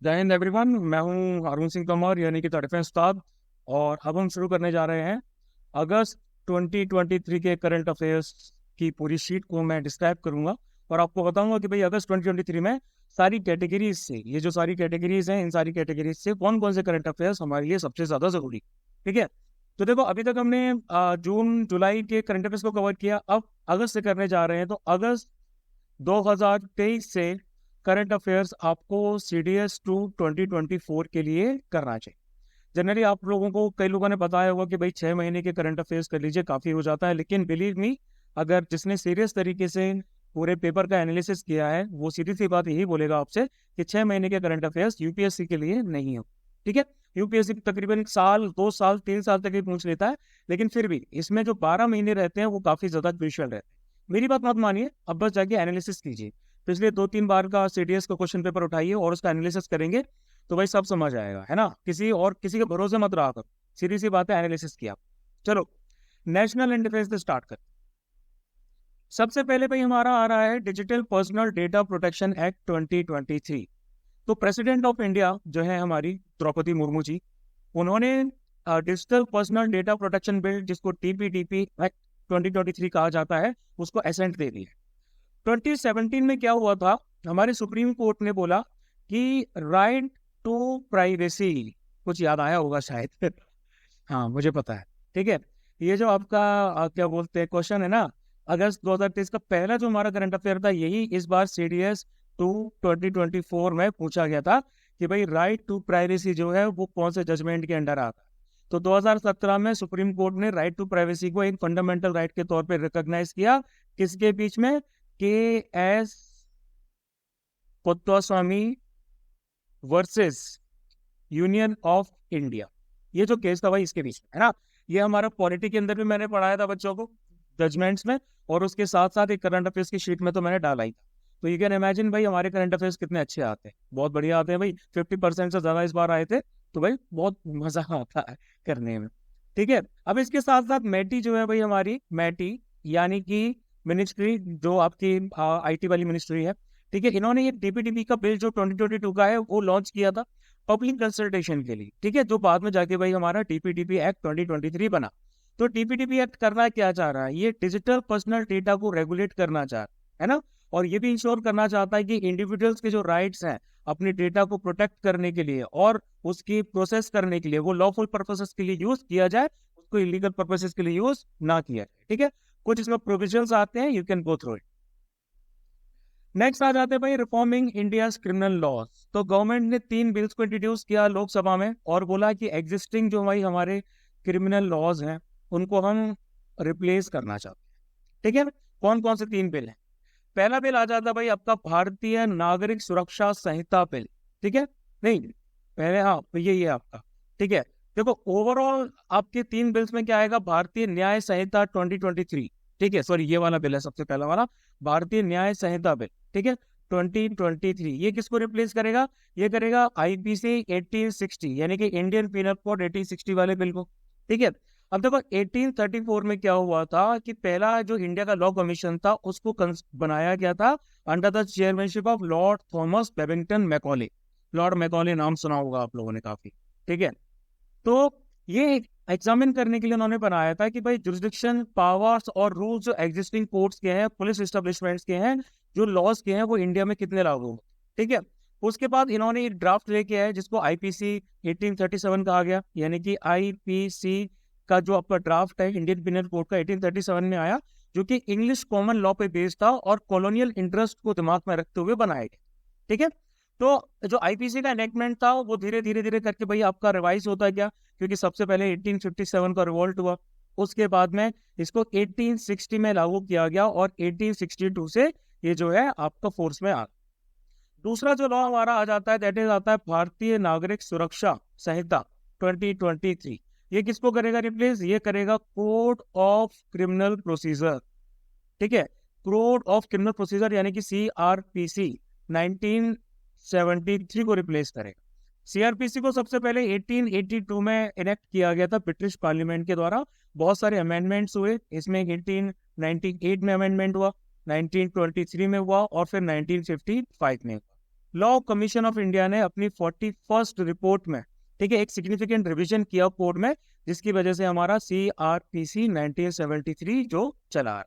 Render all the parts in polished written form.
जय हिंद एवरीवन। मैं हूं अरुण सिंह तोमर यानी कि तड़फे उस्ताद। और अब हम शुरू करने जा रहे हैं अगस्त 2023 के करंट अफेयर्स की पूरी शीट को मैं डिस्क्राइब करूंगा और आपको बताऊंगा कि भाई अगस्त 2023 में सारी कैटेगरीज से, ये जो सारी कैटेगरीज हैं, इन सारी कैटेगरीज से कौन कौन से करंट अफेयर्स हमारे लिए सबसे ज्यादा जरूरी। ठीक है। तो देखो, अभी तक हमने जून जुलाई के करंट अफेयर्स को कवर किया। अब अगस्त से करने जा रहे हैं। तो अगस्त 2023 से करंट अफेयर्स आपको CDS टू 2024 के लिए करना चाहिए। जनरली आप लोगों को, कई लोगों ने बताया होगा कि भाई 6 महीने के करंट अफेयर्स कर लीजिए, काफ़ी हो जाता है। लेकिन बिलीव मी, अगर जिसने सीरियस तरीके से पूरे पेपर का एनालिसिस किया है वो सीधी सी बात यही बोलेगा आपसे कि 6 महीने के करंट अफेयर्स UPSC के लिए नहीं हो। ठीक है। UPSC तकरीबन साल, 2 साल, 3 साल तक ही पूछ लेता है, लेकिन फिर भी इसमें जो 12 महीने रहते हैं वो काफ़ी ज़्यादा क्रूशियल रहते हैं। मेरी बात मत मानिए, अब बस जाके एनालिसिस कीजिए। पिछले 2-3 बार का CDS का क्वेश्चन पेपर उठाइए और उसका एनालिसिस करेंगे तो भाई सब समझ आएगा, है ना। किसी के भरोसे मत रहा करो, सीधी सी बात है, एनालिसिस किया। चलो, नेशनल एंड डिफेंस से स्टार्ट कर। सबसे पहले भाई हमारा आ रहा है digital personal data protection act 2023। तो प्रेसिडेंट ऑफ इंडिया जो है हमारी द्रौपदी मुर्मू जी, उन्होंने digital personal data protection bill, जिसको TPDP एक्ट 2023 कहा जाता है, उसको एसेंट दे दिया। 2017 में क्या हुआ था, हमारे सुप्रीम कोर्ट ने बोला कि राइट टू प्राइवेसी, कुछ याद आया होगा शायद हाँ, मुझे पता है। ठीक है। ये जो आपका क्या बोलते हैं क्वेश्चन है ना, अगस्त 2023 का पहला जो हमारा करंट अफेयर था, यही इस बार CDS टू 2024 में पूछा गया था कि भाई राइट टू प्राइवेसी जो है वो कौन से जजमेंट के अंडर आता है। तो 2017 में सुप्रीम कोर्ट ने राइट टू प्राइवेसी को एक फंडामेंटल राइट के तौर पे रिकॉग्नाइज किया। किसके बीच में? KS Kotwaswamy versus union of India. ये जो केस था भाई, इसके बीच में, है ना। ये हमारा पॉलिटी के अंदर भी मैंने पढ़ाया था बच्चों को, जजमेंट्स में, और उसके साथ साथ एक करंट अफेयर्स की शीट में तो मैंने डाला ही था। तो यू कैन इमेजिन भाई हमारे करंट अफेयर्स कितने अच्छे आते हैं, बहुत बढ़िया आते हैं भाई। 50% से ज्यादा इस बार आए थे, तो भाई बहुत मजा आता है करने में। ठीक है। अब इसके साथ साथ मैटी जो है भाई, हमारी मैटी यानी कि मिनिस्ट्री जो आपकी IT वाली मिनिस्ट्री है, ठीक है, इन्होंने ये DPDP का बिल जो 2022 का है वो लॉन्च किया था पब्लिक कंसल्टेशन के लिए। ठीक है। जो बाद में जाके भाई हमारा DPDP एक्ट 2023 बना। तो DPDP एक्ट करना क्या चाह रहा है, ये डिजिटल पर्सनल डेटा को रेगुलेट करना चाह रहा है ना। और ये भी इंश्योर करना चाहता है कि इंडिविजुअल्स के जो राइट्स हैं अपने डेटा को प्रोटेक्ट करने के लिए और उसकी प्रोसेस करने के लिए, वो लॉफुल पर्पसेस के लिए यूज किया जाए, उसको इलीगल पर्पसेस के लिए यूज ना किया जाए। ठीक है। कुछ इसमें प्रोविजंस आते हैं, you can go through it. Next आ जाते हैं भाई रिफॉर्मिंग इंडिया क्रिमिनल लॉज। तो गवर्नमेंट ने 3 बिल्स को इंट्रोड्यूस किया लोकसभा में और बोला कि एग्जिस्टिंग जो भाई हमारे क्रिमिनल लॉज हैं उनको हम रिप्लेस करना चाहते हैं। ठीक है। कौन कौन से 3 बिल हैं? पहला बिल आ जाता है भाई आपका भारतीय नागरिक सुरक्षा संहिता बिल। ठीक है। नहीं, पहले, हाँ, ये आपका। ठीक है। देखो, ओवरऑल आपके 3 बिल्स में क्या आएगा, भारतीय न्याय संहिता 2023। ठीक है, सॉरी, ये वाला बिल है सबसे पहला वाला, भारतीय न्याय संहिता बिल। ठीक है, 2023। ये किसको रिप्लेस करेगा? ये करेगा IPC 1860 यानी कि इंडियन पीनल कोड 1860 वाले बिल को। ठीक है। अब देखो, 1834 में क्या हुआ था कि पहला जो इंडिया का लॉ कमीशन था उसको बनाया गया था under the chairmanship of Lord Thomas Babington Macaulay. Lord Macaulay नाम सुना होगा आप लोगों ने काफी। ठीक है। तो ये एग्जामिन करने के लिए उन्होंने बनाया था कि भाई जुरिस्डिक्शन, पावर्स और रूल्स जो एग्जिस्टिंग कोर्ट्स के हैं, पुलिस एस्टेब्लिशमेंट्स के हैं, जो लॉज के हैं, वो इंडिया में कितने लागू हो। ठीक है। उसके बाद इन्होंने एक ड्राफ्ट लेके आए जिसको IPC 1837 कहा गया, यानी कि IPC का जो आपका ड्राफ्ट है इंडियन पिनल कोड का 1837 में आया, जो कि इंग्लिश कॉमन लॉ पे बेस्ड था और कॉलोनियल इंटरेस्ट को दिमाग में रखते हुए बनाया गया। ठीक है। तो जो IPC का एनेक्टमेंट था वो धीरे धीरे धीरे करके भाई आपका रिवाइज होता गया, क्योंकि सबसे पहले 1857 का रिवोल्ट हुआ, उसके बाद में इसको 1860 में लागू किया गया और 1862 से ये जो है आपका फोर्स में आ। दूसरा जो लॉ हमारा आ जाता है, दैट इज आता है भारतीय नागरिक सुरक्षा संहिता 2023। ये किसको करेगा रिप्लेस? ये करेगा कोड ऑफ क्रिमिनल प्रोसीजर। ठीक है। कोड ऑफ क्रिमिनल प्रोसीजर यानी कि CRPC 1973 को रिप्लेस करेगा। CRPC को सबसे पहले 1882 में इनेक्ट किया गया था ब्रिटिश पार्लियामेंट के द्वारा। बहुत सारे अमेंडमेंट्स हुए इसमें, 1898 में अमेंडमेंट हुआ, 1923 में हुआ और फिर 1955 में हुआ। लॉ कमीशन ऑफ इंडिया ने अपनी 41st रिपोर्ट में, ठीक है, एक सिग्निफिकेंट रिवीजन किया कोड में, जिसकी वजह से हमारा CRPC 1973 जो चला है।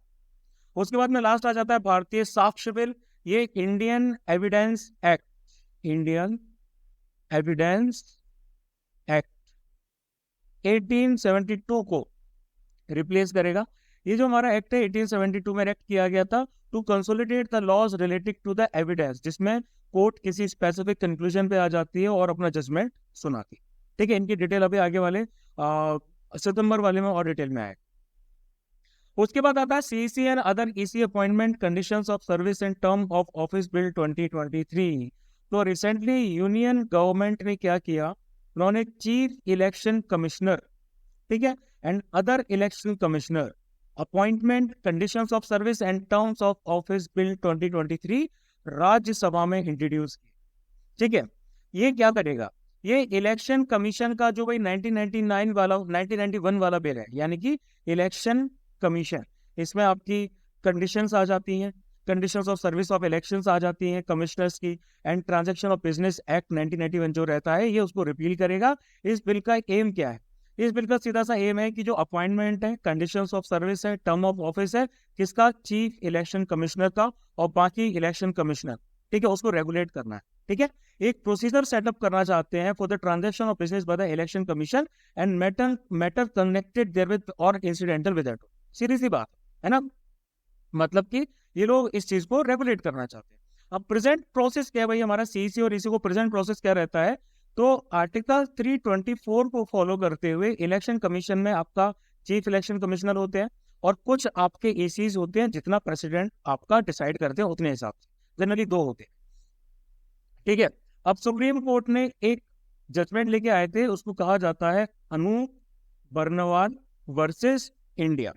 उसके बाद में लास्ट आ जाता है भारतीय साक्ष्य बिल। ये Indian evidence act, Indian evidence act 1872 को रिप्लेस करेगा। ये जो हमारा एक्ट है 1872 में एक्ट किया गया था to consolidate the laws related to the evidence, जिसमें कोर्ट किसी स्पेसिफिक कंक्लूजन पे आ जाती है और अपना जजमेंट सुनाती है। ठीक है, इनकी डिटेल अभी आगे वाले सितंबर वाले में और डिटेल में आए। उसके बाद आता है CEC and other EC appointment conditions of service and term of office bill 2023। तो रिसेंटली यूनियन गवर्नमेंट ने क्या किया, उन्होंने चीफ इलेक्शन कमिश्नर, ठीक है, and other election commissioner appointment conditions of service and terms of office bill 2023 Rajya Sabha में introduce की। ठीक है, ये क्या करेगा, ये इलेक्शन कमीशन का जो भाई 1991 वाला बिल है, यानी कि इलेक्शन कमीशन, इसमें आपकी कंडीशंस आ जाती हैं, conditions of service of elections आ जाती हैं कमिश्नर्स की, and transaction of business act 1991 जो रहता है, ये उसको रिपील करेगा। इस बिल का एम क्या है, इस बिल का सीधा सा एम है कि जो अपॉइंटमेंट है, कंडीशंस ऑफ सर्विस है, टर्म ऑफ ऑफिस है, किसका, चीफ इलेक्शन कमिश्नर का और बाकी इलेक्शन कमिश्नर, ठीक है, उसको रेगुलेट करना है। ठीक है, एक प्रोसीजर सेटअप करना चाहते हैं for the transaction of business by the election commission and matter connected therewith और इंसिडेंटल विद इट। सीधी सी बात है ना, मतलब कि ये लोग इस चीज को रेगुलेट करना चाहते हैं। अब प्रेजेंट प्रोसेस क्या है भाई, हमारा CEC और EC को प्रेजेंट प्रोसेस क्या रहता है, तो आर्टिकल 324 को फॉलो करते हुए इलेक्शन कमीशन में आपका चीफ इलेक्शन कमिश्नर होते हैं और कुछ आपके ECs होते हैं, जितना प्रेसिडेंट आपका डिसाइड करते हैं उतने हिसाब से, जनरली 2 होते हैं। ठीक है, अब सुप्रीम कोर्ट ने एक जजमेंट लेके आए थे, उसको कहा जाता है अनूप बर्नवाल वर्सेस इंडिया।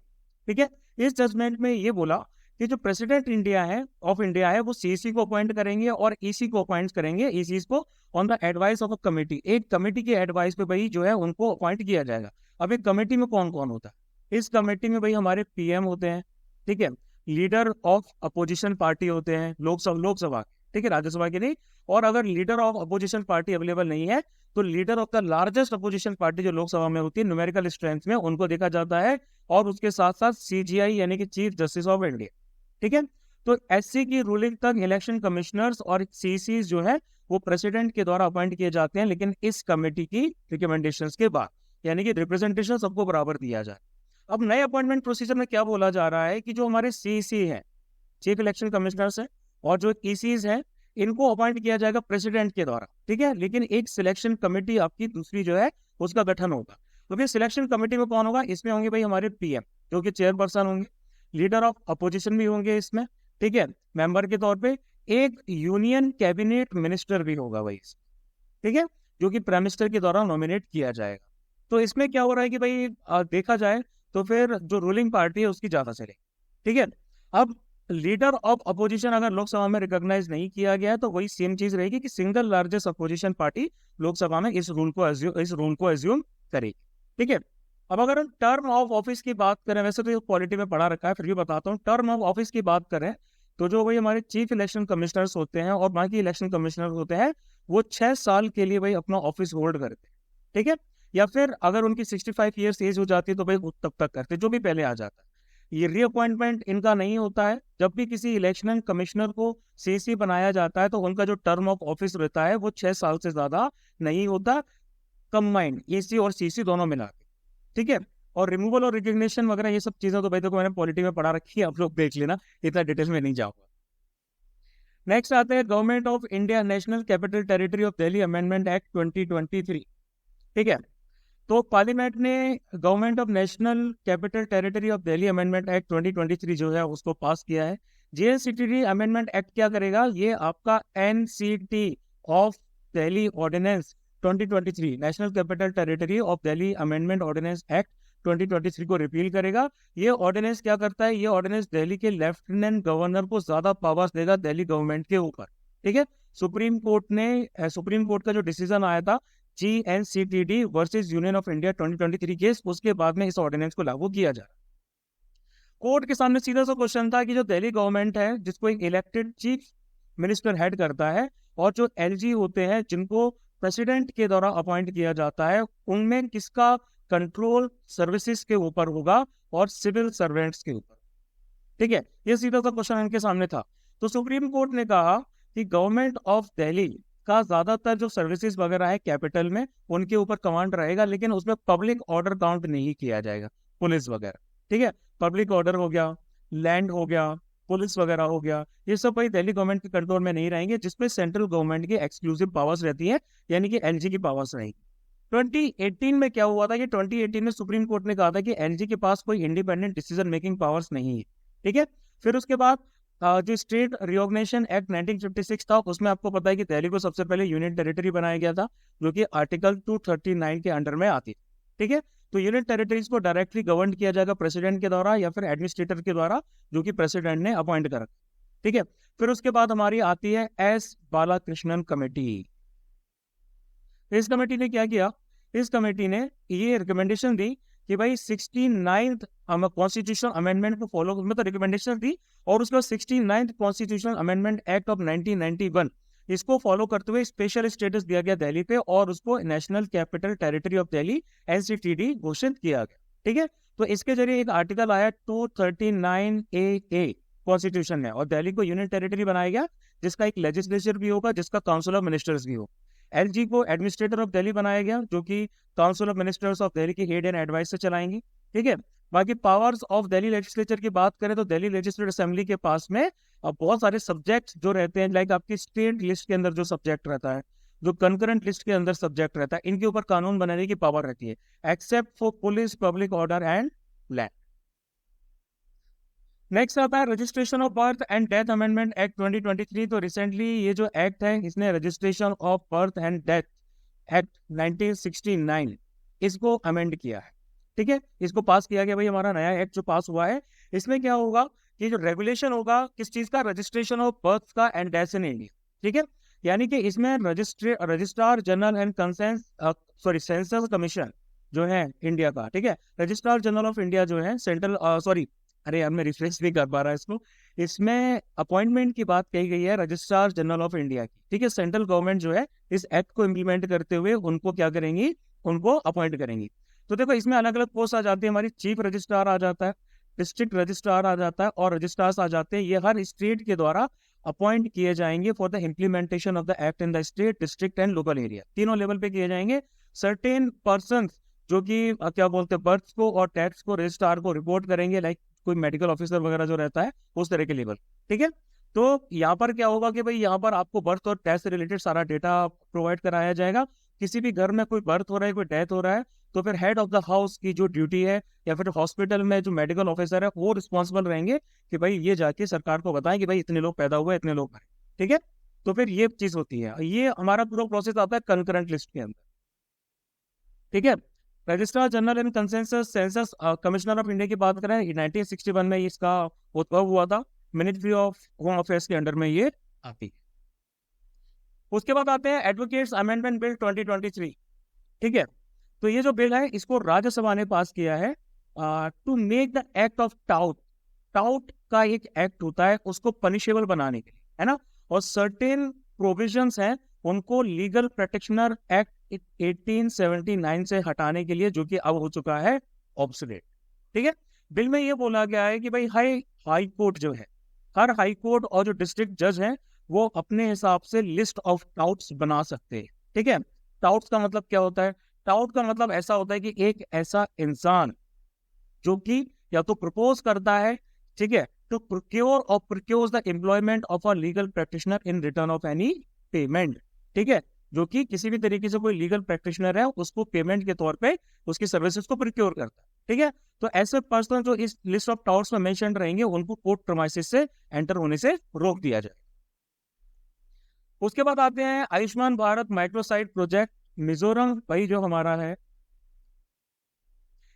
ठीक है, इस जजमेंट में ये बोला कि जो प्रेसिडेंट ऑफ इंडिया है वो CEC को अपॉइंट करेंगे और EC को अपॉइंट करेंगे, ECs को on the advice of a committee, एक कमेटी के एडवाइस पे भाई जो है उनको अपॉइंट किया जाएगा। अब एक कमेटी में कौन कौन होता है, इस कमेटी में भाई हमारे PM होते हैं, ठीक है, लीडर ऑफ अपोजिशन पार्टी होते हैं, लोकसभा, ठीक है, राज्यसभा के नहीं, और अगर leader of opposition party available नहीं है तो leader of the largest opposition party जो लोकसभा में होती है न्यूमेरिकल स्ट्रेंथ में, उनको देखा जाता है, और उसके साथ साथ CJI यानी कि चीफ जस्टिस ऑफ इंडिया। ठीक है, तो SC की रूलिंग तक इलेक्शन कमिश्नर्स और CCs जो है वो प्रेसिडेंट के द्वारा अपॉइंट किए जाते हैं, लेकिन इस कमेटी की रिकमेंडेशंस के बाद, यानी कि रिप्रेजेंटेशन सबको बराबर दिया जाए। अब नए अपॉइंटमेंट प्रोसीजर में क्या बोला जा रहा है कि जो हमारे CEC हैं, चीफ इलेक्शन कमिश्नर्स हैं, और जो ECs हैं, इनको अपॉइंट किया जाएगा प्रेसिडेंट के द्वारा। ठीक है, लेकिन एक सिलेक्शन कमेटी आपकी दूसरी जो है उसका गठन होगा। तो फिर सिलेक्शन कमेटी में कौन होगा, इसमें होंगे भाई हमारे PM जो कि चेयरपर्सन होंगे, लीडर ऑफ अपोजिशन भी होंगे इसमें, ठीक है, मेंबर के तौर पे, एक यूनियन कैबिनेट मिनिस्टर भी होगा भाई, ठीक है, जो कि प्राइम मिनिस्टर के द्वारा नॉमिनेट किया जाएगा। तो इसमें क्या हो रहा है कि भाई देखा जाए तो फिर जो रूलिंग पार्टी है उसकी ज्यादा चलेगी। ठीक है, अब लीडर ऑफ अपोजिशन अगर लोकसभा में रिकॉग्नाइज नहीं किया गया तो वही सेम चीज रहेगी कि single largest opposition party Lok Sabha में इस रूल को एज्यूम करेगी। ठीक है, अब अगर हम टर्म ऑफ ऑफिस की बात करें, वैसे तो ये पॉलिटी में पढ़ा रखा है, फिर भी बताता हूँ, टर्म ऑफ ऑफिस की बात करें तो जो भाई हमारे चीफ इलेक्शन कमिश्नर्स होते हैं और बाकी इलेक्शन कमिश्नर होते हैं, वो 6 साल के लिए भाई अपना ऑफिस होल्ड करते हैं। ठीक है, या फिर अगर उनकी 65 ईयर्स एज हो जाती है तो भाई तब तक करते, जो भी पहले आ जाता है। ये रीअपॉइंटमेंट इनका नहीं होता है। जब भी किसी इलेक्शन कमिश्नर को CC बनाया जाता है तो उनका जो टर्म ऑफ ऑफिस रहता है वो 6 साल से ज्यादा नहीं होता, कंबाइंड EC और CC दोनों मिला के। ठीक है, और रिमूवल और रिकग्निशन वगैरह ये सब चीजें तो भाई देखो मैंने पॉलिटी में पढ़ा रखी है, आप लोग देख लेना, इतना डिटेल में नहीं जाऊंगा। नेक्स्ट आते हैं government of India national capital territory of Delhi amendment act 2023। ठीक है, तो पार्लियामेंट ने government of national capital territory of Delhi amendment act 2023 जो है उसको पास किया है। JNCTD अमेंडमेंट एक्ट क्या करेगा, ये आपका NCT of Delhi ordinance 2023, national capital territory of Delhi amendment ordinance act 2023 को रिपील करेगा। ये ऑर्डिनेंस क्या करता है, ये ऑर्डिनेंस दिल्ली के लेफ्टिनेंट गवर्नर को ज्यादा पावर्स देगा दिल्ली गवर्नमेंट के ऊपर। ठीक है, सुप्रीम कोर्ट का जो डिसीजन आया था JNCTD versus union of India 2023 case, उसके बाद में इस ऑर्डिनेंस को लागू किया जा रहा है। कोर्ट के सामने सीधा सा क्वेश्चन था कि जो दिल्ली गवर्नमेंट है, जिसको एक इलेक्टेड चीफ मिनिस्टर हेड करता है, और जो एलजी होते हैं जिनको प्रेसिडेंट के द्वारा अपॉइंट किया जाता है, उनमें किसका कंट्रोल सर्विसेज के ऊपर होगा और सिविल सर्वेंट्स के ऊपर। ठीक है, ये सीधा सा क्वेश्चन इनके सामने था। तो सुप्रीम कोर्ट ने कहा कि गवर्नमेंट ऑफ दिल्ली का ज्यादातर जो सर्विसेज वगैरह है कैपिटल में, उनके ऊपर कमांड रहेगा, लेकिन उसमें पब्लिक ऑर्डर काउंट नहीं किया जाएगा, पुलिस वगैरह। ठीक है, पब्लिक ऑर्डर हो गया, लैंड हो गया, पुलिस वगैरह हो गया, ये सब भाई दिल्ली गवर्नमेंट के कंट्रोल में नहीं रहेंगे, जिसमें सेंट्रल गवर्नमेंट की एक्सक्लूसिव पावर्स रहती है, यानी कि एलजी की पावर्स रहेगी। 2018 में क्या हुआ था कि 2018 में सुप्रीम कोर्ट ने कहा था कि एलजी के पास कोई इंडिपेंडेंट डिसीजन मेकिंग पावर्स नहीं है। ठीक है, फिर उसके बाद जो स्टेट रिऑर्गेनाइजेशन एक्ट 1956 था, उसमें आपको पता है कि दिल्ली को सबसे पहले यूनियन टेरिटरी बनाया गया था, जो कि आर्टिकल 239 के अंडर में आती है। ठीक है, तो यूनियन टेरिटरीज को डायरेक्टली गवर्न किया जाएगा प्रेसिडेंट के द्वारा या फिर एडमिनिस्ट्रेटर के द्वारा, जो कि प्रेसिडेंट ने अपॉइंट करा। ठीक है, फिर उसके बाद हमारी आती है एस बालाकृष्णन कमेटी। इस कमेटी ने क्या किया? इस कमेटी ने ये रिकमेंडेशन दी कि भाई 69th कॉन्स्टिट्यूशनल अमेंडमेंट को फॉलो, मतलब रिकमेंडेशन दी, और उसके बाद 69th constitutional amendment act of 1991 इसको फॉलो करते हुए स्पेशल स्टेटस दिया गया दिल्ली पे, और उसको national capital territory of Delhi NCTD घोषित किया गया। ठीक है, तो इसके जरिए एक आर्टिकल आया 239A कॉन्स्टिट्यूशन में, और दिल्ली को यूनियन टेरिटरी बनाया गया, जिसका एक लेजिस्लेचर भी होगा, जिसका काउंसिल ऑफ मिनिस्टर्स भी हो। एलजी को एडमिनिस्ट्रेटर ऑफ दिल्ली बनाया गया, जो कि council of ministers of Delhi की हेड एंड एडवाइस से चलाएंगे। ठीक है, बाकी पावर्स ऑफ दिल्ली लेजिस्लेचर की बात करें तो दिल्ली लेजिस्लेटिव असेंबली के पास में बहुत सारे सब्जेक्ट जो रहते हैं, लाइक आपकी स्टेट लिस्ट के अंदर जो सब्जेक्ट रहता है, जो कंकरेंट लिस्ट के अंदर सब्जेक्ट रहता है, इनके ऊपर कानून बनाने की पावर रहती है, except for police, public order and land. Next आता है registration of birth and death amendment act 2023। तो रिसेंटली ये जो एक्ट है, इसने registration of birth and death act 1969 इसको अमेंड किया है। ठीक है, इसको पास किया गया भाई, हमारा नया एक्ट जो पास हुआ है, इसमें क्या होगा कि जो रेगुलेशन होगा किस चीज का, रजिस्ट्रेशन ऑफ बर्थ का एंड डेथ इन इंडिया। ठीक है, यानी कि इसमें registrar general and census commission जो है इंडिया का, ठीक है, रजिस्ट्रार जनरल ऑफ इंडिया जो है सेंट्रल, अरे यार मैं रिफ्रेश नहीं कर पा रहा इसको, इसमें अपॉइंटमेंट की बात कही गई है रजिस्ट्रार जनरल ऑफ इंडिया की। ठीक है, सेंट्रल गवर्नमेंट जो है इस एक्ट को इम्प्लीमेंट करते हुए उनको क्या करेंगी, उनको अपॉइंट करेंगी। तो देखो इसमें अलग अलग पोस्ट आ जाती है हमारी, चीफ रजिस्ट्रार आ जाता है, डिस्ट्रिक्ट रजिस्ट्रार आ जाता है, और रजिस्ट्रार्स आ जाते हैं। ये हर स्टेट के द्वारा अपॉइंट किए जाएंगे for the implementation of the act in the state, district and local area, तीनों लेवल पे किए जाएंगे। सर्टेन पर्सन जो कि क्या बोलते हैं, बर्थ को और टैक्स को रजिस्ट्रार को रिपोर्ट करेंगे, लाइक कोई मेडिकल ऑफिसर वगैरह जो रहता है उस तरह के लेवल। ठीक है, तो यहाँ पर क्या होगा कि भाई यहाँ पर आपको बर्थ और टैक्स से रिलेटेड सारा डेटा प्रोवाइड कराया जाएगा। किसी भी घर में कोई बर्थ हो रहा है, कोई डेथ हो रहा है, तो फिर हेड ऑफ द हाउस की जो ड्यूटी है, या फिर हॉस्पिटल में जो मेडिकल ऑफिसर है, वो रिस्पॉन्सिबल रहेंगे कि भाई ये जाके सरकार को बताएं कि भाई इतने लोग पैदा हुए, इतने लोग मरे। ठीक है, तो फिर ये चीज होती है, ये हमारा पूरा प्रोसेस आता है कंकरेंट लिस्ट के अंदर। ठीक है, registrar general and consensus census commissioner of India की बात करें, 1961 में इसका उद्भव हुआ था, मिनिस्ट्री ऑफ होम अफेयर्स के अंडर में ये आती है। उसके बाद आते हैं एडवोकेट्स अमेंडमेंट बिल 2023। ठीक है, तो ये जो बिल है इसको राज्यसभा ने पास किया है to make the act of tout, tout का एक एक्ट होता है, उसको पनिशेबल बनाने के लिए, है ना, और सर्टेन प्रोविजंस हैं उनको लीगल प्रोटेक्शनर एक्ट 1879 से हटाने के लिए, जो कि अब हो चुका है ऑब्सोलेट। ठीक है, बिल में ये बोला गया है कि भाई हाई कोर्ट जो है, हर हाई कोर्ट और जो डिस्ट्रिक्ट जज हैं वो अपने हिसाब से लिस्ट ऑफ टाउट्स बना सकते हैं। ठीक है, टाउट्स का मतलब क्या होता है? टाउट का मतलब ऐसा होता है कि एक ऐसा इंसान जो कि या तो प्रपोज करता है, ठीक है, टू प्रोक्योर और procures the employment of a legal practitioner in return of any payment. ठीक है, जो कि किसी भी तरीके से कोई लीगल प्रैक्टिशनर है उसको पेमेंट के तौर पे उसकी सर्विसेज को प्रोक्योर करता है। ठीक है, तो ऐसे पर्सन जो इस लिस्ट ऑफ टाउट्स में मेंशन रहेंगे उनको कोर्ट प्रीमाइसेस से एंटर होने से रोक दिया जाए। उसके बाद आते हैं आयुष्मान भारत माइक्रोसाइट प्रोजेक्ट। मिजोरम भाई जो हमारा है,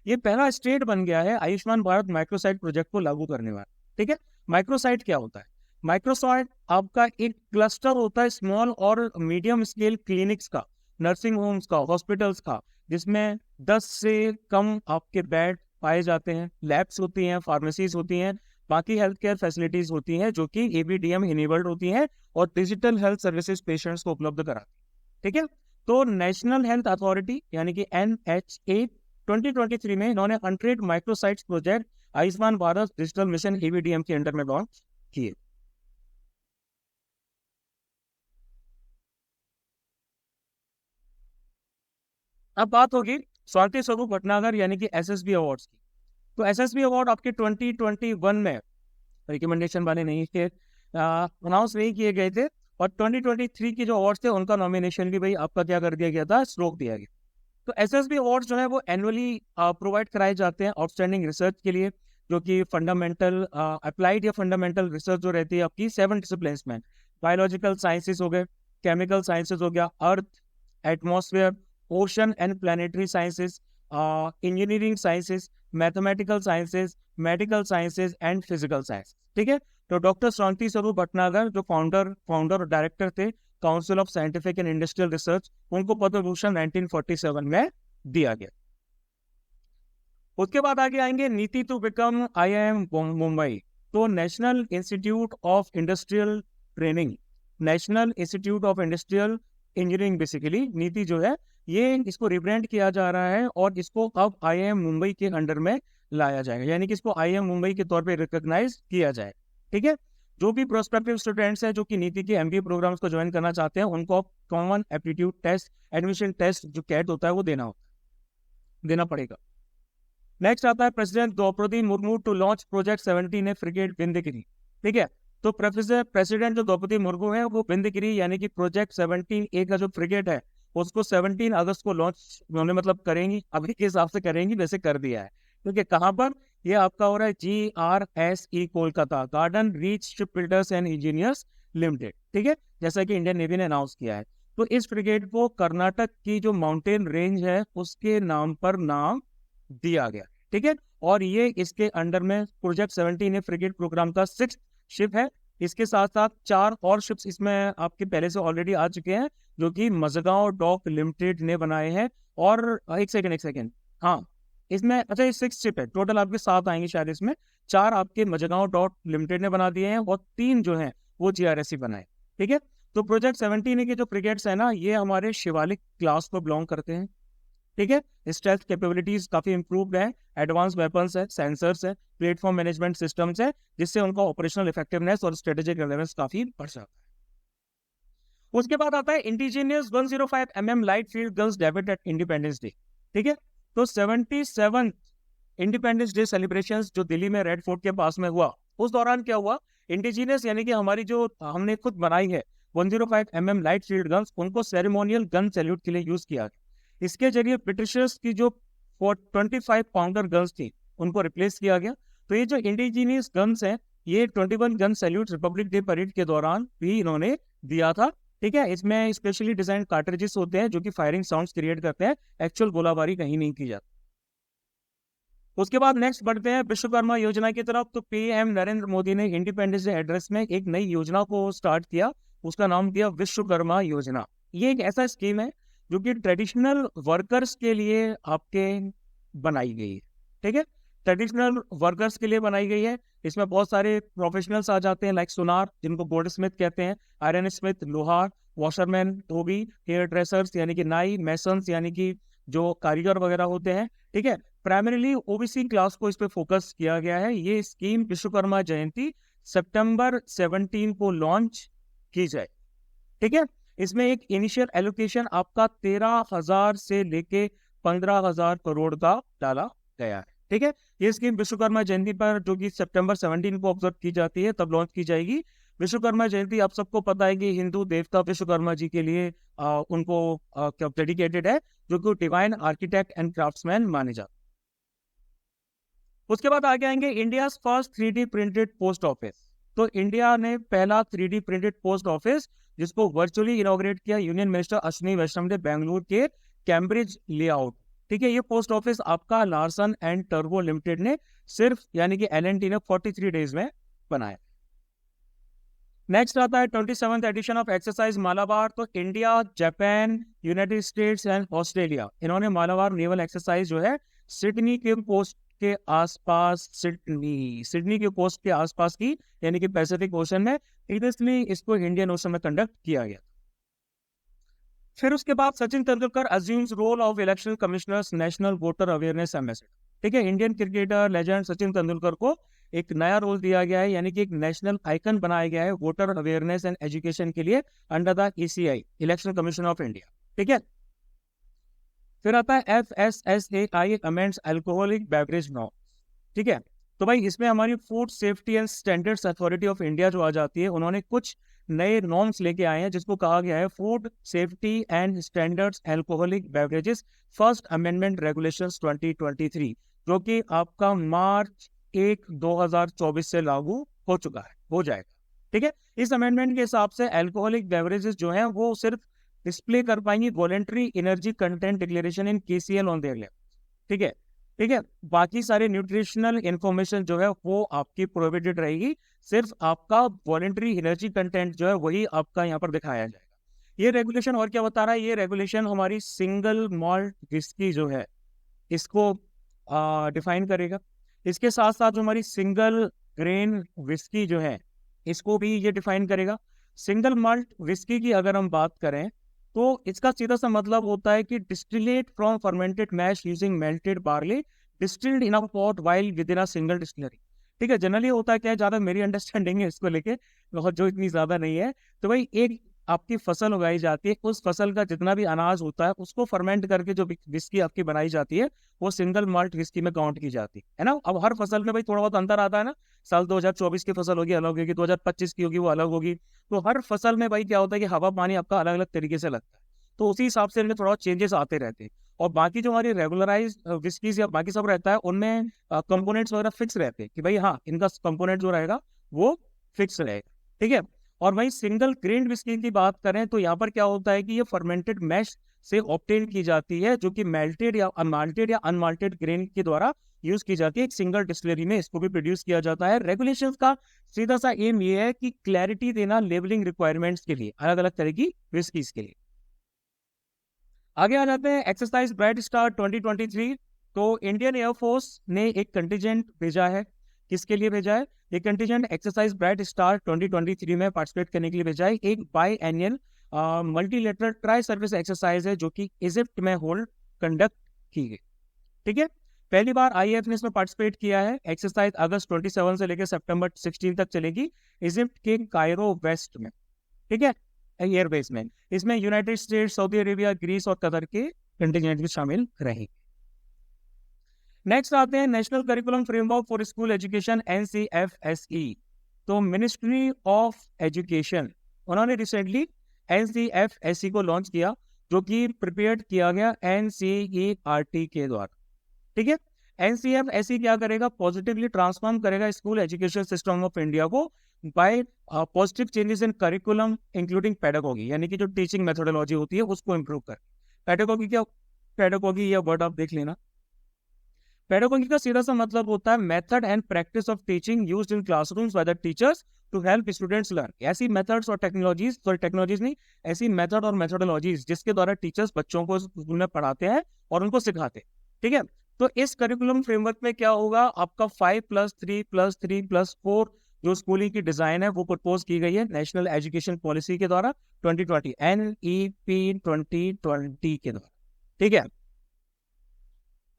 ये पहला स्टेट बन गया है आयुष्मान भारत माइक्रोसाइट प्रोजेक्ट को लागू करने वाला। ठीक है, माइक्रोसाइट क्या होता है? माइक्रोसाइट आपका एक क्लस्टर होता है स्मॉल और मीडियम स्केल क्लिनिक्स का, नर्सिंग होम्स का, हॉस्पिटल्स का, जिसमें 10 से कम आपके बेड पाए जाते हैं, लैब्स होती हैं, फार्मेसीज होती हैं, बाकी हेल्थ केयर फैसिलिटीज होती हैं जो कि एबीडीएम इनेबल्ड होती हैं और डिजिटल हेल्थ सर्विसेज पेशेंट्स को उपलब्ध कराती है। ठीक है, तो नेशनल हेल्थ अथॉरिटी यानी कि NHA 2023 में इन्होंने 100 microsites project Ayushman Bharat digital mission ABDM के अंडर में लॉन्च किए। अब बात होगी स्वाति स्वरूप भटनागर यानी कि एसएसबी अवार्ड्स की। तो एसएसबी अवार्ड आपके 2021 में रिकमेंडेशन वाले नहीं थे, अनाउंस नहीं किए गए थे, और 2023 की जो अवार्ड्स थे उनका नॉमिनेशन भी भाई आपका क्या कर दिया गया था, रोक दिया गया। तो एसएसबी अवार्ड्स जो है वो एनुअली प्रोवाइड कराए जाते हैं आउटस्टैंडिंग रिसर्च के लिए, जो कि फंडामेंटल अप्लाइड या फंडामेंटल रिसर्च जो रहती है आपकी 7 डिसिप्लिन्स में, बायोलॉजिकल साइंसेस हो गए, केमिकल साइंसेस हो गया, earth, atmosphere, ocean and planetary sciences, engineering sciences, mathematical sciences, medical sciences and physical science. ठीक है, तो डॉक्टर स्वाति स्वरूप भटनागर जो फाउंडर और डायरेक्टर थे council of scientific and industrial research, उनको पद्म भूषण 1947 में दिया गया। उसके बाद आगे आएंगे नीति टू बिकम IIM मुंबई। तो national institute of industrial training, national institute of industrial engineering, basically NITIE जो है ये इसको रिब्रांड किया जा रहा है और इसको अब IIM मुंबई के अंडर में लाया जाएगा, यानी कि इसको IIM मुंबई के तौर पे रिकॉग्नाइज किया जाए। ठीक है, जो भी प्रोस्पेक्टिव स्टूडेंट्स हैं जो कि नीति के MBA प्रोग्राम्स को ज्वाइन करना चाहते हैं, उनको common aptitude test, admission test जो कैट होता है वो देना पड़ेगा। नेक्स्ट आता है president Droupadi Murmu to launch project 17 frigate Vindhyagiri. ठीक है, तो प्रेसिडेंट जो द्रौपदी मुर्मू है वो बिंदगिरी यानी कि प्रोजेक्ट 17A का जो फ्रिगेट है उसको 17 अगस्त को लॉन्च उन्होंने मतलब करेंगी, अभी के हिसाब से करेंगी, वैसे कर दिया है। क्योंकि कहाँ पर ये आपका हो रहा है, GRSE Kolkata, garden reach ship builders and engineers limited. ठीक है, जैसा कि इंडियन नेवी ने अनाउंस किया है। तो इस फ्रिगेट को कर्नाटक की जो माउंटेन रेंज है उसके नाम पर नाम दिया गया। ठीक है, और ये इसके अंडर में प्रोजेक्ट 17 फ्रिगेट प्रोग्राम का 6th शिप है। इसके साथ साथ 4 और शिप्स इसमें आपके पहले से ऑलरेडी आ चुके हैं जो कि मजगांव डॉक लिमिटेड ने बनाए हैं। और एक सेकेंड, हाँ इसमें अच्छा ये 6 शिप है टोटल, आपके 7 आएंगे शायद। इसमें 4 आपके मजगांव डॉक लिमिटेड ने बना दिए हैं और 3 जो हैं वो GRSE बनाए। ठीक है, तो प्रोजेक्ट 17 के जो फ्रिगेट्स है ना ये हमारे शिवालिक क्लास को बिलोंग करते हैं। ठीक है, स्टेल्थ कैपेबिलिटीज काफी इंप्रूव्ड है, एडवांस वेपन्स है, सेंसर्स है, प्लेटफॉर्म मैनेजमेंट सिस्टम्स है, जिससे उनका ऑपरेशनल इफेक्टिवनेस और स्ट्रेटेजिक रेलेवेंस काफी बढ़ जाता है। उसके बाद आता है indigenous 105 mm light field guns debit at Independence Day. ठीक है, तो 77 इंडिपेंडेंस डे सेलिब्रेशंस जो दिल्ली में रेड फोर्ट के पास में हुआ, उस दौरान क्या हुआ, इंडिजिनियस यानी कि हमारी जो हमने खुद बनाई है 105 mm लाइट फील्ड गन्स, उनको सेरेमोनियल गन सैल्यूट के लिए यूज किया गया। इसके जरिए ब्रिटिशर्स की जो 25 पाउंडर गन्स थी उनको रिप्लेस किया गया। तो ये जो इंडिजीनियस गन्स हैं ये 21 gun salute Republic day parade के दौरान भी इन्होंने दिया था। ठीक है, इसमें स्पेशली डिजाइन कार्ट्रिजेस होते हैं जो कि फायरिंग साउंड्स क्रिएट करते हैं, एक्चुअल गोलाबारी कहीं नहीं की जाती। उसके बाद नेक्स्ट बढ़ते हैं विश्वकर्मा योजना की तरफ। तो PM नरेंद्र मोदी ने इंडिपेंडेंस डे एड्रेस में एक नई योजना को स्टार्ट किया, उसका नाम दिया विश्वकर्मा योजना। ये एक ऐसा स्कीम है जो कि ट्रेडिशनल वर्कर्स के लिए आपके बनाई गई है। ठीक है, ट्रेडिशनल वर्कर्स के लिए बनाई गई है। इसमें बहुत सारे प्रोफेशनल्स आ जाते हैं, लाइक सुनार जिनको गोल्ड स्मिथ कहते हैं, आयरन स्मिथ, लोहार, वॉशरमैन, धोबी, हेयर ड्रेसर्स यानी कि नाई, मैसन्स यानी कि जो कारीगर वगैरह होते हैं। ठीक है, प्राइमरीली OBC क्लास को इस पे फोकस किया गया है। ये स्कीम विश्वकर्मा जयंती सितंबर 17 को लॉन्च की जाए। ठीक है, इसमें एक इनिशियल एलोकेशन आपका 13,000 से लेके 15,000 करोड़ का डाला गया है। ठीक है, ये स्कीम विश्वकर्मा जयंती पर जो कि सितंबर 17 को ऑब्जर्व की जाती है तब लॉन्च की जाएगी। विश्वकर्मा जयंती आप सबको पता है कि हिंदू देवता विश्वकर्मा जी के लिए उनको डेडिकेटेड है, जो कि डिवाइन आर्किटेक्ट एंड क्राफ्ट्समैन माने जाते हैं। उसके बाद आगे आएंगे India first 3D printed post office. तो इंडिया ने पहला 3D प्रिंटेड पोस्ट ऑफिस जिसको वर्चुअली इनॉग्रेट किया यूनियन मिनिस्टर अश्विनी वैष्णव ने बेंगलुरु के कैम्ब्रिज लेआउट। ठीक है, ये पोस्ट ऑफिस आपका लार्सन एंड टर्बो लिमिटेड ने सिर्फ यानी कि L&T ने 43 डेज में बनाया। नेक्स्ट आता है 27th addition of exercise Malabar. तो India, Japan, United States and Australia, इन्होंने मालाबार नेवल एक्सरसाइज जो है सिडनी के के आसपास, सिडनी के कोस्ट के आसपास की, यानी कि पैसिफिक ओशन में, प्रीवियसली इसको इंडियन ओशन में कंडक्ट किया गया। फिर उसके बाद Sachin Tendulkar assumes role of election commissioner's national voter awareness ambassador. ठीक है, Indian cricketer legend Sachin Tendulkar को एक नया रोल दिया गया है, यानी कि एक नेशनल आइकन बनाया गया है वोटर अवेयरनेस एंड एजुकेशन के लिए under the ECI, election commission of India. ठीक है, फिर आता है FSSAI amends alcoholic beverage norm. ठीक है, तो भाई इसमें हमारी food safety and standards authority of India जो आ जाती है, उन्होंने कुछ नए नॉर्म्स लेके आए हैं जिसको कहा गया है food safety and standards alcoholic beverages first amendment regulations 2023, जो कि आपका मार्च 1, 2024 से लागू हो जाएगा। ठीक है, इस अमेंडमेंट के हिसाब से अल्कोहलिक बेवरेजेस जो हैं वो सिर्फ डिस्प्ले कर पाएंगी voluntary energy content declaration in KCL on their level. ठीक है, ठीक है, बाकी सारे न्यूट्रिशनल इंफॉर्मेशन जो है वो आपकी प्रोहिबिटेड रहेगी, सिर्फ आपका वॉलेंट्री एनर्जी कंटेंट जो है वही आपका यहाँ पर दिखाया जाएगा। ये रेगुलेशन और क्या बता रहा है, ये रेगुलेशन हमारी सिंगल मॉल्ट विस्की जो है इसको डिफाइन करेगा। इसके साथ साथ जो हमारी सिंगल ग्रेन विस्की जो है इसको भी ये डिफाइन करेगा। सिंगल मॉल्ट विस्की की अगर हम बात करें तो इसका सीधा सा मतलब होता है कि distillate from fermented mash using melted barley distilled in a pot while within a single distillery. ठीक है, जनरली होता है क्या है, ज्यादा मेरी अंडरस्टैंडिंग है इसको लेके, बहुत जो इतनी ज्यादा नहीं है। तो भाई एक आपकी फसल उगाई जाती है, उस फसल का जितना भी अनाज होता है उसको फर्मेंट करके जो विस्की आपकी बनाई जाती है वो सिंगल माल्ट विस्की में काउंट की जाती है ना। अब हर फसल में भाई थोड़ा बहुत अंतर आता है ना, साल 2024 की फसल होगी अलग होगी, 2025 की होगी वो अलग होगी, तो हर फसल में भाई क्या होता है कि हवा पानी आपका अलग अलग तरीके से लगता है, तो उसी हिसाब से इनमें थोड़ा चेंजेस आते रहते हैं। और बाकी जो हमारी रेगुलराइज विस्कीज या बाकी सब रहता है उनमें कंपोनेंट्स वगैरह फिक्स रहते हैं कि भाई हाँ इनका कंपोनेंट जो रहेगा वो फिक्स रहेगा। ठीक है, और वही सिंगल ग्रेन विस्की की बात करें तो यहाँ पर क्या होता है कि ये फर्मेंटेड मैश से ऑब्टेन की जाती है, जो कि मेल्टेड या अनमाल्टेड ग्रेन के द्वारा यूज की जाती है। एक सिंगल डिस्टिलरी में इसको भी प्रोड्यूस किया जाता है। रेगुलेशंस का सीधा सा एम ये है कि क्लैरिटी देना लेबलिंग रिक्वायरमेंट्स के लिए, अलग अलग तरह की विस्कीज के लिए। आगे आ जाते हैं एक्सरसाइज ब्राइट स्टार 2023। तो इंडियन एयरफोर्स ने एक कंटिजेंट भेजा है, किसके लिए भेजा है, एक कंटिजेंट एक्सरसाइज ब्राइट स्टार 2023 में पार्टिसिपेट करने के लिए भेजा है। एक biannual multilateral tri service exercise है जो कि इजिप्ट में कंडक्ट की गई। ठीक है, पहली बार IAF ने इसमें पार्टिसिपेट किया है। एक्सरसाइज अगस्त 27 से लेकर सितंबर 16 तक चलेगी इजिप्ट के कायरो वेस्ट में। ठीक है, एयरबेस में। इसमें United States, Saudi Arabia, Greece और कतर के कंटिजेंट भी शामिल रहेंगे। नेक्स्ट आते हैं national curriculum framework for school education NCFSE। तो मिनिस्ट्री ऑफ एजुकेशन उन्होंने रिसेंटली NCFSE को लॉन्च किया, जो कि प्रिपेयर्ड किया गया NCERT के द्वारा। ठीक है, NCFSE क्या करेगा, पॉजिटिवली ट्रांसफॉर्म करेगा school education system of India को by positive changes in curriculum including pedagogy, यानी कि जो टीचिंग मेथोडोलॉजी होती है उसको इंप्रूव कर। पेडागोगी या वर्ड आप देख लेना। पेडागोगी का सीधा सा मतलब होता है method and practice of teaching used in classrooms by the teachers to help students learn. ऐसी मेथड्स और टेक्नोलॉजीज नहीं, ऐसी मेथड और मेथोडोलॉजीज जिसके द्वारा टीचर्स बच्चों को स्कूल में पढ़ाते हैं और उनको सिखाते हैं। ठीक है, तो इस करिकुलम फ्रेमवर्क में क्या होगा, आपका 5+3+3+4 जो स्कूलिंग की डिजाइन है वो प्रपोज की गई है नेशनल एजुकेशन पॉलिसी के द्वारा 2020 NEP 2020 के द्वारा। ठीक है,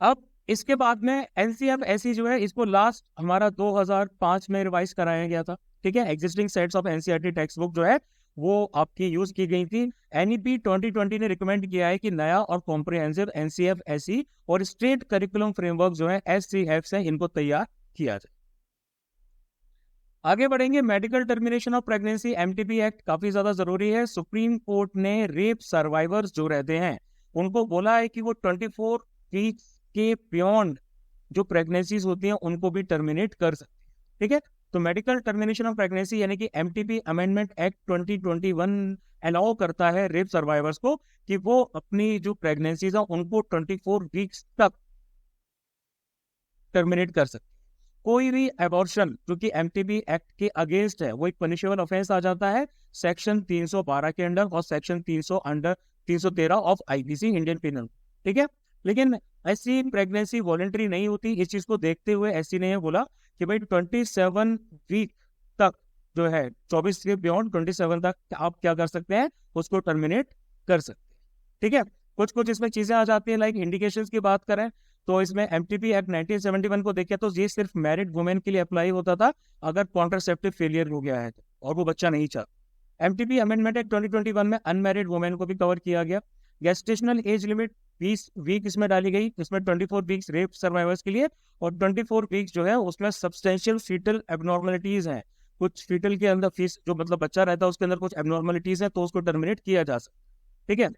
अब इसके बाद में NCFSE जो है इसको लास्ट हमारा 2005 में रिवाइज कराया गया था। ठीक है, existing sets of NCERT text book जो है वो आपकी यूज की गई थी। NEP 2020 ने रिकमेंड किया है कि नया और कॉम्प्रिहेंसिव NCFSE और स्टेट करिकुलम फ्रेमवर्क जो है SCF से इनको तैयार किया जाए। आगे बढ़ेंगे, medical termination of pregnancy MTP act काफी ज्यादा जरूरी है। सुप्रीम कोर्ट ने रेप सर्वाइवर्स जो रहते हैं उनको बोला है कि वो 24 वीक्स के बियॉन्ड जो प्रेगनेंसीज होती हैं उनको भी टर्मिनेट कर सकते हैं। ठीक है, तो मेडिकल टर्मिनेशन ऑफ प्रेगनेंसी यानी कि MTP अमेंडमेंट एक्ट 2021 अलाउ करता है रेप सर्वाइवर्स को कि वो अपनी जो प्रेगनेंसीज है उनको 24 वीक्स तक टर्मिनेट कर सकते हैं। कोई भी एबॉर्शन जो कि MTP एक्ट के अगेंस्ट है वो एक पनिशेबल ऑफेंस आ जाता है सेक्शन 312 के अंडर और section 313 of IPC Indian penal. ठीक है, लेकिन ऐसी प्रेगनेंसी वॉलेंटरी नहीं होती। इस चीज को देखते हुए एससी ने ये बोला कि भाई 27 वीक तक जो है, 24 के बियॉन्ड 27 तक आप क्या कर सकते हैं, उसको टर्मिनेट कर सकते हैं। ठीक है, कुछ कुछ इसमें चीजें आ जाती हैं। लाइक इंडिकेशंस की बात करें तो इसमें एमटीपी एक्ट 1971 को देखें तो ये सिर्फ मैरिड वुमेन के लिए अप्लाई होता था अगर कॉन्ट्रासेप्टिव फेलियर हो गया है और वो बच्चा नहीं चाहता। एमटीपी अमेंडमेंट एक्ट 2021 में अनमैरिड वुमेन को भी कवर किया गया। गेस्टेशनल एज लिमिट 20 वीक इसमें डाली गई। इसमें 24 वीक्स रेप सर्वाइवर्स के लिए और 24 वीक्स जो है उसमें सब्सटेंशियल फीटल एबनॉर्मलिटीज हैं, कुछ फीटल के अंदर फीस जो मतलब बच्चा रहता है उसके अंदर कुछ एबनॉर्मलिटीज है तो उसको टर्मिनेट किया जा सकता है। ठीक है,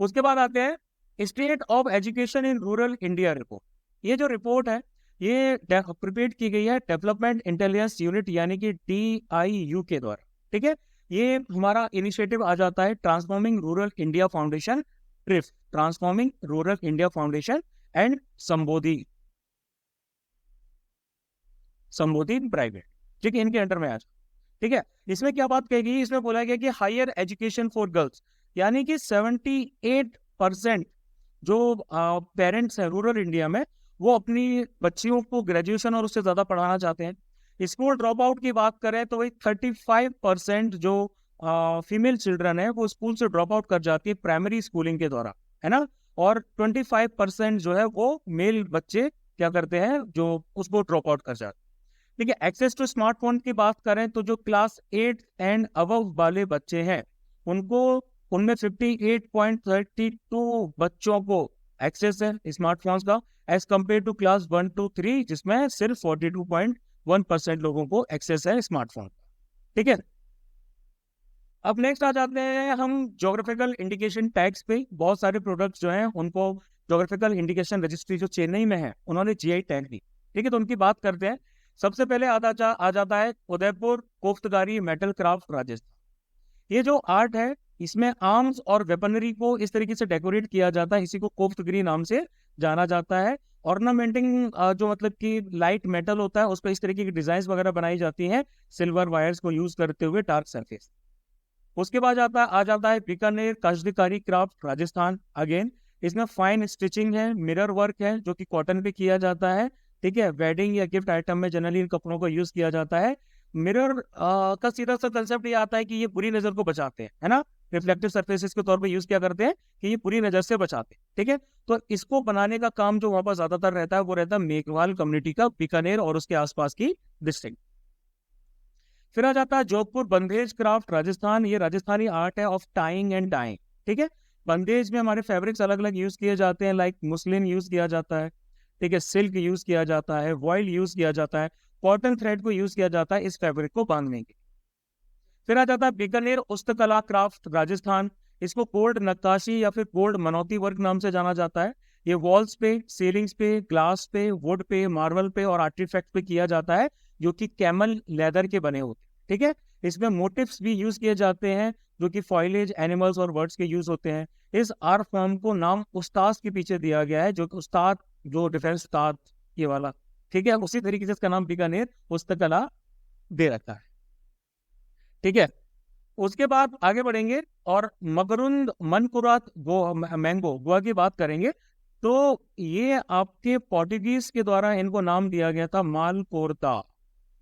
उसके बाद आते हैं state of education in rural India report. ये जो रिपोर्ट है ये प्रिपेयर की गई है डेवलपमेंट इंटेलिजेंस यूनिट यानी कि DIU के द्वारा। ठीक है, ये हमारा इनिशिएटिव आ जाता है transforming rural India foundation, TRIF, transforming rural India foundation and Sambodhi private. ठीक है, इनके अंडर में आ जाए। ठीक है, इसमें क्या बात कही गई, इसमें बोला गया कि हायर एजुकेशन फॉर गर्ल्स, यानी कि 78% जो पेरेंट्स हैं रूरल इंडिया में वो अपनी बच्चियों को ग्रेजुएशन और उससे ज्यादा पढ़ाना चाहते हैं। स्कूल ड्रॉप आउट की बात करें तो वही 35% जो फीमेल चिल्ड्रन है वो स्कूल से ड्रॉप आउट कर जाती है प्राइमरी स्कूलिंग के द्वारा, है ना। और 25% जो है वो मेल बच्चे क्या करते हैं, जो उसको ड्रॉप आउट कर जाते हैं। देखिए, एक्सेस टू स्मार्टफोन की बात करें तो जो क्लास 8 एंड अबव वाले बच्चे हैं उनको, उनमें 58.32 बच्चों को एक्सेस है स्मार्टफोन्स का, as compare to class 1 to 3 जिसमें सिर्फ 42.1% लोगों को एक्सेस है स्मार्टफोन। ठीक है, अब नेक्स्ट आ जाते हैं हम ज्योग्राफिकल इंडिकेशन टैग्स पे। बहुत सारे प्रोडक्ट्स जो हैं उनको ज्योग्राफिकल इंडिकेशन रजिस्ट्री जो चेन्नई में है उन्होंने GI टैग दी। ठीक है, तो उनकी बात करते हैं। सबसे पहले आ जाता है उदयपुर कोफ्तकारी मेटल क्राफ्ट राजस्थान। ये जो आर्ट है इसमें आर्म्स और वेपनरी को इस तरीके से डेकोरेट किया जाता है, इसी को कोफ्तगिरी नाम से जाना जाता है। ऑर्नामेंटिंग जो मतलब कि लाइट मेटल होता है उस पर इस तरीके की डिजाइन वगैरह बनाई जाती हैं सिल्वर वायर्स को यूज करते हुए डार्क सरफेस। उसके बाद आ जाता है बीकानेर काश्तकारी क्राफ्ट राजस्थान। अगेन इसमें फाइन स्टिचिंग है, मिरर वर्क है जो कि कॉटन पे किया जाता है। ठीक है, वेडिंग या गिफ्ट आइटम में जनरली इन कपड़ों को यूज किया जाता है। मिरर का सीधा सा कंसेप्ट ये आता है कि ये बुरी नजर को बचाते हैं, है ना, रिफ्लेक्टिव सरफेसेस के तौर पे यूज किया करते हैं कि ये बुरी नजर से बचाते हैं। ठीक है, तो इसको बनाने का काम जो वहां पर ज्यादातर रहता है वो रहता है मेघवाल कम्युनिटी का, बीकानेर और उसके आसपास की डिस्ट्रिक्ट। फिर आ जाता है जोधपुर बंदेज क्राफ्ट राजस्थान। ये राजस्थानी आर्ट है ऑफ टाइंग एंड डाइंग। ठीक है, बंदेज में हमारे फैब्रिक्स अलग अलग यूज किए जाते हैं, लाइक मुस्लिन यूज किया जाता है, ठीक है, सिल्क यूज किया जाता है, वॉइल यूज किया जाता है, कॉटन थ्रेड को यूज किया जाता है इस फैब्रिक को बांधने के। फिर आ जाता है बीकानेर उस्तकला क्राफ्ट राजस्थान। इसको गोल्ड नक्काशी या फिर गोल्ड मनौती वर्क नाम से जाना जाता है। ये वॉल्स पे, सीलिंग्स पे, ग्लास पे, वुड पे, मार्बल पे और आर्टिफैक्ट पे किया जाता है जो कि कैमल लेदर के बने होते हैं। ठीक है, इसमें मोटिव्स भी यूज किए जाते हैं जो कि फॉइलेज, एनिमल्स और बर्ड्स के यूज होते हैं। इस आर्ट फॉर्म को नाम उस्ताद के पीछे दिया गया है, जो कि उस्ताद जो डिफेंस उस्ताद ये वाला, ठीक है, उसी तरीके से इसका नाम बीकानेर पुस्तकला दे रखा है। ठीक है, उसके बाद आगे बढ़ेंगे और मकरुंद मनकुरात मैंगो गोवा की बात करेंगे। तो ये आपके पोर्टुगीज के द्वारा इनको नाम दिया गया था मालकोर्ता,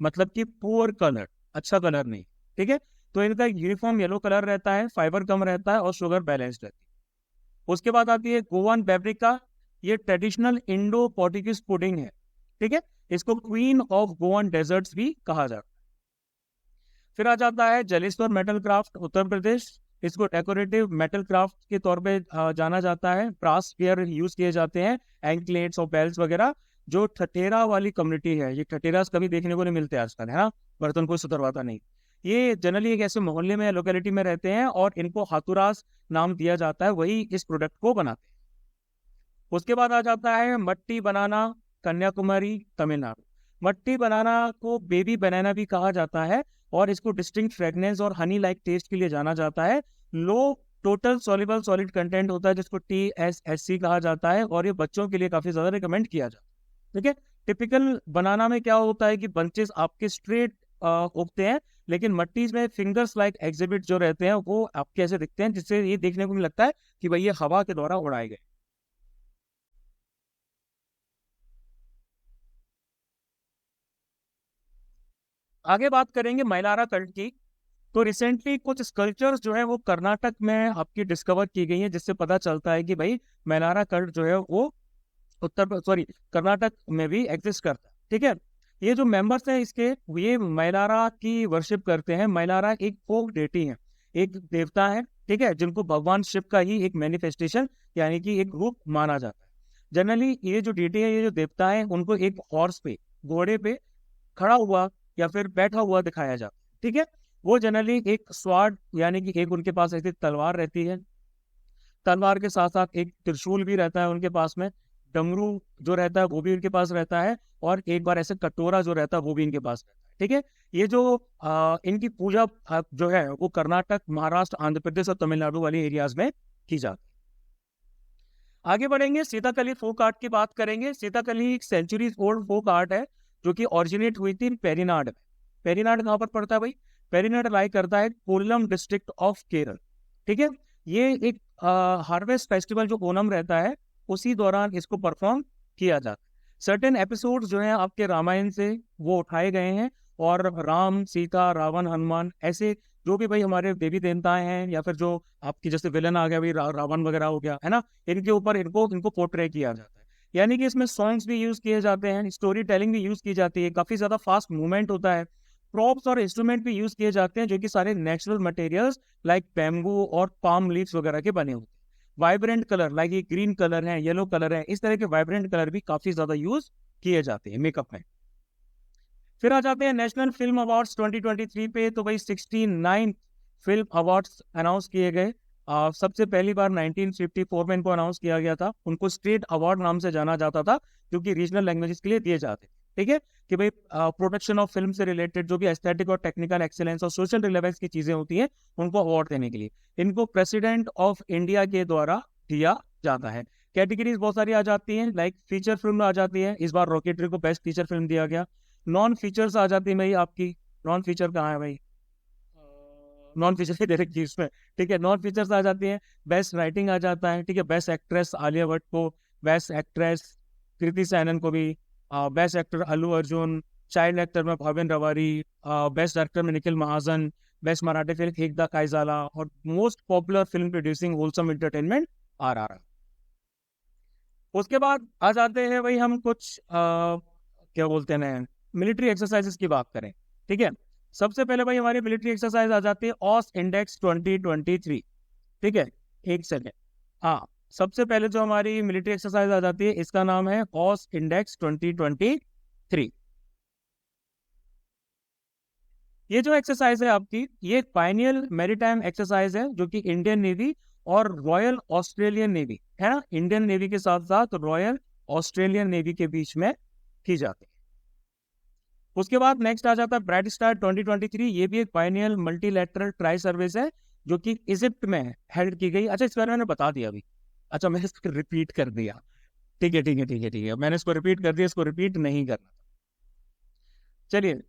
मतलब कि पुअर कलर, अच्छा कलर नहीं। ठीक है, तो इनका यूनिफॉर्म येलो कलर रहता है, फाइबर कम रहता है और शुगर बैलेंस्ड रहती है। उसके बाद आती है गोवान बेब्रिका। ये ट्रेडिशनल इंडो पोर्टुगीज पुडिंग है। ठीक है, इसको क्वीन ऑफ गोवान डेजर्ट्स भी कहा जाता है। फिर आ जाता है जलेश्वर मेटल क्राफ्ट उत्तर प्रदेश। इसको डेकोरेटिव मेटल क्राफ्ट के तौर पे जाना जाता है। ब्रास वेयर यूज किए जाते हैं, एंकलेट्स और बेल्ट वगैरह। जो ठठेरा वाली कम्युनिटी है, ये ठठेरास कभी देखने को नहीं मिलते आजकल, है ना, बर्तन कोई सुधरवाता नहीं। ये जनरली एक ऐसे मोहल्ले में, लोकेलिटी में रहते हैं और इनको हाथुरास नाम दिया जाता है, वही इस प्रोडक्ट को बनाते हैं। उसके बाद आ जाता है मट्टी बनाना, कन्याकुमारी तमिलनाडु। मट्टी बनाना को बेबी बनाना भी कहा जाता है और इसको डिस्टिंक्ट फ्रेगनेंस और हनी लाइक टेस्ट के लिए जाना जाता है। लो टोटल सॉल्युबल सॉलिड कंटेंट होता है जिसको TSSC कहा जाता है और ये बच्चों के लिए काफी ज्यादा रिकमेंड किया जाता है। ठीक है, टिपिकल बनाना में क्या होता है कि बंचेस आपके स्ट्रेट उगते हैं, लेकिन मट्टीज में फिंगर्स लाइक एग्जिबिट जो रहते हैं वो आपके ऐसे दिखते हैं जिससे ये देखने को भी लगता है कि भाई ये हवा के द्वारा उड़ाए गए। आगे बात करेंगे मैलारा कल्ट की। तो रिसेंटली कुछ स्कल्पचर्स जो है वो कर्नाटक में आपकी डिस्कवर की गई है, जिससे पता चलता है कि भाई मैलारा कल्ट जो है वो कर्नाटक में भी एग्जिस्ट करता है। ठीक है, ये जो मेंबर्स हैं इसके, ये मैलारा की वर्शिप करते हैं। मैलारा एक फोक डेटी है, एक देवता है, ठीक है, जिनको भगवान शिव का ही एक मैनिफेस्टेशन यानी कि एक रूप माना जाता है। जनरली ये जो डेटी है, ये जो देवता है, उनको एक हॉर्स पे, घोड़े पे खड़ा हुआ या फिर बैठा हुआ दिखाया जाता है। ठीक है, वो जनरली एक स्वाड यानी कि एक उनके पास ऐसी तलवार रहती है, तलवार के साथ साथ एक त्रिशूल भी रहता है उनके पास में, डमरू जो रहता है वो भी उनके पास रहता है, और एक बार ऐसे कटोरा जो रहता है वो भी इनके पास रहता है। ठीक है, ये जो इनकी पूजा जो है वो कर्नाटक, महाराष्ट्र, आंध्र प्रदेश और तमिलनाडु वाले एरियाज में की जाती है। आगे बढ़ेंगे, सीताकली फोक आर्ट की बात करेंगे। सीताकली एक सेंचुरीज ओल्ड फोक आर्ट है जो कि ओरिजिनेट हुई थी पेरिनाड में। पेरिनाड कहाँ पर पड़ता है भाई? पेरिनाड लाई करता है कोल्लम डिस्ट्रिक्ट ऑफ केरल। ठीक है, ये एक हार्वेस्ट फेस्टिवल जो ओनम रहता है उसी दौरान इसको परफॉर्म किया जाता है। सर्टेन एपिसोड जो है आपके रामायण से वो उठाए गए हैं, और राम, सीता, रावण, हनुमान, ऐसे जो भी भाई हमारे देवी देवताएं हैं, या फिर जो आपकी जैसे विलन आ गया भाई रावण वगैरह हो गया है ना, इनके ऊपर इनको इनको पोर्ट्रे किया जाता है। यानी कि इसमें सॉन्ग्स भी यूज किए जाते हैं, स्टोरी टेलिंग भी यूज की जाती है, काफी ज्यादा फास्ट मूवमेंट होता है, प्रॉप्स और इंस्ट्रूमेंट भी यूज किए जाते हैं जो कि सारे नेचुरल मटेरियल्स लाइक बैम्बू और पाम लीव्स वगैरह के बने होते हैं। वाइब्रेंट कलर लाइक ये ग्रीन कलर है, येलो कलर है, इस तरह के वाइब्रेंट कलर भी काफी ज्यादा यूज किए जाते हैं मेकअप में। फिर आ जाते हैं नेशनल फिल्म अवार्ड्स 2023 पे। तो भाई 69 फिल्म अवार्ड्स अनाउंस किए गए। सबसे पहली बार 1954 में इनको अनाउंस किया गया था। उनको स्टेट अवार्ड नाम से जाना जाता था, जो कि रीजनल लैंग्वेजेस के लिए दिए जाते। ठीक है, कि भाई प्रोडक्शन ऑफ फिल्म से रिलेटेड जो भी एस्थेटिक और टेक्निकल एक्सेलेंस और सोशल रिलेवेंस की चीजें होती हैं, उनको अवार्ड देने के लिए इनको प्रेसिडेंट ऑफ इंडिया के द्वारा दिया जाता है। कैटेगरीज बहुत सारी आ जाती हैं, लाइक फीचर फिल्म आ जाती है, इस बार रॉकेटरी को बेस्ट फीचर फिल्म दिया गया। नॉन फीचर्स आ जाती है भाई आपकी, नॉन फीचर कहाँ है भाई? नॉन फीचर की डायरेक्ट चीज में, ठीक है, नॉन फीचर्स आ जाती हैं। बेस्ट राइटिंग आ जाता है, ठीक है, बेस्ट एक्ट्रेस आलिया भट्ट को, बेस्ट एक्ट्रेस कृति सैनन को भी, best actor Allu Arjun, child actor में भाविन रवारी, बेस्ट एक्टर में निखिल महाजन, बेस्ट मराठी फिल्म एकदा कायजाला, और most popular film producing wholesome entertainment RRR। उसके बाद आ जाते हैं भाई हम कुछ क्या बोलते हैं, मिलिट्री एक्सरसाइजेस की बात करें। ठीक है, सबसे पहले भाई हमारी मिलिट्री एक्सरसाइज आ जाती है ऑस इंडेक्स 2023। ठीक है, एक सेकेंड, हाँ, सबसे पहले जो हमारी मिलिट्री एक्सरसाइज आ जाती है इसका नाम है ऑस इंडेक्स 2023। ये जो एक्सरसाइज है आपकी, ये पायनियर मैरीटाइम एक्सरसाइज है जो कि इंडियन नेवी और रॉयल ऑस्ट्रेलियन नेवी है ना, इंडियन नेवी के साथ साथ रॉयल ऑस्ट्रेलियन नेवी के बीच में की जाती है। उसके बाद नेक्स्ट आ जाता है ब्राइट स्टार 2023। ये भी एक पायनियर मल्टीलैटरल ट्राई सर्विस है जो कि इजिप्ट में हेल्ड की गई। अच्छा, इस बारे में मैंने बता दिया अभी, अच्छा मैंने इसको रिपीट कर दिया, ठीक है ठीक है ठीक है ठीक है, मैंने इसको रिपीट कर दिया, इसको रिपीट नहीं करना। चलिए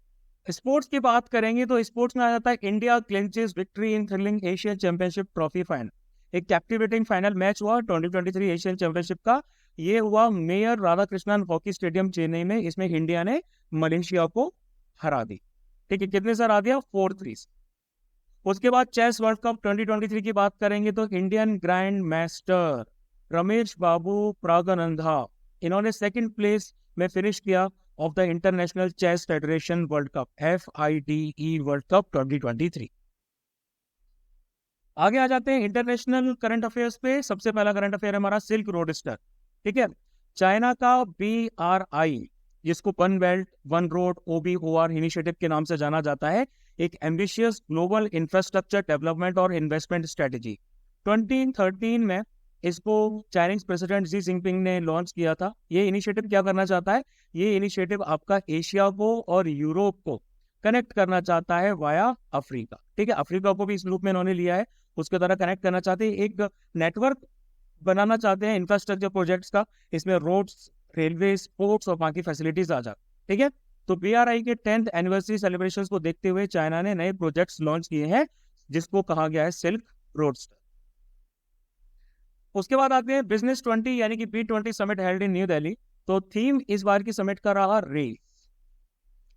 स्पोर्ट्स की बात करेंगे तो स्पोर्ट्स में आ जाता है India clinches victory in thrilling Asian championship trophy final. एक कैप्टिवेटिंग फाइनल मैच हुआ 2023 एशियन चैंपियनशिप का। ये हुआ mayor Radhakrishnan hockey stadium Chennai में। इसमें इंडिया ने मलेशिया को हरा दी। ठीक है, कितने से हरा दिया? 4-3। उसके बाद चेस वर्ल्ड कप 2023 की बात करेंगे तो Indian grand master Ramesh Babu Praggnanandhaa, इन्होंने सेकंड प्लेस में फिनिश किया of the international chess federation world cup FIDE world cup 2023। आगे आ जाते हैं इंटरनेशनल करंट अफेयर्स पे। सबसे पहला करंट अफेयर है हमारा सिल्क रोड स्टर। ठीक है, चाइना का BRI, जिसको one belt one road OBOR initiative के नाम से जाना जाता है, एक एम्बिशियस ग्लोबल इंफ्रास्ट्रक्चर डेवलपमेंट और इन्वेस्टमेंट स्ट्रेटेजी 2013 में इसको चाइनीज प्रेसिडेंट जी जिनपिंग ने लॉन्च किया था। ये इनिशिएटिव क्या करना चाहता है? ये इनिशिएटिव आपका एशिया को और यूरोप को कनेक्ट करना चाहता है वाया अफ्रीका। ठीक है, अफ्रीका को भी इस लूप में इन्होंने लिया है, उसके द्वारा कनेक्ट करना चाहते हैं, एक नेटवर्क बनाना चाहते हैं इंफ्रास्ट्रक्चर प्रोजेक्ट्स का। इसमें रोड्स, रेलवे, पोर्ट्स और बाकी फैसिलिटीज आ जाती। ठीक है, तो BRI के 10th एनिवर्सरी सेलिब्रेशंस को देखते हुए चाइना ने नए प्रोजेक्ट्स लॉन्च किए हैं जिसको कहा गया है सिल्क रोड्स। उसके बाद आते हैं बिजनेस 20 यानी कि B20 summit held in new Delhi. तो थीम इस बार की समिट का रहा रेस।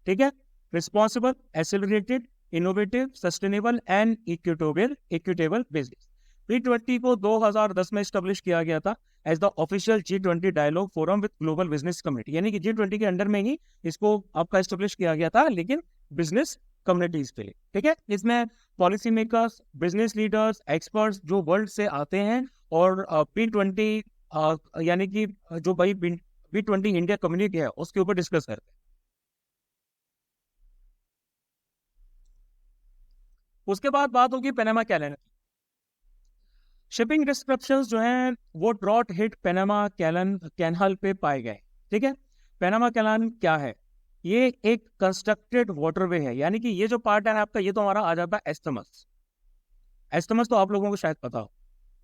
ठीक है, responsible, accelerated, innovative, sustainable and equitable business. G20 को 2010 में स्टेब्लिश किया गया था as the official G20 dialogue forum with global business community, यानी कि G20 के अंडर में ही इसको आपका स्टेब्लिश किया गया था, लेकिन बिजनेस कम्युनिटीज के लिए। ठीक है, इसमें policy makers, business leaders, experts जो वर्ल्ड से आते हैं और P20 यानी कि जो भाई P20 इंडिया कम्युनिटी है उसके ऊपर डिस्कस करते हैं। उसके बाद बात होगी पनामा कैनाल। शिपिंग डिस्ट्रप्शंस जो हैं वो ड्रॉट हिट पनामा कैनाल पे पाए गए। ठीक है, पनामा कैनाल क्या है? ये एक कंस्ट्रक्टेड वाटरवे है, यानी कि ये जो पार्ट है आपका, ये तो हमारा आ जाता है एस्थमस। एस्थमस तो आप लोगों को शायद पता हो,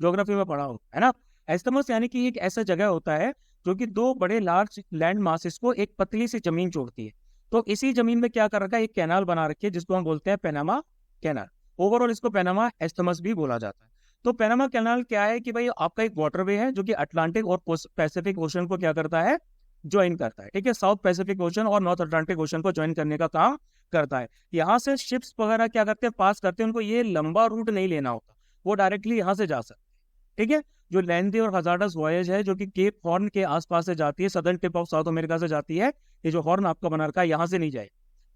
ज्योग्राफी में पढ़ा हो, है ना। एस्थमस यानी कि एक ऐसा जगह होता है जो कि दो बड़े लार्ज लैंड मासेस को एक पतली सी जमीन जोड़ती है। तो इसी जमीन में क्या कर रखा है, एक कैनाल बना रखी है जिसको हम बोलते हैं पनामा कैनाल। ओवरऑल इसको पनामा एस्थमस भी बोला जाता है। तो पनामा कैनाल क्या है कि भाई आपका एक वाटरवे है जो कि अटलांटिक और पैसिफिक ओशन को क्या करता है, ज्वाइन करता है। ठीक है, साउथ पैसिफिक ओशन और नॉर्थ अटलांटिक ओशन को ज्वाइन करने का काम करता है। यहाँ से शिप्स वगैरह क्या करते हैं, पास करते हैं, उनको ये लंबा रूट नहीं लेना होता, वो डायरेक्टली यहाँ से जा सकते हैं। ठीक है, जो लेंथी और हजार्डस वॉयज है जो कि केप हॉर्न के आसपास से जाती है, southern tip of south America से जाती है, ये जो हॉर्न आपका बना रखा है यहाँ से नहीं जाए।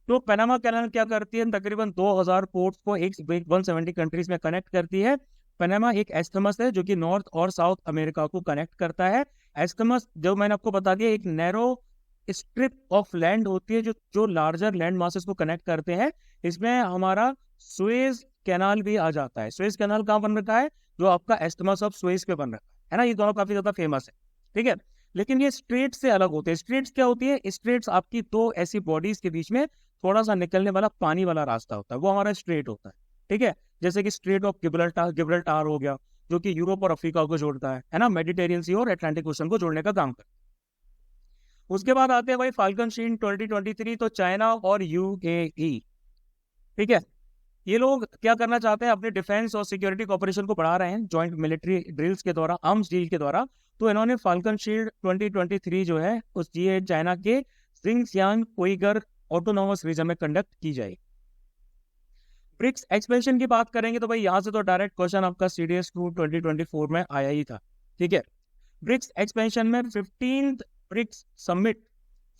तो पनामा कैनाल क्या करती है, तकरीबन 2000 पोर्ट्स को एक 170 कंट्रीज में कनेक्ट करती है। पनामा एक एस्थमस है जो कि नॉर्थ और साउथ अमेरिका को कनेक्ट करता है। एस्थमस जो मैंने आपको बता दिया, एक नैरो स्ट्रिप ऑफ लैंड होती है जो लार्जर लैंड मासेस को कनेक्ट करते हैं। इसमें हमारा सुएज कैनाल भी आ जाता है। सुएज कैनाल कहाँ बन रखा है, जो आपका एस्थमस ऑफ सुएज पे बन रखा है ना। ये दोनों काफी ज्यादा फेमस है। ठीक है, लेकिन ये स्ट्रेट से अलग होते हैं। स्ट्रेट्स क्या होती है, स्ट्रेट्स आपकी दो ऐसी बॉडीज के बीच में थोड़ा सा निकलने वाला पानी वाला रास्ता होता है, वो हमारा स्ट्रेट होता है। ठीक है, जैसे कि स्ट्रेट ऑफ गिब्रल्टार हो गया जो कि यूरोप और अफ्रीका को जोड़ता है ना, मेडिटेरियन सी और अटलांटिक ओशन को जोड़ने का काम करता है। उसके बाद आते हैं भाई फाल्कन शील्ड 2023, तो चाइना और यूएई। ठीक है, ये लोग क्या करना चाहते हैं, अपने डिफेंस और सिक्योरिटी कॉपरेशन को बढ़ा रहे हैं ज्वाइंट मिलिट्री ड्रिल्स के द्वारा, आर्म्स डील के द्वारा। तो इन्होंने फाल्कन शील्ड 2023 जो है उस ये चाइना के जिंगजियांग उइगर ऑटोनोमस रीजन में कंडक्ट की जाएगी। ब्रिक्स एक्सपेंशन की बात करेंगे तो भाई यहाँ से तो डायरेक्ट क्वेश्चन आपका CDS 2024 में आया ही था। ठीक है, ब्रिक्स एक्सपेंशन में 15th BRICS summit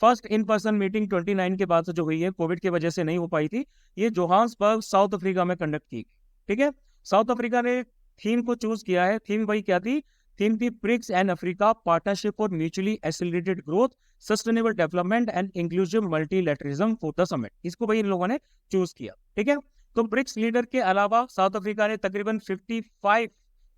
first in person meeting 29 के बाद से जो हुई है, कोविड की वजह से नहीं हो पाई थी, ये जोहान्सबर्ग साउथ अफ्रीका में कंडक्ट की। ठीक है, साउथ अफ्रीका ने थीम को चूज किया है। थीम भाई क्या थी, थीम थी BRICS and Africa partnership for mutually accelerated growth, sustainable development and inclusive multilateralism for the summit. इसको भाई इन लोगों ने चूज किया। ठीक है, तो ब्रिक्स लीडर के अलावा साउथ अफ्रीका ने तकरीबन 55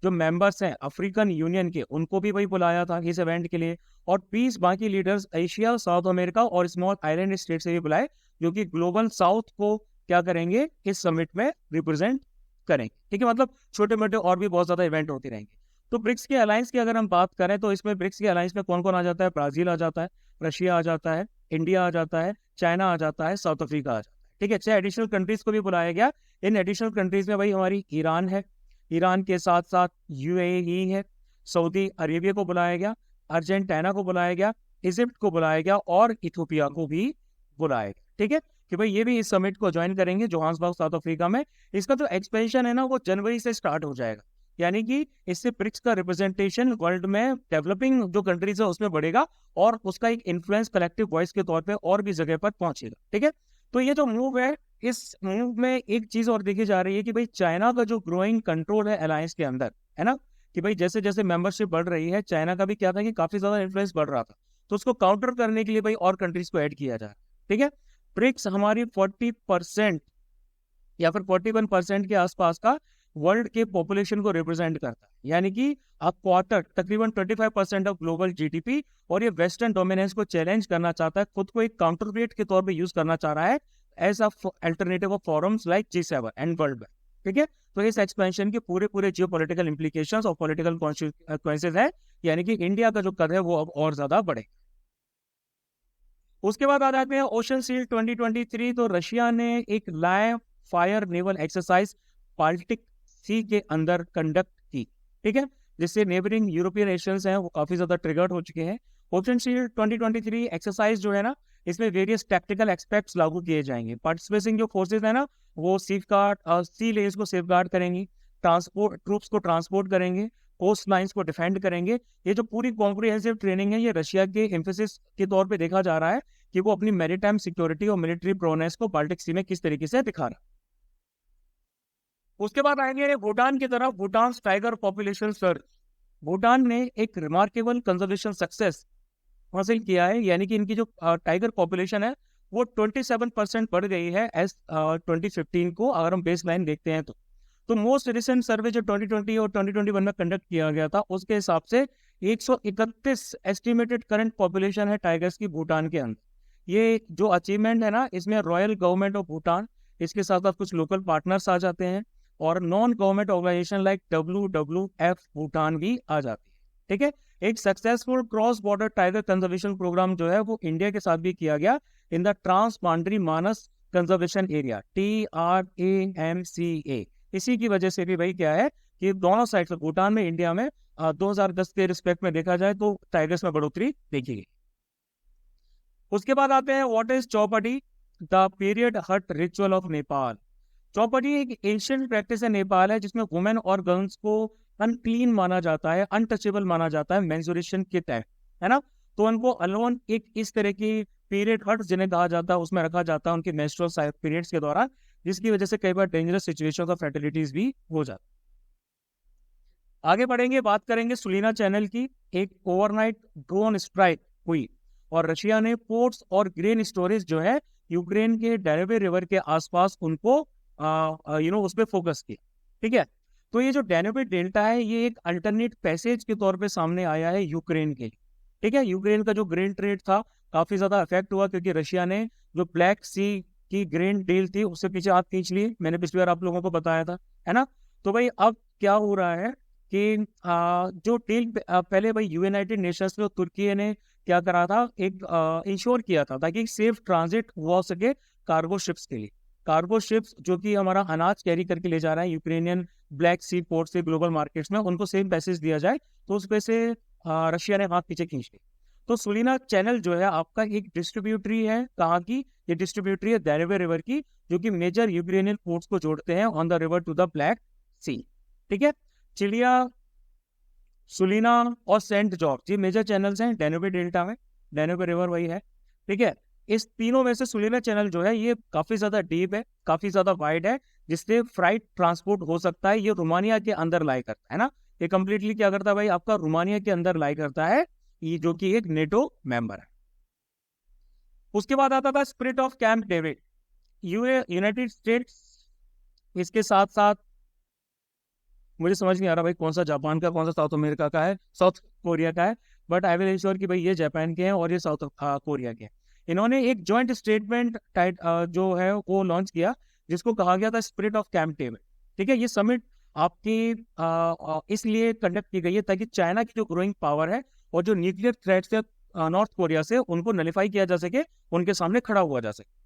जो मेंबर्स हैं अफ्रीकन यूनियन के, उनको भी वही बुलाया था इस इवेंट के लिए, और 20 बाकी लीडर्स एशिया, साउथ अमेरिका और स्मॉल आइलैंड स्टेट से भी बुलाए, जो कि ग्लोबल साउथ को क्या करेंगे, इस समिट में रिप्रेजेंट करेंगे। ठीक है, मतलब छोटे मोटे और भी बहुत ज्यादा इवेंट होते रहेंगे। तो ब्रिक्स के अलायंस की अगर हम बात करें तो इसमें ब्रिक्स के अलायंस में कौन कौन आ जाता है, ब्राजील आ जाता है, रशिया आ जाता है, इंडिया आ जाता है, चाइना आ जाता है, साउथ अफ्रीका आ जाता है। ठीक है, 6 एडिशनल कंट्रीज को भी बुलाया गया। इन एडिशनल कंट्रीज में भाई हमारी ईरान है, ईरान के साथ साथ यूएई है, सऊदी अरेबिया को बुलाया गया, अर्जेंटीना को बुलाया गया, इजिप्ट को बुलाया गया और इथोपिया को भी बुलाया गया। ठीक है, कि भाई ये भी इस समिट को ज्वाइन करेंगे जोहान्सबर्ग साउथ अफ्रीका में। इसका जो एक्सपेंशन है ना वो जनवरी से स्टार्ट हो जाएगा, यानी कि इससे ब्रिक्स का रिप्रेजेंटेशन वर्ल्ड में डेवलपिंग जो कंट्रीज है उसमें बढ़ेगा और उसका एक इन्फ्लुएंस कलेक्टिव वॉइस के तौर पे और भी जगह पर पहुंचेगा। ठीक है, तो ये जो मूव है, इस मूव में एक चीज और देखी जा रही है कि भाई चाइना का जो ग्रोइंग कंट्रोल है अलायंस के अंदर, है ना, कि भाई जैसे जैसे मेंबरशिप बढ़ रही है, चाइना का भी क्या था कि काफी ज्यादा इन्फ्लुएंस बढ़ रहा था, तो उसको काउंटर करने के लिए भाई और कंट्रीज को ऐड किया जा रहा है। ठीक है, ब्रिक्स हमारी 40% या फिर 41% के आसपास का वर्ल्ड के पॉपुलेशन को रिप्रेजेंट करता है, यानी कि आप क्वार्टर तकरीबन 25% ऑफ ग्लोबल जीडीपी, और ये वेस्टर्न डोमिनेंस को चैलेंज करना चाहता है, खुद को एक काउंटर वेट के तौर पे यूज करना चाह रहा है as alternative of forums like G7 and World Bank. ठीक है, तो इस एक्सपेंशन के पूरे जियोपॉलिटिकल इंप्लीकेशंस और पॉलिटिकल कॉन्सिक्वेंसेज है, यानी कि इंडिया का जो कद है वो अब और ज्यादा बढ़े। उसके बाद आ जाते हैं ओशन शील्ड 2023। तो रशिया ने एक live fire naval exercise Baltic sea के अंदर कंडक्ट की। ठीक है, जिससे नेबरिंग यूरोपियन नेशंस हैं वो काफी ज्यादा ट्रिगर्ड हो चुके हैं। ओशन शील्ड 2023 एक्सरसाइज जो है ना, इसमें वेरियस टैक्टिकल एक्सपेक्ट्स लागू किए जाएंगे। पार्टिसिपेटिंग जो फोर्सेज है ना, वो सी लेज को सेफ गार्ड करेंगी, ट्रांसपोर्ट ट्रूप्स को ट्रांसपोर्ट करेंगे, कोस्ट लाइंस को डिफेंड करेंगे। ये जो पूरी कॉम्प्रिहेंसिव ट्रेनिंग है, ये रशिया के एम्फेसिस के तौर पे देखा जा रहा है कि वो अपनी मैरीटाइम सिक्योरिटी और मिलिट्री प्रोनेस को बाल्टिक सी में किस तरीके से दिखा रहा है। उसके बाद आएंगे भूटान की तरफ। Bhutan tiger population search. Bhutan ने एक रिमार्केबल कंजर्वेशन सक्सेस हासिल किया है, यानी कि इनकी जो टाइगर पॉपुलेशन है वो 27% बढ़ गई है एज 2015 को, अगर हम बेस लाइन देखते हैं तो मोस्ट रिसेंट सर्वे जो 2020 और 2021 में कंडक्ट किया गया था, उसके हिसाब से 131 एस्टिमेटेड करंट पॉपुलेशन है टाइगर्स की भूटान के अंदर। ये जो अचीवमेंट है ना, इसमें रॉयल गवर्नमेंट ऑफ भूटान, इसके साथ साथ कुछ लोकल पार्टनर्स आ जाते हैं और non government organisation like WWF Bhutan भी आ जाती है। ठीक है, एक successful cross border tiger conservation programme जो है वो इंडिया के साथ भी किया गया in the trans boundary Manas conservation area, TRAMCA। इसी की वजह से भी भाई क्या है कि दोनों साइड से भूटान में, इंडिया में 2010 के रिस्पेक्ट में देखा जाए तो टाइगर्स में बढ़ोतरी देखी गई। उसके बाद आते हैं what is Chowpatty, the period हट रिचुअल ऑफ नेपाल। चौपाटी एक एंशिएंट प्रैक्टिस है नेपाल है, जिसमें वुमेन और गर्ल्स को अनक्लीन माना जाता है, अनटचेबल माना जाता है मेंस्ट्रुएशन के टाइम, है ना। तो उनको अलोन एक इस तरह की पीरियड हट जिन्हें कहा जाता है उसमें रखा जाता है उनके मेंस्ट्रुअल पीरियड्स के दौरान, जिसकी वजह से कई बार डेंजरस सिचुएशन ऑफ फर्टिलिटीज भी हो जाती। आगे बढ़ेंगे, बात करेंगे सुलीना चैनल की। एक ओवरनाइट ड्रोन स्ट्राइक हुई और रशिया ने पोर्ट्स और ग्रेन स्टोरेज जो है यूक्रेन के डैन्यूब रिवर के आसपास उनको उस पर फोकस किया। ठीक है, तो ये जो डैन्यूब डेल्टा है ये एक अल्टरनेट पैसेज के तौर पे सामने आया है यूक्रेन के लिए। ठीक है, यूक्रेन का जो ग्रेन ट्रेड था काफी ज्यादा इफेक्ट हुआ, क्योंकि रशिया ने जो ब्लैक सी की ग्रेन डील थी उससे पीछे हाथ खींच लिए, मैंने पिछली बार आप लोगों को बताया था, है ना। तो भाई अब क्या हो रहा है कि जो डील पहले भाई यूनाइटेड नेशंस में तुर्की ने क्या करा था, एक इंश्योर किया था ताकि सेफ ट्रांजिट हो सके कार्गो शिप्स के लिए। कार्गो शिप्स जो कि हमारा अनाज कैरी करके ले जा रहा है यूक्रेनियन ब्लैक सी पोर्ट से ग्लोबल मार्केट्स में, उनको सेम पैसेज दिया जाए, तो उस पे से रशिया ने हाथ पीछे खींच लिया। तो सुलीना चैनल जो है आपका एक डिस्ट्रीब्यूटरी है, कहाँ की, ये डिस्ट्रीब्यूटरी है डैन्यूब रिवर की, जो कि मेजर यूक्रेनियन पोर्ट्स को जोड़ते हैं on the river to the Black Sea. ठीक है, चिलिया, सुलीना और सेंट जॉर्ज ये मेजर चैनल्स हैं डैन्यूब डेल्टा में, डैन्यूब रिवर वही है। ठीक है, इस तीनों में से सुलीना चैनल जो है ये काफी ज्यादा डीप है, काफी ज्यादा वाइड है, जिससे फ्राइट ट्रांसपोर्ट हो सकता है। ये रोमानिया के अंदर लाई करता है ना, ये कंप्लीटली क्या करता है भाई, आपका रोमानिया के अंदर लाई करता है, ये जो कि एक नेटो मेंबर है। उसके बाद आता था spirit of camp David, United states, इसके साथ साथ मुझे समझ नहीं आ रहा भाई कौन सा जापान का, कौन सा साउथ अमेरिका का है, साउथ कोरिया का है, बट आई विल इंश्योर कि भाई ये जापान के हैं और ये साउथ कोरिया के हैं। इन्होंने एक जॉइंट स्टेटमेंट जो है वो लॉन्च किया, जिसको कहा गया था स्पिरिट ऑफ कैंप डेविड। ठीक है, ये समिट आपकी इसलिए कंडक्ट की गई है ताकि चाइना की जो ग्रोइंग पावर है और जो न्यूक्लियर थ्रेट्स है नॉर्थ कोरिया से, उनको नलिफाई किया जा सके, उनके सामने खड़ा हुआ जा सके।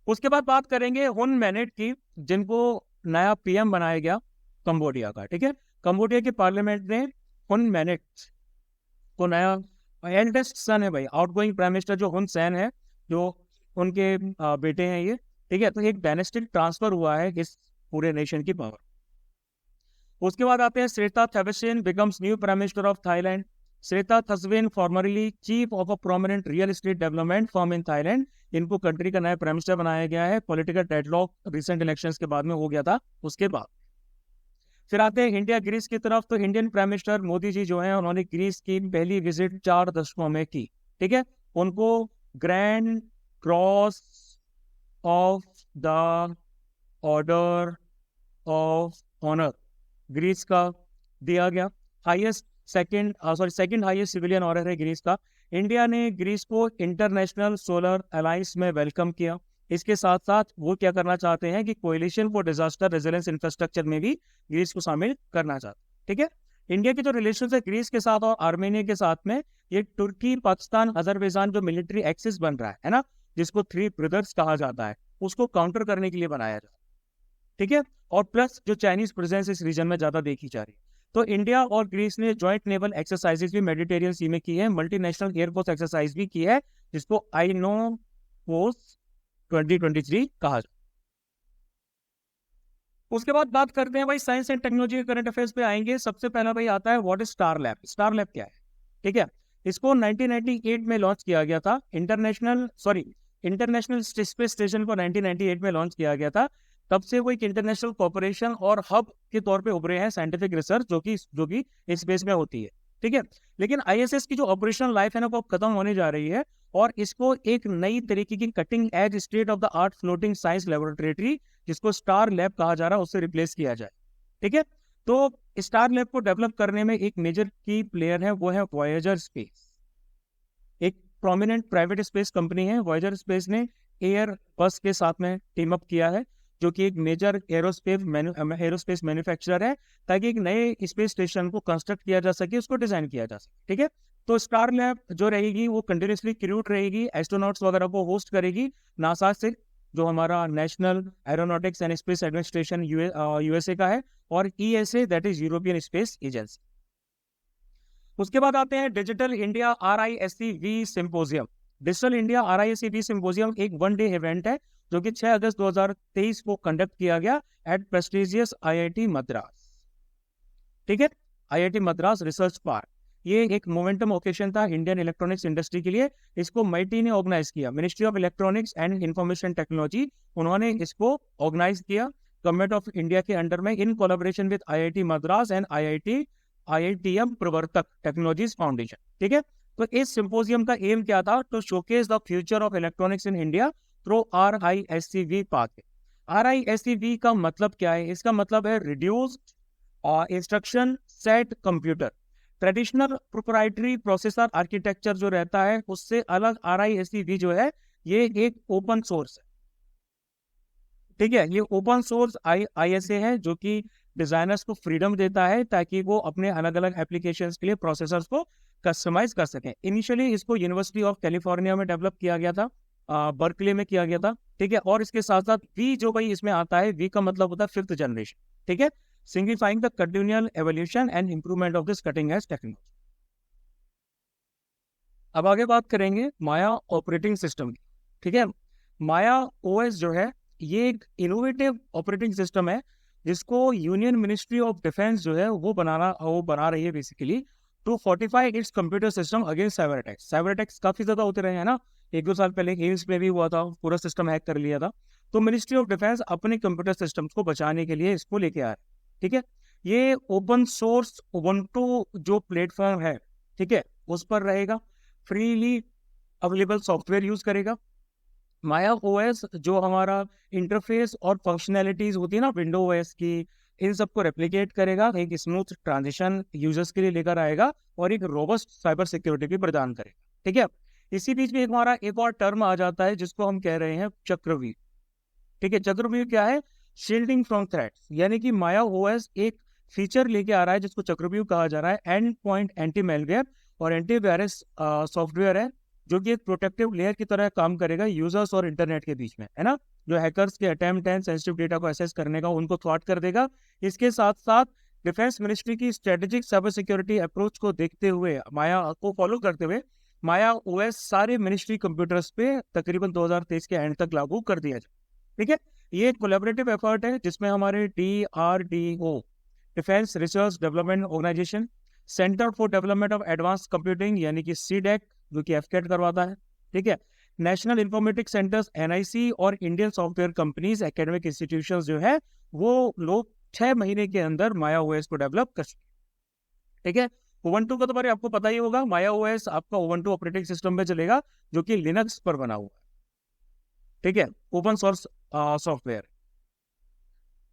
उसके बाद बात करेंगे हुन मैनेट की, जिनको नया PM बनाया गया कंबोडिया का। ठीक है, कंबोडिया के पार्लियामेंट ने हुन मैनेट को नया, एल्डेस्ट सन है भाई, आउटगोइंग प्राइम मिनिस्टर जो हुन सेन है, जो उनके बेटे हैं ये। ठीक है, तो एक डायनेस्टिक ट्रांसफर हुआ है इस पूरे नेशन की पावर। उसके बाद आते हैं Srettha Thavisin becomes new prime minister of Thailand. Srettha Thavisin formerly chief of a prominent real estate development firm in Thailand, इनको कंट्री का नया प्राइम मिनिस्टर बनाया गया है। पॉलिटिकल डेडलॉक रिसेंट इलेक्शंस के बाद में हो गया था उसके बाद। फिर आते हैं इंडिया ग्रीस की तरफ। तो Indian prime minister Modi ji जो है, उन्होंने ग्रीस की पहली विजिट 4 दशकों में की। ठीक है, उनको grand cross of the order of honour Greece का दिया गया, सेकंड हाईएस्ट सिविलियन ऑनर है ग्रीस का। इंडिया ने ग्रीस को इंटरनेशनल सोलर अलायंस में वेलकम किया। इसके साथ साथ वो क्या करना चाहते हैं कि coalition for disaster resilience infrastructure में भी ग्रीस को शामिल करना चाहते हैं। ठीक है, इंडिया के जो रिलेशन है ग्रीस के साथ और आर्मेनिया के साथ में, ये तुर्की, पाकिस्तान, अजरबैजान जो मिलिट्री एक्सिस बन रहा है ना, जिसको 3 ब्रदर्स कहा जाता है, उसको काउंटर करने के लिए बनाया जाता है। ठीक है, और प्लस जो चाइनीज प्रेजेंस इस रीजन में ज्यादा देखी जा रही है। तो इंडिया और ग्रीस ने ज्वाइंट नेवल एक्सरसाइजेज भी मेडिटेरियन सी में की है, मल्टीनेशनल एयरफोर्स एक्सरसाइज भी की है, जिसको आई नो फोर्स 2023 कहा जाए। उसके बाद बात करते हैं भाई साइंस एंड टेक्नोलॉजी के करंट अफेयर्स पे आएंगे। सबसे पहला भाई आता है what is star lab. Star lab क्या है? ठीक है, इसको 1998 में लॉन्च किया गया था। इंटरनेशनल स्पेस स्टेशन को 1998 में लॉन्च किया गया था। तब से वो एक इंटरनेशनल कॉर्पोरेशन और हब के तौर पे उभरे हैं साइंटिफिक रिसर्च जो कि स्पेस में होती है। ठीक है, लेकिन आईएसएस की जो ऑपरेशनल लाइफ है ना वो खत्म होने जा रही है, और इसको एक नई तरीके की cutting edge state of the art floating science laboratory, जिसको स्टार लैब कहा जा रहा है, उससे रिप्लेस किया जाए। ठीक है, तो स्टार लैब को डेवलप करने में एक मेजर की प्लेयर है, वो है वॉयेजर स्पेस। एक प्रोमिनेंट प्राइवेट स्पेस कंपनी है। वॉयेजर स्पेस ने एयर बस के साथ में टीम अप किया है, जो कि एक मेजर एरोस्पेस मैन्युफैक्चरर है, ताकि एक नए स्पेस स्टेशन को कंस्ट्रक्ट किया जा सके, उसको डिजाइन किया जा सके। ठीक है, तो स्टार लैब जो रहेगी वो कंटिन्यूसली क्रूड रहेगी, एस्ट्रोनॉट्स वगैरह को होस्ट करेगी नासा से, जो हमारा national aeronautics and space administration USA का है, और ESA that is European space agency. उसके बाद आते हैं digital India RISC-V symposium. Digital India RISC-V symposium एक वन डे इवेंट है जो कि 6 अगस्त 2023 को कंडक्ट किया गया एट प्रेस्टिजियस IIT मद्रास। ठीक है, IIT मद्रास रिसर्च पार्क। ये एक मोमेंटम ओकेशन था इंडियन इलेक्ट्रॉनिक्स इंडस्ट्री के लिए। इसको MIT ने ऑर्गेनाइज किया, ministry of electronics and information technology, उन्होंने इसको ऑर्गेनाइज किया गवर्नमेंट ऑफ इंडिया के अंडर में, in collaboration with IIT Madras and IITM Pravartak technologies foundation. ठीक है, तो इस सिंपोजियम का एम क्या था? To showcase the future of electronics in India through RISC-V path. RISC-V का मतलब क्या है? इसका मतलब है reduced instruction set computer. Traditional proprietary processor architecture जो रहता है उससे अलग RISC-V जो है ये एक ओपन सोर्स है। ठीक है, ये ओपन सोर्स ISA है जो कि डिजाइनर्स को फ्रीडम देता है ताकि वो अपने अलग अलग एप्लीकेशंस के लिए प्रोसेसर्स को कस्टमाइज कर सकें। इनिशियली इसको यूनिवर्सिटी ऑफ कैलिफोर्निया में डेवलप किया गया था, बर्कले में किया गया था। ठीक है, और इसके साथ साथ V जो भाई इसमें आता है, V का मतलब होता है 5th जनरेशन। ठीक है, signifying the continual evolution and improvement of this cutting edge technology. अब आगे बात करेंगे माया ऑपरेटिंग सिस्टम की। ठीक है, माया OS जो है ये एक इनोवेटिव ऑपरेटिंग सिस्टम है जिसको यूनियन मिनिस्ट्री ऑफ डिफेंस जो है वो बना रही है basically to fortify its computer system against cyber attacks. Cyber attacks काफी ज्यादा होते रहे हैं ना, 1-2 साल पहले एम्स में भी हुआ था, पूरा सिस्टम हैक कर लिया था। तो मिनिस्ट्री ऑफ डिफेंस अपने कंप्यूटर सिस्टम्स को बचाने के लिए इसको लेके आया है। ठीक है, ये ओपन सोर्स उबुंटू जो प्लेटफॉर्म है, ठीक है, उस पर रहेगा, फ्रीली अवेलेबल सॉफ्टवेयर यूज करेगा। माया OS जो हमारा इंटरफेस और फंक्शनैलिटीज होती है ना विंडो OS की, इन सबको रेप्लिकेट करेगा, एक स्मूथ ट्रांजिशन यूजर्स के लिए लेकर आएगा और एक रोबस्ट साइबर सिक्योरिटी भी प्रदान करेगा। ठीक है, इसी बीच में हमारा एक और टर्म आ जाता है जिसको हम कह रहे हैं चक्रव्यूह। ठीक है, चक्रव्यूह क्या है? शील्डिंग फ्रॉम थ्रेट्स, यानी कि माया OS एक फीचर लेके आ रहा है जिसको चक्रव्यूह कहा जा रहा है। एंड पॉइंट एंटी मेलवेयर और एंटीवायरस सॉफ्टवेयर है जो कि एक प्रोटेक्टिव लेयर की तरह काम करेगा यूजर्स और इंटरनेट के बीच में, है ना। जो हैकर्स के अटेम्प्ट हैं सेंसिटिव डेटा को एक्सेस करने का, उनको थ्वाट कर देगा। इसके साथ साथ डिफेंस मिनिस्ट्री की स्ट्रेटेजिक साइबर सिक्योरिटी अप्रोच को देखते हुए, माया को फॉलो करते हुए, माया OS सारे मिनिस्ट्री कंप्यूटर्स पे तकरीबन 2023 के एंड तक लागू कर दिया जाए। ठीक है, ये एक कोलैबोरेटिव एफर्ट है जिसमें हमारे DRDO, defence research development organisation, centre for development of advance computing यानी कि CDEC जो कि FCAT करवाता है, ठीक है, नेशनल इंफॉर्मेटिक्स सेंटर्स NIC और Indian software companies academic institutions जो है वो लोग 6 महीने के अंदर माया OS को डेवलप कर सके। ठीक है, उबंटू का तो बारे आपको पता ही होगा, माया OS आपका उबंटू ऑपरेटिंग सिस्टम पे चलेगा जो कि लिनक्स पर बना हुआ है। ठीक है, ओपन सोर्स सॉफ्टवेयर।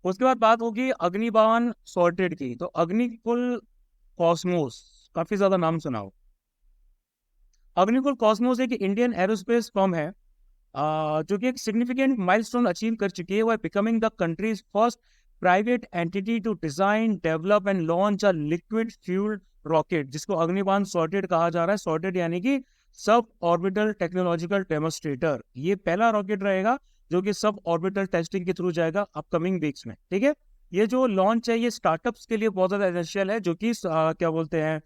उसके बाद बात होगी अग्निबाण सॉर्टेड की। तो अग्निकुल कॉस्मोस, काफी ज्यादा नाम सुना हो। अग्निकुल कॉस्मोस एक इंडियन एरोस्पेस फर्म है जो कि एक सिग्निफिकेंट माइलस्टोन अचीव कर चुकी है। वो becoming the country's first private entity to design, develop and launch a liquid fuelled rocket, जिसको अग्निबाण सॉर्टेड कहा जा रहा है। सॉर्टेड यानी कि सब ऑर्बिटल टेक्नोलॉजिकल डेमोन्स्ट्रेटर। ये पहला रॉकेट रहेगा जो कि सब ऑर्बिटल टेस्टिंग के थ्रू जाएगा अपकमिंग वीक्स में। ठीक है, ये जो लॉन्च है ये स्टार्टअप्स के लिए बहुत ज़्यादा एसेंशियल है, जो कि क्या बोलते हैं,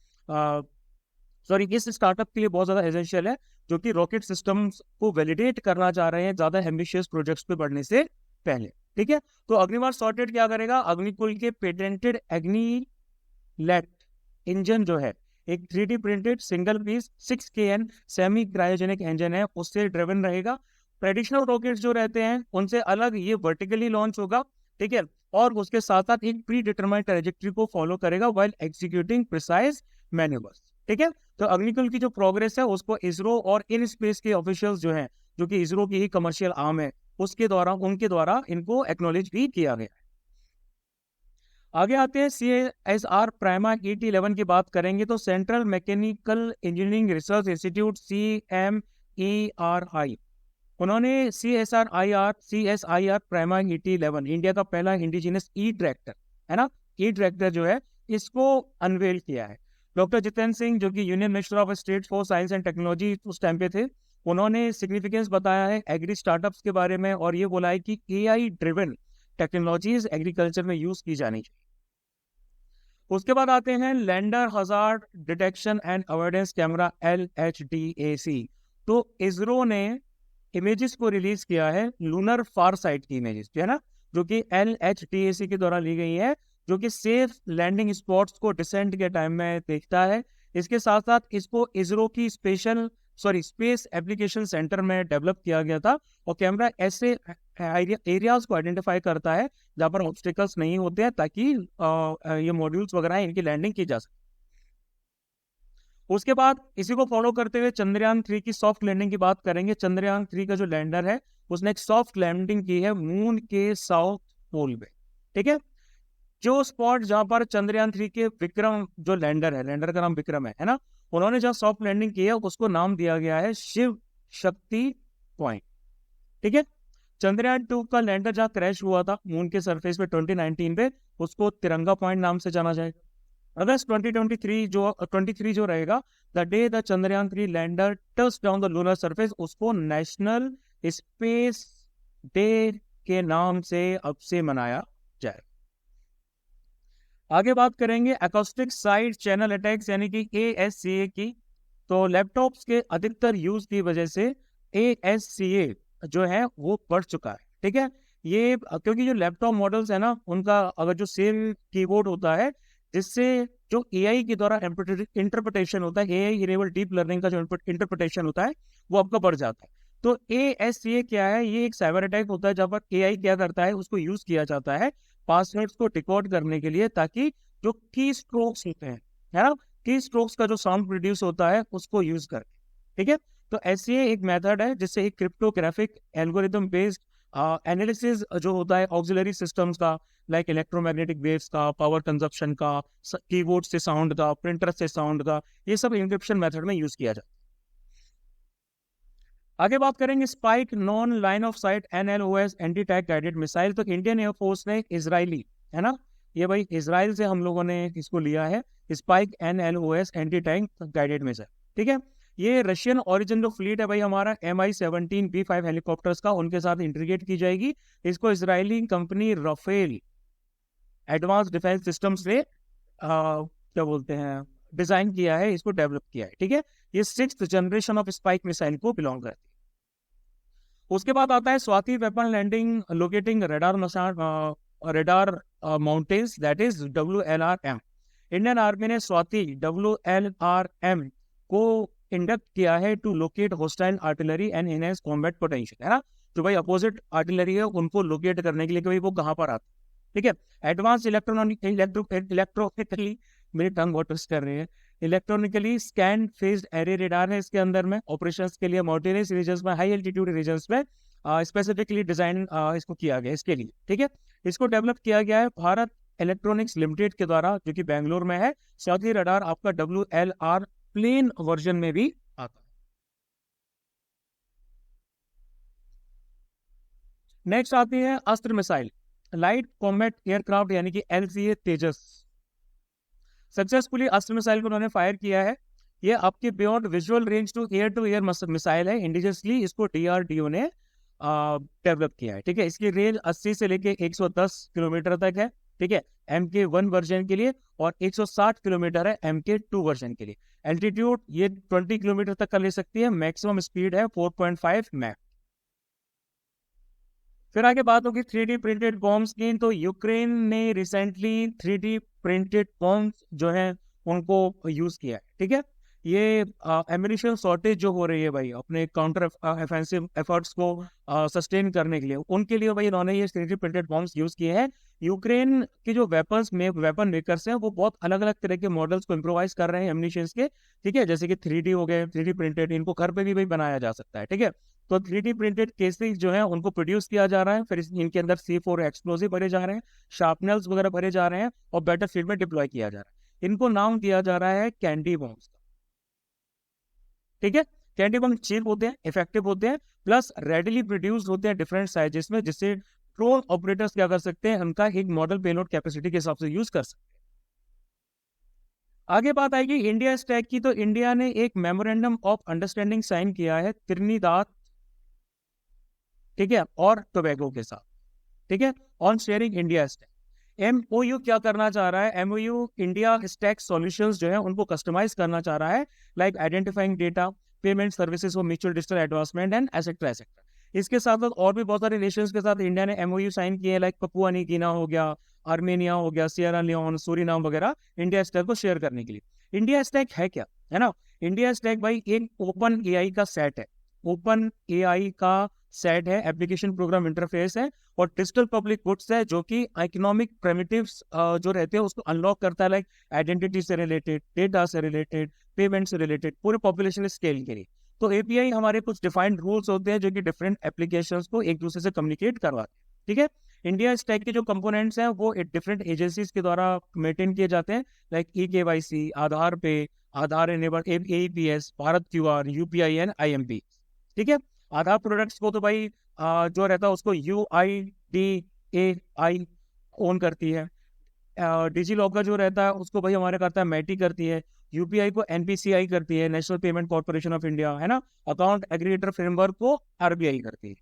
सॉरी, इस स्टार्टअप के लिए बहुत ज़्यादा एसेंशियल है जो कि रॉकेट सिस्टम्स को वैलिडेट करना चाह रहे हैं ज़्यादा एम्बिशियस प्रोजेक्ट्स पे बढ़ने से पहले। ठीक है, तो अग्निमार सॉर्टेड क्या करेगा, अग्निकुल के पेटेंटेड एग्निलैट इंजन जो है, एक 3D printed single piece 6KN semi cryogenic engine है, उससे ड्रिवन रहेगा। ट्रेडिशनल रॉकेट्स जो रहते हैं उनसे अलग ये वर्टिकली लॉन्च होगा। ठीक है, और उसके साथ साथ एक प्री डिटरमाइंड ट्रेजेक्ट्री को फॉलो करेगा व्हाइल एग्जीक्यूटिंग प्रिसाइज मैन्यूवर्स। ठीक है, तो अग्निकुल की जो प्रोग्रेस है उसको इसरो और इन स्पेस के ऑफिशियल्स जो हैं, जो कि इसरो की ही कमर्शियल आर्म है, उनके द्वारा इनको एक्नॉलेज भी किया गया है। आगे आते हैं CSR प्राइमा ET11 की बात करेंगे तो central mechanical engineering research institute CMERI, उन्होंने CSIR प्राइमा ET11 इंडिया का पहला इंडिजिनस ई ट्रैक्टर है ना, ई ट्रैक्टर जो है इसको अनवेल किया है। डॉक्टर जितेंद्र सिंह जो कि union minister of state for science and technology उस टाइम पे थे, उन्होंने सिग्निफिकेंस बताया है एग्री स्टार्टअप्स के बारे में, और ये बोला है कि AI ड्रिवन टेक्नोलॉजीज एग्रीकल्चर में यूज की जानी चाहिए। उसके बाद आते हैं lander hazard detection and avoidance camera LHDAC। तो इसरो ने इमेजेस को रिलीज किया है, लूनर फार साइट की इमेजेस जो है ना, जो कि LHDAC के द्वारा ली गई है, जो कि सेफ लैंडिंग स्पॉट्स को डिसेंट के टाइम में देखता है। इसके साथ साथ इसको इसरो की स्पेस एप्लीकेशन सेंटर में डेवलप किया गया था, और कैमरा ऐसे एरियाज को आइडेंटिफाई करता है जहाँ पर ऑब्स्टिकल्स नहीं होते हैं, ताकि ये मॉड्यूल्स वगैरह इनकी लैंडिंग की जा सके। उसके बाद इसी को फॉलो करते हुए चंद्रयान 3 की सॉफ्ट लैंडिंग की बात करेंगे। चंद्रयान 3 का जो लैंडर है उसने एक सॉफ्ट लैंडिंग की है मून के साउथ पोल पे। ठीक है, जो स्पॉट जहां पर चंद्रयान 3 के विक्रम जो लैंडर है, लैंडर का नाम विक्रम है ना, उन्होंने जहां सॉफ्ट लैंडिंग की है उसको नाम दिया गया है शिव शक्ति पॉइंट। ठीक है, चंद्रयान 2 का लैंडर जहां क्रैश हुआ था मून के सरफेस पे 2019 पे, उसको तिरंगा पॉइंट नाम से जाना जाएगा। अगस्त 2023 जो रहेगा, the day the Chandrayaan 3 lander touch down the lunar surface, उसको नेशनल स्पेस डे के नाम से अब से मनाया जाए। आगे बात करेंगे अकोस्टिक साइड चैनल अटैक्स यानी कि ASCA की। तो लैपटॉप्स के अधिकतर यूज की वजह से ASCA जो है वो बढ़ चुका है। ठीक है, ये क्योंकि जो लैपटॉप मॉडल्स है ना, उनका अगर जो सेम कीबोर्ड होता है, जिससे जो AI के द्वारा इंटरप्रिटेशन होता है, AI इनेबल डीप लर्निंग का जो इंटरप्रिटेशन होता है वो आपका बढ़ जाता है। तो ASCA क्या है, ये एक साइबर अटैक होता है जहाँ पर AI क्या करता है, उसको यूज किया जाता है पासवर्ड्स को डिकोड करने के लिए, ताकि जो की स्ट्रोक्स होते हैं, है ना, की स्ट्रोक्स का जो साउंड प्रोड्यूस होता है उसको यूज करके। ठीक है, तो ऐसे एक मेथड है जिससे एक क्रिप्टोग्राफिक एल्गोरिथम बेस्ड एनालिसिस जो होता है ऑक्सिलरी सिस्टम्स का, लाइक इलेक्ट्रोमैग्नेटिक वेव्स का, पावर कंजप्शन का, कीबोर्ड से साउंड का, प्रिंटर से साउंड का, ये सब इंक्रिप्शन मेथड में यूज किया जाता है। आगे बात करेंगे spike non line of site NLOS anti tank guided missile. तो इंडियन एयरफोर्स ने इजरायली, है ना, ये भाई इसराइल से हम लोगों ने इसको लिया है, spike NLOS anti tank guided missile. ठीक है, ये रशियन ओरिजिन जो फ्लीट है भाई हमारा Mi-17 B5 हेलीकॉप्टर्स का, उनके साथ इंटीग्रेट की जाएगी। इसको Israeli company Rafael advance defence systems ने क्या बोलते हैं डिजाइन किया है, इसको डेवलप किया है। ठीक है, ये 6th generation of spike missile को बिलोंग करती है। उसके बाद आता है Swathi weapon landing locating radar mountains, that is WLRM। Indian army ने स्वाति WLRM को इंडक्ट किया है to locate hostile artillery and enhance combat potential, है ना, जो भाई अपोजिट आर्टिलरी है उनको लोकेट करने के लिए कि भाई वो कहाँ पर आते हैं। ठीक है, एडवांस इलेक्ट्रोनिकली, मेरी टंग बहुत ट्विस्ट कर रही है, electronically scan faced array radar है इसके अंदर में, ऑपरेशंस के लिए माउंटेनियस रीजन्स में, हाई एल्टीट्यूड रीजन्स में स्पेसिफिकली डिजाइन इसको किया गया इसके लिए। ठीक है, इसको डेवलप किया गया है भारत इलेक्ट्रॉनिक्स लिमिटेड के द्वारा, जो कि बेंगलोर में है। स्वाति रडार आपका WLR प्लेन वर्जन में भी आता है। नेक्स्ट आती है अस्त्र मिसाइल, लाइट कॉम्बैट एयरक्राफ्ट यानी कि LCA Tejas. Successfully Astra missile को उन्होंने फायर किया है। ये आपके beyond visual range to air missile है, इंडिजियसली इसको DRDO ने डेवलप किया है। ठीक है, इसकी रेंज 80 से लेके 110 किलोमीटर तक है। ठीक है, MK1 वर्जन के लिए, और 160 किलोमीटर है MK2 वर्जन के लिए। एल्टीट्यूड ये 20 किलोमीटर तक का ले सकती है, मैक्सिमम स्पीड है 4.5 मैक। फिर आगे बात होगी 3D प्रिंटेड बॉम्ब्स की। तो यूक्रेन ने रिसेंटली 3D प्रिंटेड बॉम्ब्स जो है उनको यूज किया है, ठीक है। ये एमिनिशन शॉर्टेज जो हो रही है भाई अपने काउंटर ऑफेंसिव एफर्ट्स को सस्टेन करने के लिए, उनके लिए भाई इन्होंने ये 3D प्रिंटेड बॉम्ब्स यूज किए हैं। यूक्रेन की जो वेपन मेकर्स हैं वो बहुत अलग अलग तरह के मॉडल्स को इम्प्रोवाइज कर रहे हैं एमिनिशंस के, ठीक है, जैसे कि 3D हो गए, 3D प्रिंटेड, इनको घर पे भी भाई बनाया जा सकता है, ठीक है। तो 3D प्रिंटेड केसेस जो है उनको प्रोड्यूस किया जा रहा है, फिर इनके अंदर C4 एक्सप्लोजिव भरे जा रहे हैं, शार्पनर्स वगैरह भरे जा रहे हैं, और बैटलफील्ड में डिप्लॉय किया जा रहा है। इनको नाम दिया जा रहा है कैंडी बॉम्ब्स, ठीक है। कैंडी बम चीप होते हैं, इफेक्टिव होते हैं, प्लस रेडिली प्रोड्यूस होते हैं डिफरेंट साइजेस में, जिससे ड्रोन ऑपरेटर्स क्या कर सकते हैं, उनका एक मॉडल पेलोड कैपेसिटी के हिसाब से यूज कर सकते हैं। आगे बात आएगी इंडिया स्टैक की। तो इंडिया ने एक मेमोरेंडम ऑफ अंडरस्टैंडिंग साइन किया है त्रिनिदाद, ठीक है, और टोबैगो के साथ, ठीक है, on sharing India stack. MOU क्या करना चाह रहा है? MOU इंडिया स्टैक सॉल्यूशंस जो है उनको कस्टमाइज करना चाह रहा है, like identifying data, payment services for mutual digital advancement and etcetera etcetera. इसके साथ साथ और भी बहुत सारे नेशंस के साथ इंडिया ने MOU साइन किए, लाइक पपुआ न्यू गिनी हो गया, आर्मेनिया हो गया, सियरा लियोन, सूरीनाम वगैरह, इंडिया स्टैक को शेयर करने के लिए। इंडिया स्टैक है क्या, है ना? इंडिया स्टैक भाई एक ओपन AI का सेट है, ओपन AI का सेट है, एप्लीकेशन प्रोग्राम इंटरफेस है, और डिजिटल पब्लिक गुड्स है जो कि इकोनॉमिक प्रिमिटिव्स जो रहते हैं उसको अनलॉक करता है, लाइक आइडेंटिटी से रिलेटेड, डेटा से रिलेटेड, पेमेंट से रिलेटेड, पूरे पॉपुलेशन स्केल के लिए। तो API हमारे कुछ डिफाइंड रूल्स होते हैं जो कि डिफरेंट एप्लीकेशंस को एक दूसरे से कम्युनिकेट करवाते हैं, ठीक है। इंडिया स्टैक के जो कंपोनेंट्स हैं वो डिफरेंट एजेंसीज के द्वारा मेंटेन किए जाते हैं, like eKYC, Aadhaar pay, Aadhaar enable, AEPS, Bharat QR, UPI and IMP, ठीक है। आधार प्रोडक्ट्स को तो भाई जो रहता है उसको UIDAI ओन करती है, डिजी लॉकर जो रहता है उसको भाई हमारे करता है मैटी करती है, UPI को NPCI करती है, national payment corporation of India, है ना, अकाउंट एग्रीगेटर फ्रेमवर्क को RBI करती है।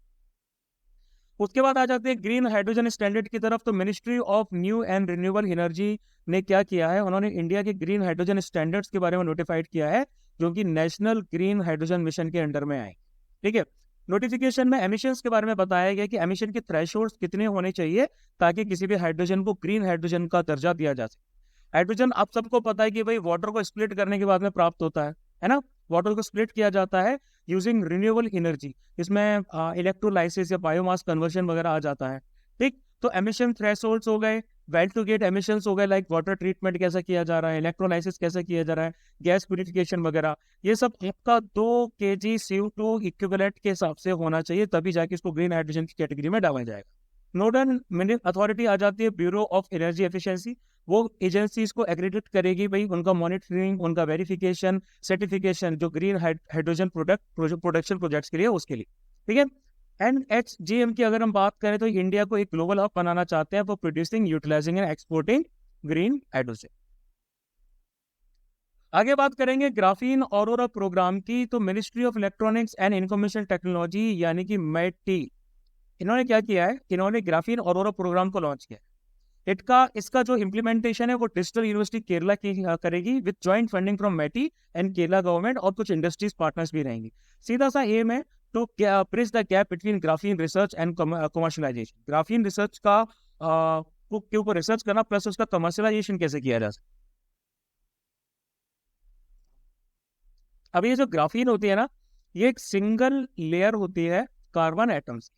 उसके बाद आ जाते हैं ग्रीन हाइड्रोजन स्टैंडर्ड की तरफ। तो ministry of new and renewable energy ने क्या किया है, उन्होंने इंडिया के ग्रीन हाइड्रोजन स्टैंडर्ड्स के बारे में नोटिफाइड किया है, जो कि नेशनल ग्रीन हाइड्रोजन मिशन के अंडर में आए, ठीक है। नोटिफिकेशन में एमिशंस के बारे में बताया गया कि एमिशन के थ्रेशोल्ड्स कितने होने चाहिए ताकि किसी भी हाइड्रोजन को ग्रीन हाइड्रोजन का दर्जा दिया जा सके। हाइड्रोजन आप सबको पता है कि भाई वाटर को स्प्लिट करने के बाद में प्राप्त होता है ना, वाटर को स्प्लिट किया जाता है यूजिंग रिन्यूएबल एनर्जी, इसमें इलेक्ट्रोलाइसिस या बायोमास कन्वर्जन वगैरह आ जाता है, ठीक। तो एमिशन थ्रेशोल्ड्स हो गए, वेल टू गेट एमिशंस हो गए, लाइक वाटर ट्रीटमेंट कैसा किया जा रहा है, इलेक्ट्रोलाइसिस कैसे किया जा रहा है, गैस प्यूरिफिकेशन वगैरह, ये सब आपका 2 kg CO2 इक्विवेलेंट के हिसाब से होना चाहिए, तभी जाके इसको ग्रीन हाइड्रोजन की कैटेगरी में डाला जाएगा। नोडल अथॉरिटी आ जाती है ब्यूरो ऑफ एनर्जी एफिशिएंसी, वो एजेंसीज को एग्रीडेट करेगी भाई, उनका मॉनिटरिंग, उनका वेरिफिकेशन, सर्टिफिकेशन जो ग्रीन हाइड्रोजन प्रोडक्शन प्रोजेक्ट्स के लिए उसके लिए, ठीक है। NHGM की अगर हम बात करें तो इंडिया को एक ग्लोबल हब बनाना चाहते हैं for producing, utilising and exporting green hydrogen. आगे बात करेंगे ग्राफीन ऑरोरा प्रोग्राम की। तो ministry of electronics and information technology यानी कि METI, इन्होंने क्या किया है, इन्होंने ग्राफीन ऑरोरा प्रोग्राम को लॉन्च किया। इसका जो इम्प्लीमेंटेशन है वो डिजिटल यूनिवर्सिटी केरला की करेगी with joint funding from METI and Kerala government, और कुछ इंडस्ट्रीज पार्टनर्स भी रहेंगे। सीधा सा एम है to bridge the gap between graphene research and commercialisation. Graphene research का के ऊपर रिसर्च करना प्लस उसका कमर्शियलाइजेशन कैसे किया जा सकता। अब ये जो ग्राफीन होती है ना, ये एक सिंगल लेयर होती है कार्बन एटम्स,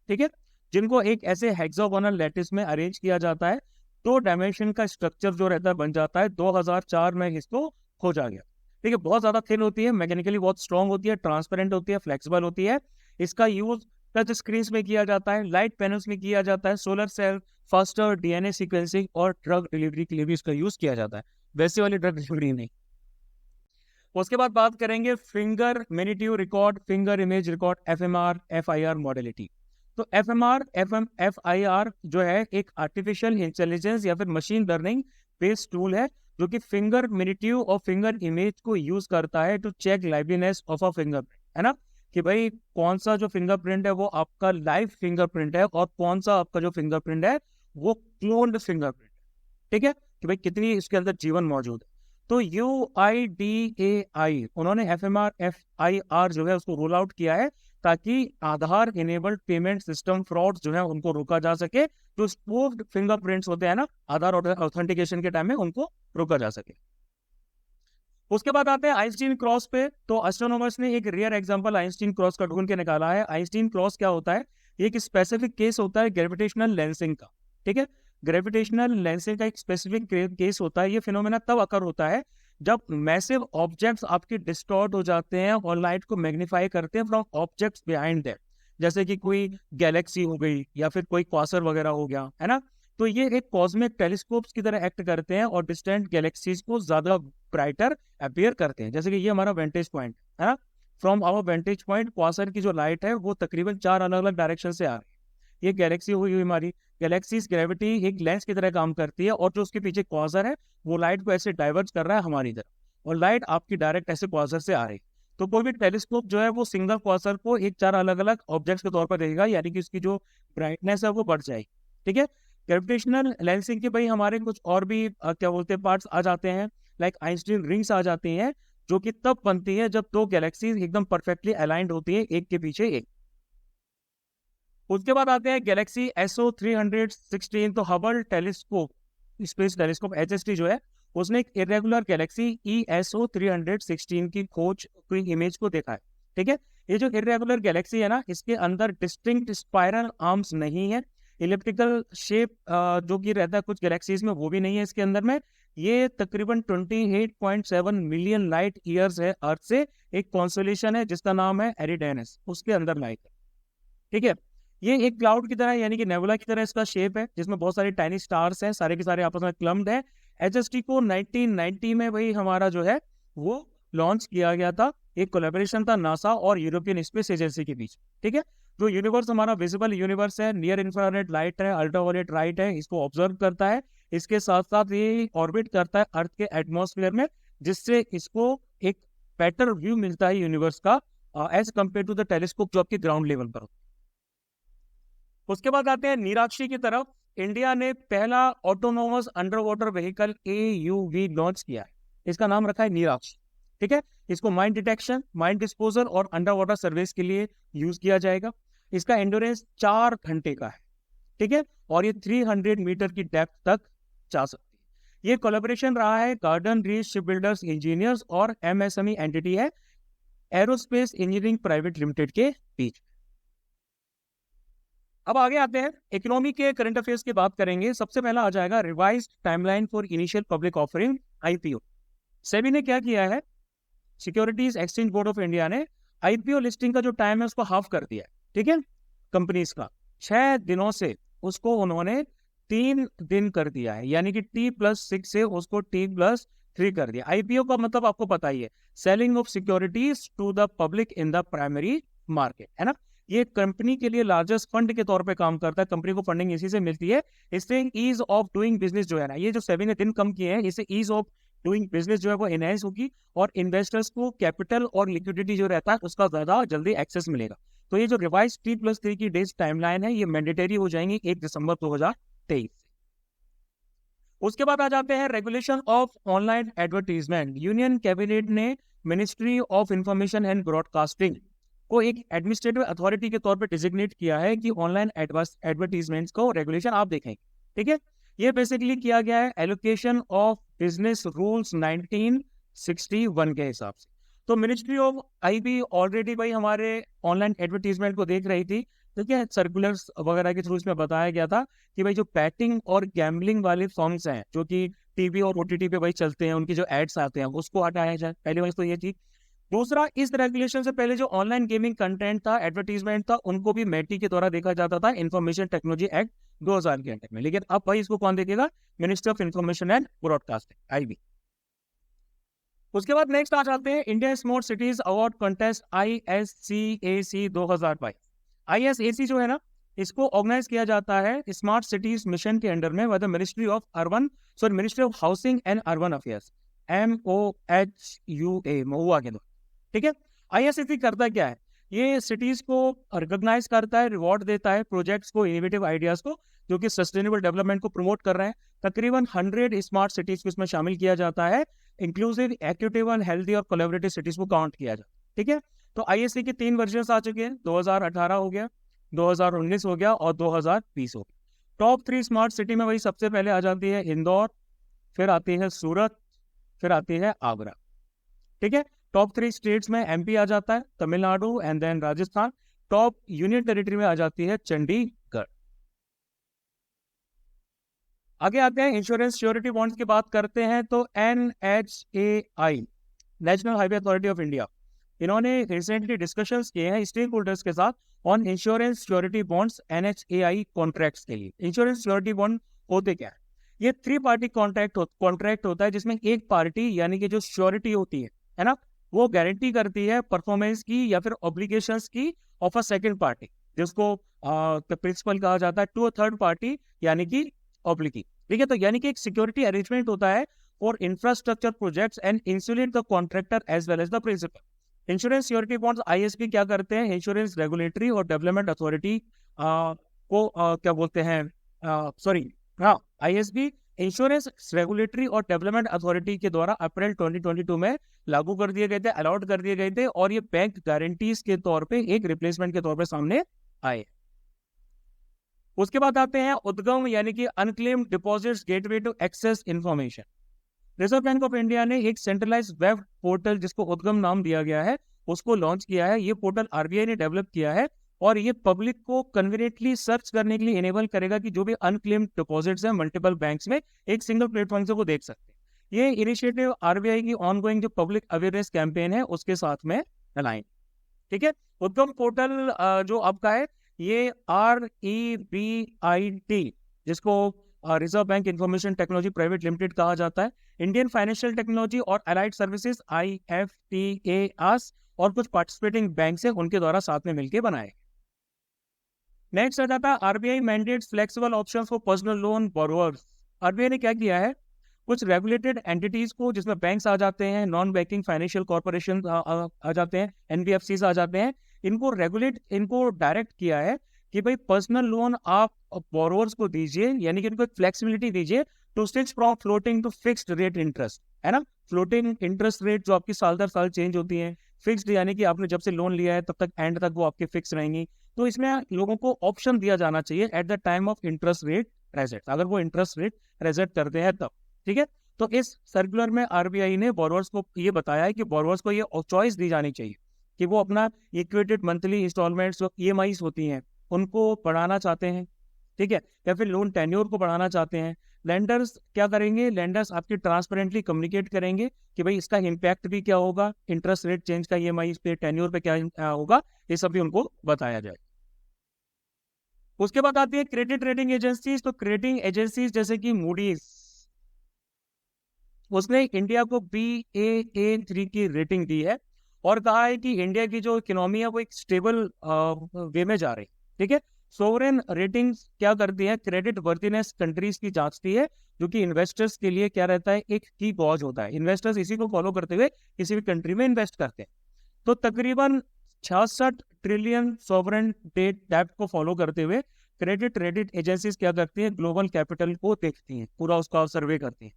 ठीक है, जिनको एक ऐसे हेक्सागोनल लैटिस में अरेंज किया जाता है, 2 डायमेंशन का स्ट्रक्चर जो रहता है बन जाता है। 2004 में इसको खोजा गया, ठीक है। बहुत ज्यादा थिन होती है, मैकेनिकली बहुत स्ट्रॉन्ग होती है, ट्रांसपेरेंट होती है, फ्लेक्सिबल होती है। इसका यूज टच स्क्रीन में किया जाता है, लाइट पैनल्स में किया जाता है, solar cell, faster DNA sequencing और ड्रग डिलीवरी के लिए भी इसका यूज किया जाता है, वैसे वाली ड्रग डिलीवरी नहीं। उसके बाद बात करेंगे finger magnitude record, finger image record, FMR FIR modality. तो FMR FIR जो है एक आर्टिफिशियल इंटेलिजेंस या फिर मशीन लर्निंग बेस्ड टूल है, जो कि फिंगर मैग्नीट्यूड और फिंगर इमेज को यूज करता है to check liveliness of a fingerprint, है ना, कि भाई कौन सा जो फिंगरप्रिंट है वो आपका लाइव फिंगरप्रिंट है और कौन सा आपका जो फिंगरप्रिंट है वो क्लोन्ड फिंगरप्रिंट, ठीक है, कि भाई कितनी इसके अंदर जीवन मौजूद है। तो UIDAI उन्होंने FIR जो है उसको रोल आउट किया है ताकि आधार इनेबल्ड पेमेंट सिस्टम फ्रॉड जो है उनको रोका जा सके। जो स्पूफ्ड फिंगरप्रिंट्स होते हैं ना आधार ऑथेंटिकेशन के टाइम में, उनको रोका जा सके। उसके बाद आते हैं आइंस्टीन क्रॉस पे। तो एस्ट्रोनॉमर्स ने एक रेयर एग्जांपल आइंस्टीन क्रॉस का ढूंढ के निकाला है। आइंस्टीन क्रॉस क्या होता है? एक स्पेसिफिक केस होता है ग्रेविटेशनल लेंसिंग का। ठीक है, ग्रेविटेशनल लेंसिंग का एक स्पेसिफिक केस होता है। ये फिनोमेना तब अकर होता है जब मैसिव ऑब्जेक्ट्स आपके डिस्टॉर्ट हो जाते हैं और लाइट को मैग्नीफाई करते हैं फ्रॉम ऑब्जेक्ट्स बिहाइंड देम, जैसे कि कोई गैलेक्सी हो गई या फिर कोई क्वासर वगैरह हो गया, है ना। तो ये एक कॉस्मिक टेलीस्कोप्स की तरह एक्ट करते हैं और डिस्टेंट गैलेक्सीज को ज्यादा ब्राइटर अपीयर करते हैं। जैसे कि ये हमारा वेंटेज पॉइंट है ना, from our vantage point quasar की जो लाइट है वो तकरीबन 4 अलग अलग डायरेक्शन से आ रही है। ये गैलेक्सी हुई हमारी, गैलेक्सीज ग्रेविटी एक लेंस की तरह काम करती है और जो उसके पीछे क्वासर है वो लाइट को ऐसे डाइवर्ट कर रहा है हमारी तरफ, और लाइट आपकी डायरेक्ट ऐसे क्वासर से आ रही है। तो कोई भी टेलीस्कोप जो है वो सिंगल क्वासर को एक 4 अलग अलग ऑब्जेक्ट्स के तौर पर देखेगा, यानी कि उसकी जो ब्राइटनेस है वो बढ़ जाएगी। ठीक है, ग्रेविटेशनल लेंसिंग के भाई हमारे कुछ और भी क्या बोलते हैं पार्ट्स आ जाते हैं, लाइक आइंस्टीन रिंग्स आ जाती हैं, जो कि तब बनती है जब दो गैलेक्सीज एकदम परफेक्टली अलाइंड होती है एक के पीछे एक। उसके बाद आते हैं गैलेक्सी SO316। तो Hubble telescope, space telescope HST जो है, उसने एक इरेगुलर गैलेक्सी ESO316 की खोज की इमेज को देखा है। ठीक है, ये जो इरेगुलर गैलेक्सी है ना, इसके अंदर डिस्टिंक्ट स्पाइरल आर्म्स नहीं है, इलिप्टिकल शेप जो कि रहता है कुछ गैलेक्सीज में वो भी नहीं है इसके अंदर में। ये तकरीबन 28.7 मिलियन लाइट ईयर्स है अर्थ से। एक कॉन्स्टेलेशन है जिसका नाम है एरिडेनस, उसके अंदर लाइट है। ठीक है, ये एक क्लाउड की तरह यानी कि नेबुला की तरह इसका शेप है, जिसमें बहुत सारे टाइनी स्टार्स हैं, सारे के सारे आपस में क्लम्ड है। HST को 1990 में भाई हमारा जो है वो लॉन्च किया गया था। एक कोलैबोरेशन था नासा और यूरोपियन स्पेस एजेंसी के बीच। ठीक है, जो यूनिवर्स हमारा विजिबल यूनिवर्स है, नियर इंफ्रारेड लाइट है, अल्ट्रावायलेट लाइट है, इसको ऑब्जर्व करता है। इसके साथ साथ ये ऑर्बिट करता है अर्थ के एटमॉस्फेयर में, जिससे इसको एक बेटर व्यू मिलता है यूनिवर्स का as compare to the telescope जो आपके ग्राउंड लेवल पर हो। उसके बाद आते हैं नीराक्षी की तरफ। इंडिया ने पहला autonomous under water vehicle AUV launch किया है, इसका नाम रखा है नीराक्षी। ठीक है, इसको माइन डिटेक्शन, माइन डिस्पोजल और अंडर वाटर सर्विस के लिए यूज किया जाएगा। इसका एंड्योरेंस 4 घंटे का है। ठीक है, और ये 300 मीटर की डेप्थ तक जा सकती है। ये कोलैबोरेशन रहा है garden reach ship builders engineers और MSME एंटिटी है एरोस्पेस इंजीनियरिंग प्राइवेट लिमिटेड के बीच। अब आगे आते हैं इकोनॉमी के करंट अफेयर्स की बात करेंगे। सबसे पहला आ जाएगा revised timeline for initial public offering IPO। SEBI ने क्या किया है, securities exchange board of India ने IPO लिस्टिंग का जो टाइम है उसको हाफ कर दिया है। ठीक है, कंपनीज का 6 दिनों से उसको उन्होंने 3 दिन कर दिया है, यानी कि T+6 से उसको T+3 कर दिया। IPO का मतलब आपको पता ही है, selling of securities to the public in the primary market, है ना। ये कंपनी के लिए लार्जेस्ट फंड के तौर पे काम करता है, कंपनी को फंडिंग इसी से मिलती है। इससे ईज ऑफ डूइंग बिजनेस जो है ना, ये जो सेबी ने दिन कम किए हैं, इससे ईज ऑफ डूइंग बिजनेस जो है वो एनहांस होगी और इन्वेस्टर्स को कैपिटल और लिक्विडिटी जो रहता है उसका ज्यादा जल्दी एक्सेस मिलेगा। तो ये जो रिवाइज T+3 की डेज टाइमलाइन है ये मैंडेटरी हो जाएंगी 1 दिसंबर 2023। उसके बाद आ जाते हैं regulation of online advertisement. Union cabinet ने ministry of information and broadcasting को एक एडमिनिस्ट्रेटिव अथॉरिटी के तौर पर डिजिग्नेट किया है कि ऑनलाइन एडवर्टीजमेंट्स को रेगुलेशन आप देखेंगे। ठीक है, ये बेसिकली किया गया है एलोकेशन ऑफ बिजनेस रूल्स 1961 के हिसाब से। तो मिनिस्ट्री ऑफ IB ऑलरेडी भाई हमारे ऑनलाइन एडवर्टीजमेंट को देख रही थी। ठीक है, सर्कुलर्स वगैरह के थ्रू इसमें बताया गया था कि भाई जो बैटिंग और गैम्बलिंग वाले फॉर्म्स हैं जो कि टीवी और OTT पे भाई चलते हैं, उनकी जो एड्स आते हैं उसको हटाया जाए। पहली बात तो ये थी। दूसरा, इस रेगुलेशन से पहले जो ऑनलाइन गेमिंग कंटेंट था, एडवर्टीजमेंट था, उनको भी METI के द्वारा देखा जाता था इंफॉर्मेशन टेक्नोलॉजी एक्ट 2000 के अंडर में। लेकिन अब भाई इसको कौन देखेगा, ministry of information and broadcasting IB। उसके बाद नेक्स्ट आ जाते हैं India smart cities award contest ISCAC 2022। ISAC जो है ना, इसको ऑर्गेनाइज किया जाता है स्मार्ट सिटीज मिशन के अंडर में by the ministry of housing and urban affairs MOHUA महुआ के द्वारा। ठीक है, ISAC करता क्या है, ये सिटीज को रिकॉग्नाइज करता है, रिवॉर्ड देता है प्रोजेक्ट्स को, इनोवेटिव आइडियाज को, जो कि सस्टेनेबल डेवलपमेंट को प्रमोट कर रहे हैं। तकरीबन 100 स्मार्ट सिटीज को इसमें शामिल किया जाता है, इंक्लूसिव, इक्विटेबल, हेल्दी और कोलैबोरेटिव सिटीज को काउंट किया जाता है। ठीक है, तो आईएससी के 3 वर्जन आ चुके हैं, 2018 हो गया, 2019 हो गया और 2020 हो गया। टॉप 3 स्मार्ट सिटी में वही सबसे पहले आ जाती है इंदौर, फिर आती है सूरत, फिर आती है आगरा। ठीक है, टॉप 3 स्टेट्स में एमपी आ जाता है, Tamil Nadu and then Rajasthan. Top union territory में आ जाती है चंडीगढ़। आगे आते हैं इंश्योरेंस श्योरिटी बॉन्ड्स की बात करते हैं तो NHAI, national highway authority of India, इन्होंने रिसेंटली डिस्कशंस किए हैं स्टेक होल्डर्स के साथ on insurance surety bonds NHAI contracts के लिए। इंश्योरेंस श्योरिटी बॉन्ड होते क्या है? ये 3 पार्टी कॉन्ट्रैक्ट होता है जिसमें एक पार्टी यानी कि जो श्योरिटी होती है ना, वो गारंटी करती है परफॉर्मेंस की या फिर ऑब्लिगेशंस की ऑफ अ सेकंड पार्टी, जिसको प्रिंसिपल कहा जाता है, टू अ थर्ड पार्टी यानी कि ऑब्लिगी। ठीक है, तो यानी कि एक सिक्योरिटी अरेंजमेंट होता है for infrastructure projects and insulate the contractor as well as the principal. Insurance surety bonds ISB क्या करते हैं? इंश्योरेंस रेगुलेटरी और डेवलपमेंट अथॉरिटी को क्या बोलते हैं, सॉरी हाँ, आईएसबी इंश्योरेंस रेगुलेटरी और डेवलपमेंट अथॉरिटी के द्वारा अप्रैल 2022 में लागू कर दिए गए थे, अलॉट कर दिए गए थे, और ये बैंक गारंटीज के तौर पे एक रिप्लेसमेंट के तौर पे सामने आए। उसके बाद आते हैं उद्गम यानी कि unclaimed deposits gateway to access information. Reserve bank of India ने एक सेंट्रलाइज्ड वेब पोर्टल जिसको उद्गम नाम दिया गया है उसको लॉन्च किया है। ये पोर्टल आरबीआई ने डेवलप किया है और ये पब्लिक को कन्वीनियंटली सर्च करने के लिए इनेबल करेगा कि जो भी अनक्लेम्ड डिपॉजिट्स हैं मल्टीपल बैंक्स में एक सिंगल प्लेटफॉर्म से वो देख सकते हैं। ये इनिशिएटिव आरबीआई की ऑनगोइंग जो पब्लिक अवेयरनेस कैंपेन है उसके साथ में अलाइन। ठीक है, उद्गम पोर्टल जो आपका है ये REBIT, जिसको reserve bank information technology private limited कहा जाता है, इंडियन फाइनेंशियल टेक्नोलॉजी और अलाइड सर्विसेज IFTAS और कुछ पार्टिसिपेटिंग बैंक से उनके द्वारा साथ में मिलकर बनाए। नेक्स्ट आ जाता है RBI mandates flexible options for personal loan borrowers. RBI ने क्या किया है, कुछ रेगुलेटेड एंटिटीज को जिसमें बैंक्स आ जाते हैं, नॉन बैंकिंग फाइनेंशियल कॉर्पोरेशन आ जाते हैं, NBFCs आ जाते हैं, इनको डायरेक्ट किया है कि भाई पर्सनल लोन आप बोरोवर्स को दीजिए, यानी कि इनको फ्लेक्सिबिलिटी दीजिए to switch from floating to fixed rate interest, है ना। फ्लोटिंग इंटरेस्ट रेट जो आपकी साल दर साल चेंज होती है, फिक्स्ड यानी कि आपने जब से लोन लिया है तब तक एंड तक वो आपके फिक्स रहेंगी। तो इसमें लोगों को ऑप्शन दिया जाना चाहिए at the time of interest rate reset, अगर वो इंटरेस्ट रेट रेजेट करते हैं तब। ठीक है, तो इस सर्कुलर में आरबीआई ने बोरोवर्स को ये बताया है कि बोरोवर्स को ये चॉइस दी जानी चाहिए कि वो अपना इक्वेटेड मंथली इंस्टॉलमेंट्स जो EMIs होती हैं उनको बढ़ाना चाहते हैं, ठीक है, या फिर लोन टेन्योर को बढ़ाना चाहते हैं। लेंडर्स क्या करेंगे, लेंडर्स आपकी ट्रांसपेरेंटली कम्युनिकेट करेंगे कि भाई इसका इम्पैक्ट भी क्या होगा, इंटरेस्ट रेट चेंज का EMI पे, टेन्योर पे क्या होगा, ये सब भी उनको बताया जाए। उसके बाद आती है क्रेडिट रेटिंग एजेंसीज। तो क्रेडिट एजेंसीज जैसे कि मूडीज, उसने इंडिया को Baa3 की रेटिंग दी है और कहा है कि इंडिया की जो इकोनॉमी है वो एक स्टेबल वे में जा रही है। ठीक है, सोवरेन रेटिंग्स क्या करती है, क्रेडिट वर्दीनेस कंट्रीज की जांचती है, जो कि इन्वेस्टर्स के लिए क्या रहता है, एक की गॉज होता है। इन्वेस्टर्स इसी को फॉलो करते हुए किसी भी कंट्री में इन्वेस्ट करते हैं। तो तकरीबन 66 ट्रिलियन सोवरेन डेट को फॉलो करते हुए क्रेडिट रेटिंग एजेंसीज क्या करती है, ग्लोबल कैपिटल को देखती हैं, पूरा उसका सर्वे करती हैं।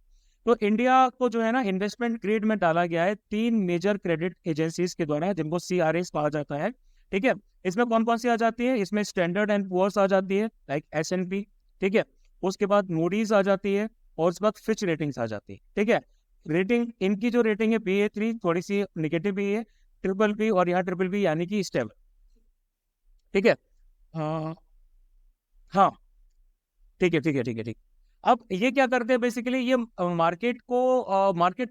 तो इंडिया को जो है ना इन्वेस्टमेंट ग्रेड में डाला गया है 3 मेजर क्रेडिट एजेंसीज के द्वारा, जिनको CRAs कहा जाता है। ठीक है, इसमें कौन कौन सी आ जाती है, इसमें स्टैंडर्ड एंड पुअर्स आ जाती है, लाइक S&P। ठीक है, उसके बाद मूडीज आ जाती है और उसके बाद फिच रेटिंग्स आ जाती है। ठीक है, रेटिंग इनकी जो रेटिंग है Baa3 थोड़ी सी निगेटिव भी है, BBB और यहाँ BBB यानी कि स्टेबल। ठीक है, हाँ, ठीक है ठीक है ठीक है ठीक। अब ये क्या करते हैं, बेसिकली ये मार्केट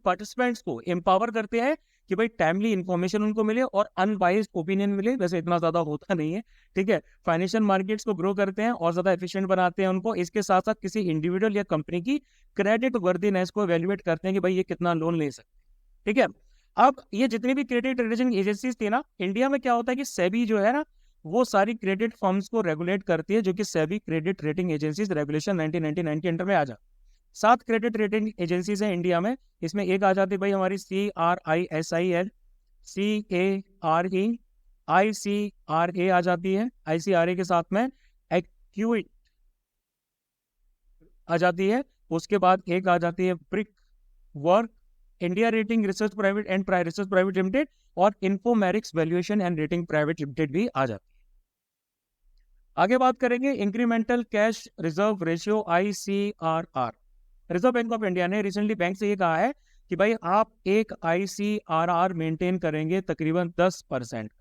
पार्टिसिपेंट्स को एम्पावर करते हैं कि भाई टाइमली इंफॉर्मेशन उनको मिले और अनबाइस्ड ओपिनियन मिले। वैसे इतना ज्यादा होता नहीं है, ठीक है। फाइनेंशियल मार्केट्स को ग्रो करते हैं और ज्यादा एफिशिएंट बनाते हैं उनको। इसके साथ साथ किसी इंडिविजुअल या कंपनी की क्रेडिट वर्दीनेस को एवेल्युएट करते हैं कि भाई ये कितना लोन ले सकते हैं। ठीक है, अब ये जितनी भी क्रेडिट रेटिंग एजेंसीज थी ना, इंडिया में क्या होता है कि सेबी जो है ना वो सारी क्रेडिट फर्म्स को रेगुलेट करती है, जो कि SEBI credit rating agencies regulation 1999 के अंडर में आ जाती है। 7 क्रेडिट रेटिंग एजेंसीज हैं इंडिया में। इसमें एक आ जाती है भाई हमारी CRISIL, CARE, ICRA आ जाती है, ICRA के साथ में एक्यूइट, आ जाती है, उसके बाद एक आ जाती है brick work, India rating research private and research private limited, और Infomerics valuation and rating private limited भी आ जाती है। आगे बात करेंगे incremental cash reserve ratio ICRR। Reserve bank of India ने रिसेंटली बैंक से ये कहा है कि भाई आप एक ICRR मेंटेन करेंगे तकरीबन 10%।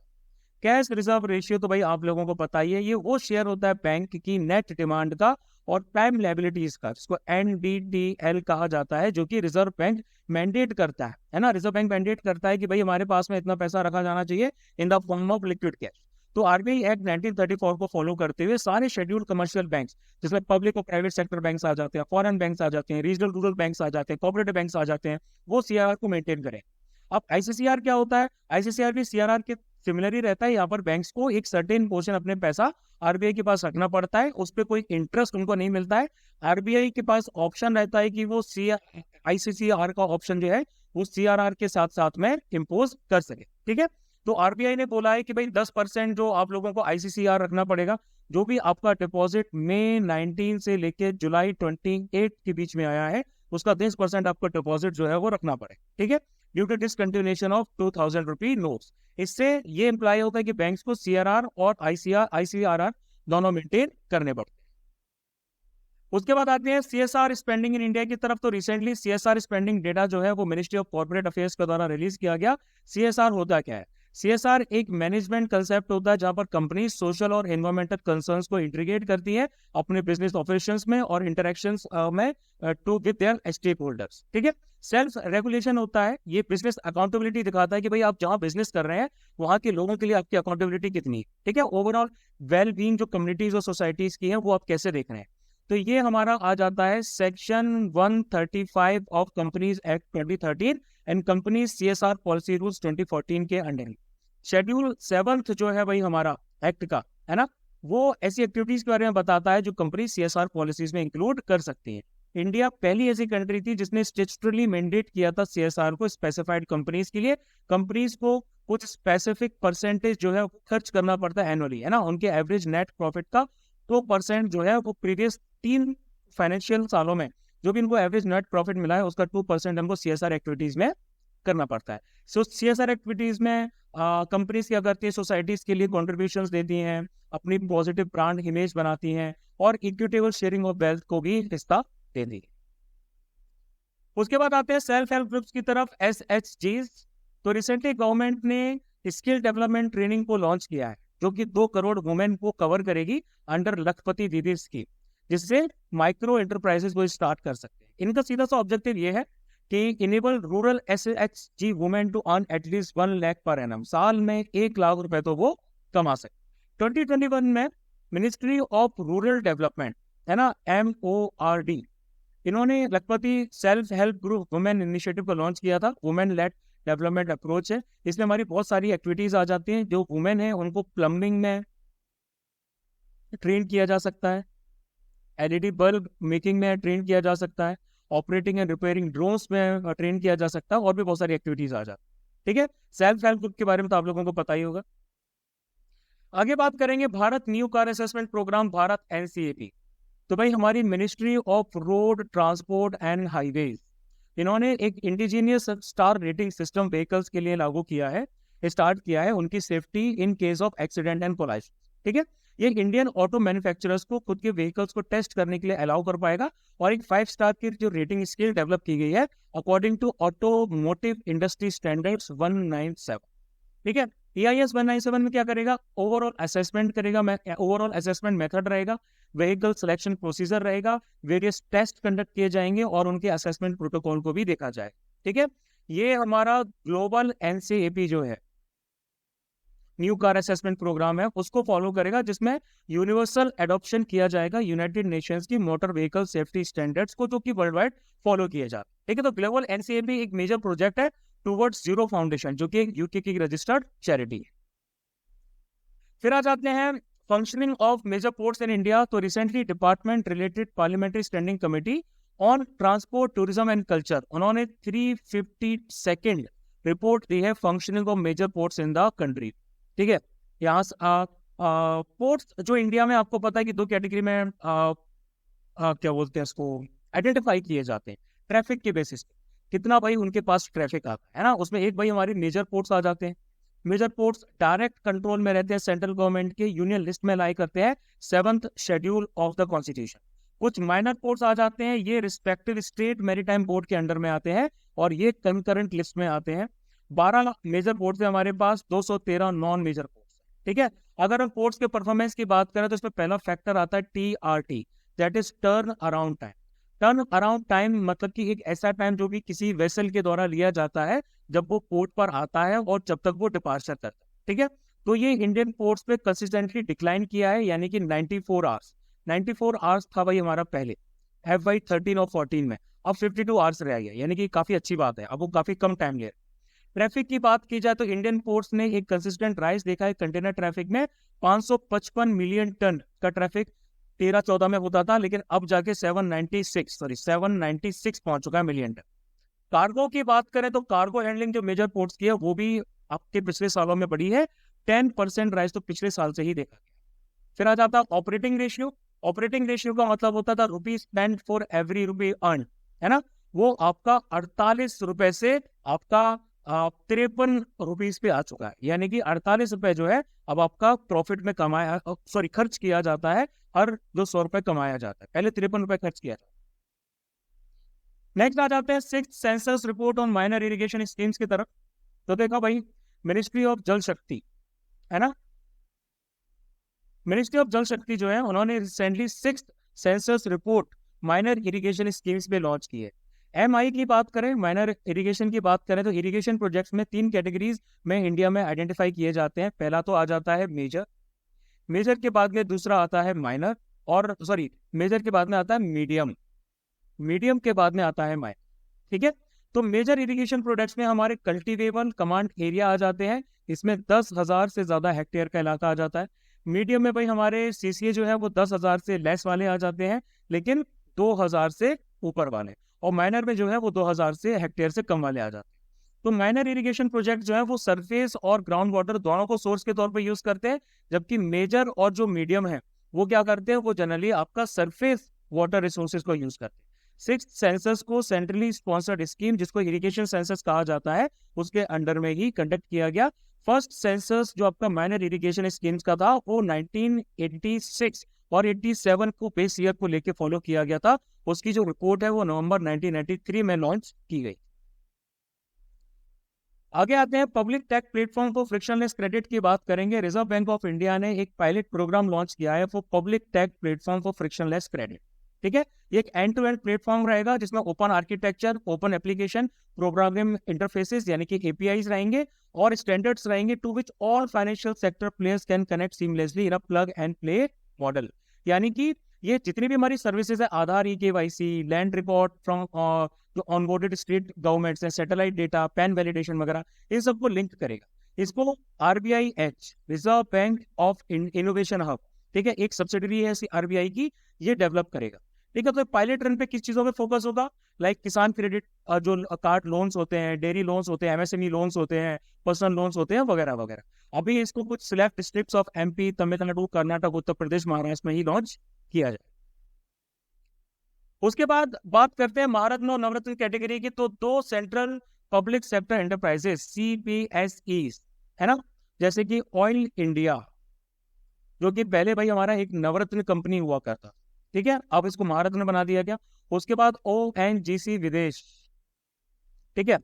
कैश रिजर्व रेशियो तो भाई आप लोगों को पता ही है, ये वो शेयर होता है बैंक की नेट डिमांड का और प्राइम लायबिलिटीज का, जिसको NDTL कहा जाता है, जो कि रिजर्व बैंक मैंडेट करता है ना। रिजर्व बैंक मैंडेट करता है कि भाई हमारे पास में इतना पैसा रखा जाना चाहिए in the form of liquid cash. तो RBI एक्ट 1934 को फॉलो करते हुए सारे शेड्यूल्ड कमर्शियल बैंक्स, जिसमें पब्लिक और प्राइवेट सेक्टर बैंक्स आ जाते हैं, फॉरेन बैंक्स आ जाते हैं, रीजनल रूरल बैंक्स आ जाते हैं, कोऑपरेटिव बैंक्स आ जाते हैं, वो CRR को मेंटेन करें। अब ICCR क्या होता है? ICCR भी CRR के सिमिलर ही रहता है। यहाँ पर बैंक्स को एक सर्टेन पोर्शन अपने पैसा RBI के पास रखना पड़ता है, उस पर कोई इंटरेस्ट उनको नहीं मिलता है। RBI के पास ऑप्शन रहता है कि वो ICCR का ऑप्शन जो है वो CRR के साथ साथ में इम्पोज कर सके। ठीक है, तो RBI ने बोला है कि भाई 10% जो आप लोगों को ICCR रखना पड़ेगा। जो भी आपका डिपॉजिट मई 19 से लेके जुलाई 28 के बीच में आया है, उसका 10% आपका डिपॉजिट जो है वो रखना पड़े। ठीक है, due to discontinuation of 2000 rupee notes. इससे ये इम्प्लाई होता है कि बैंक्स को CRR और ICRR दोनों मेंटेन करने पड़ते हैं। उसके बाद आते हैं CSR स्पेंडिंग इन इंडिया की तरफ। तो रिसेंटली CSR स्पेंडिंग डेटा जो है वो मिनिस्ट्री ऑफ कॉर्पोरेट अफेयर्स के द्वारा रिलीज किया गया। CSR होता क्या है? CSR एक मैनेजमेंट कंसेप्ट होता है जहां पर कंपनी सोशल और एनवायरमेंटल कंसर्न्स को इंटीग्रेट करती है अपने बिजनेस ऑपरेशंस में और इंटरेक्शंस में to with their stakeholders. ठीक है, सेल्फ रेगुलेशन होता है, ये बिजनेस अकाउंटेबिलिटी दिखाता है कि भाई आप जहां बिजनेस कर रहे हैं वहां के लोगों के लिए आपकी अकाउंटेबिलिटी कितनी है। ठीक है, ओवरऑल वेल बीइंग जो कम्युनिटीज और सोसाइटीज की है वो आप कैसे देख रहे हैं। तो ये हमारा आ जाता है section 135 of companies act 2013 and companies CSR policy rules 2014 के अंडर। शेड्यूल 7 जो है भाई हमारा एक्ट का, है ना, वो ऐसी एक्टिविटीज के बारे में बताता है जो कंपनी CSR पॉलिसीज में इंक्लूड कर सकती है। इंडिया पहली ऐसी कंट्री थी जिसने स्टैट्यूटरी मैंडेट किया था CSR को स्पेसिफाइड कंपनीज के लिए। कंपनीज को कुछ स्पेसिफिक परसेंटेज जो है खर्च करना पड़ता है एनुअली, है ना, उनके एवरेज नेट प्रॉफिट का 2% जो है वो प्रीवियस 3 फाइनेंशियल सालों में जो भी इनको एवरेज नेट प्रॉफिट मिला है उसका 2% हमको CSR एक्टिविटीज में करना पड़ता है। सो CSR एक्टिविटीज में कंपनीज क्या करती है, सोसाइटीज के लिए कॉन्ट्रीब्यूशंस देती हैं, अपनी पॉजिटिव ब्रांड इमेज बनाती हैं और इक्विटेबल शेयरिंग ऑफ वेल्थ को भी हिस्सा देती है। उसके बाद आते हैं सेल्फ हेल्प ग्रुप्स की तरफ, SHGs। तो रिसेंटली गवर्नमेंट ने स्किल डेवलपमेंट ट्रेनिंग को लॉन्च किया है जो कि 2 करोड़ वुमेन को कवर करेगी अंडर लखपति दीदी स्कीम, जिससे माइक्रो एंटरप्राइजेस को स्टार्ट कर सकते हैं। इनका सीधा सा ऑब्जेक्टिव ये है कि enable rural SHG women to earn at least 1 lakh per annum, साल में 1 लाख रुपए तो वो कमा सकते। 2021 में मिनिस्ट्री ऑफ रूरल डेवलपमेंट, है ना, MORD, इन्होंने लखपति self help group women initiative को लॉन्च किया था। वुमेन लेड डेवलपमेंट अप्रोच है, इसमें हमारी बहुत सारी एक्टिविटीज आ जाती हैं। जो वुमेन है उनको प्लम्बिंग में ट्रेन किया जा सकता है, LED बल्ब मेकिंग में ट्रेन किया जा सकता है, ऑपरेटिंग एंड रिपेयरिंग ड्रोन्स में ट्रेन किया जा सकता है, और भी बहुत सारी एक्टिविटीज आ जाती है। ठीक है, सेल्फ हेल्प ग्रुप के बारे में तो आप लोगों को पता ही होगा। आगे बात करेंगे Bharat new car assessment programme, Bharat NCAP। तो भाई हमारी ministry of road transport and highways, इन्होंने एक indigenous star rating system vehicles के लिए लागू किया है, स्टार्ट किया है, उनकी safety in case of accident and collision. ठीक है, ये इंडियन ऑटो मैन्युफैक्चरर्स को खुद के व्हीकल्स को टेस्ट करने के लिए अलाउ कर पाएगा और एक 5 स्टार की जो रेटिंग स्केल डेवलप की गई है according to automotive industry standards 197। ठीक है, EIS 197 में क्या करेगा, ओवरऑल असेसमेंट करेगा, ओवरऑल असेसमेंट मेथड रहेगा, व्हीकल सिलेक्शन प्रोसीजर रहेगा, वेरियस टेस्ट कंडक्ट किए जाएंगे और उनके असेसमेंट प्रोटोकॉल को भी देखा जाए। ठीक है, ये हमारा ग्लोबल NCAP जो है न्यू कार असेसमेंट प्रोग्राम है उसको फॉलो करेगा, जिसमें यूनिवर्सल एडॉप्शन किया जाएगा यूनाइटेड नेशंस की मोटर व्हीकल सेफ्टी स्टैंडर्ड्स को, जो कि वर्ल्ड वाइड फॉलो किए जाते हैं। ठीक है, तो ग्लोबल NCAP एक मेजर प्रोजेक्ट है टुवर्ड्स जीरो फाउंडेशन, जो कि एक UK की रजिस्टर्ड चैरिटी है। फिर आ जाते हैं functioning of major ports in India. तो recently department related parliamentary standing committee on transport tourism and culture, उन्होंने 352nd रिपोर्ट दी है functioning of major ports in the country. ठीक है, यहाँ पोर्ट्स जो इंडिया में आपको पता है कि 2 कैटेगरी में क्या बोलते हैं इसको, आइडेंटिफाई किए जाते हैं ट्रैफिक के बेसिस पे, कितना भाई उनके पास ट्रैफिक आता है ना। उसमें एक भाई हमारे मेजर पोर्ट्स आ जाते हैं। मेजर पोर्ट्स डायरेक्ट कंट्रोल में रहते हैं सेंट्रल गवर्नमेंट के, यूनियन लिस्ट में लाई करते हैं 7th schedule of the constitution. कुछ माइनर पोर्ट्स आ जाते हैं, ये रिस्पेक्टिव स्टेट मैरीटाइम बोर्ड के अंडर में आते हैं और ये कंकरेंट लिस्ट में आते हैं। 12 मेजर पोर्ट्स है हमारे पास, 213 नॉन मेजर पोर्ट्स। ठीक है, अगर हम पोर्ट्स के परफॉर्मेंस की बात करें तो इसमें पहला फैक्टर आता है TRT, that is turn around time. Turn around time मतलब कि एक ऐसा टाइम जो कि किसी वेसल के द्वारा लिया जाता है जब वो पोर्ट पर आता है और जब तक वो डिपार्चर करता है। ठीक है, तो ये इंडियन पोर्ट्स पे कंसिस्टेंटली डिक्लाइन किया है, यानी कि 94 आवर्स। 94 आवर्स था भाई हमारा पहले FY 13 और 14 में, अब 52 आवर्स रह गया, यानी कि काफी अच्छी बात है, अब वो काफी कम टाइम ले रहे। ट्रैफिक की बात की जाए तो इंडियन पोर्ट्स ने एक कंसिस्टेंट राइज देखा है कंटेनर ट्रैफिक में। 555 मिलियन टन का ट्रैफिक 13-14 में होता था, लेकिन अब जाके 796 पहुंच चुका है मिलियन टन। कार्गो की बात करें तो कार्गो हैंडलिंग जो मेजर पोर्ट्स की है वो भी आपके पिछले सालों में बढ़ी है, 10% राइज तो पिछले साल से ही देखा गया। फिर आ जाता है ऑपरेटिंग रेशियो। ऑपरेटिंग रेशियो का मतलब होता था rupee spend for every rupee earn, है ना। वो आपका 48 रुपए से आपका 53 रुपीज पे आ चुका है, यानी कि 48 रुपए जो है अब आपका प्रॉफिट में कमाया, सॉरी खर्च किया जाता है, हर जो 100 रुपए कमाया जाता है, पहले 53 रुपए खर्च किया जाता है। नेक्स्ट आ जाते हैं 6th census report on minor irrigation schemes की तरफ। तो देखा भाई, मिनिस्ट्री ऑफ जल शक्ति, है ना, मिनिस्ट्री ऑफ जल शक्ति जो है उन्होंने recently 6th census report minor irrigation schemes पे लॉन्च की है। MI की बात करें, माइनर इरिगेशन की बात करें तो इरिगेशन प्रोजेक्ट्स में 3 कैटेगरीज में इंडिया में आइडेंटिफाई किए जाते हैं। पहला तो आ जाता है मेजर, मेजर के बाद में दूसरा आता है माइनर, और सॉरी मेजर के बाद में आता है मीडियम, मीडियम के बाद में आता है माइनर। ठीक है, तो मेजर इरिगेशन प्रोडक्ट्स में हमारे कल्टीवेबल कमांड एरिया आ जाते हैं, इसमें 10,000 से ज्यादा हेक्टेयर का इलाका आ जाता है। मीडियम में भाई हमारे CCA जो है वो 10,000 से लेस वाले आ जाते हैं, लेकिन 2,000 से ऊपर वाले, और माइनर में जो है वो 2,000 से हेक्टेयर से कम वाले आ जाते हैं। तो माइनर इरिगेशन प्रोजेक्ट जो है वो सरफेस और ग्राउंड वाटर दोनों को सोर्स के तौर पर यूज करते हैं, जबकि मेजर और जो मीडियम है वो क्या करते हैं, वो जनरली आपका सरफेस वाटर रिसोर्सेज को यूज करते हैं। 6th सेंसस को सेंट्रली स्पॉन्सर्ड स्कीम, जिसको इरिगेशन सेंसस कहा जाता है, उसके अंडर में ही कंडक्ट किया गया। फर्स्ट सेंसस जो आपका माइनर इरिगेशन स्कीम्स का था वो 1986 और 87 को बेस ईयर को लेके फॉलो किया गया था। उसकी जो रिपोर्ट है वो नवंबर 1993 में लॉन्च की गई। आगे आते हैं public tax platform for frictionless credit की बात करेंगे। रिजर्व बैंक ऑफ इंडिया ने एक पायलट प्रोग्राम लॉन्च किया है for public tax platform for frictionless credit. ठीक है, ये एक एंड टू एंड प्लेटफॉर्म रहेगा जिसमें open architecture, open application, programming interfaces यानी कि APIs रहेंगे और स्टैंडर्ड्स रहेंगे to which all financial sector players can connect seamlessly in a plug and play model. यानी कि ये जितनी भी हमारी सर्विसेज है, Aadhaar, eKYC, land report from जो ऑनबोर्डेड स्टेट गवर्नमेंट्स है, सैटेलाइट डेटा, पैन वैलिडेशन वगैरह, इन सबको लिंक करेगा। इसको RBIH, reserve bank of innovation hub, ठीक है, एक सब्सिडरी है RBI की, ये डेवलप करेगा। ठीक है, तो पायलट रन पे किस चीजों पे फोकस होगा, लाइक किसान क्रेडिट, जो कार्ड लोन्स होते हैं, डेयरी लोन्स होते हैं, MSME लोन्स होते हैं, पर्सनल लोन्स होते हैं वगैरह वगैरह। अभी इसको कुछ select states of MP, Tamil Nadu, Karnataka, Uttar Pradesh, Maharashtra में ही लॉन्च किया जाए। उसके बाद बात करते हैं महारत्न और नवरत्न कैटेगरी की। तो 2 central public sector enterprises CPSEs, है ना, जैसे कि ऑयल इंडिया, जो कि पहले भाई हमारा एक नवरत्न कंपनी हुआ करता, ठीक है, अब इसको महारत्न बना दिया गया। उसके बाद ONGC विदेश, ठीक है,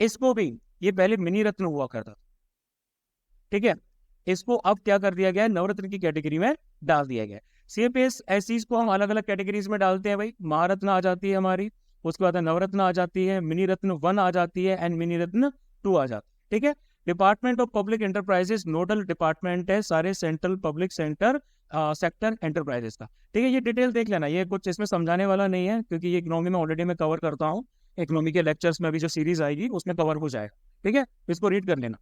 इसको भी, ये पहले मिनी रत्न हुआ करता, ठीक है, इसको अब क्या कर दिया गया, नवरत्न की कैटेगरी में डाल दिया गया। CPSEs को हम अलग अलग कैटेगरीज में डालते हैं भाई, महारत्न आ जाती है हमारी, उसके बाद नवरत्न आ जाती है, मिनी रत्न 1 आ जाती है, एंड मिनी रत्न 2 आ जाती है। ठीक है, department of public enterprises nodal department है सारे सेंट्रल पब्लिक सेक्टर एंटरप्राइजेस का। ठीक है, ये डिटेल देख लेना, ये कुछ इसमें समझाने वाला नहीं है, क्योंकि ये इकोनॉमी में ऑलरेडी मैं कवर करता हूँ, इकोनॉमी के लेक्चर्स में अभी जो सीरीज आएगी उसमें कवर हो जाएगा। ठीक है, इसको रीड कर लेना।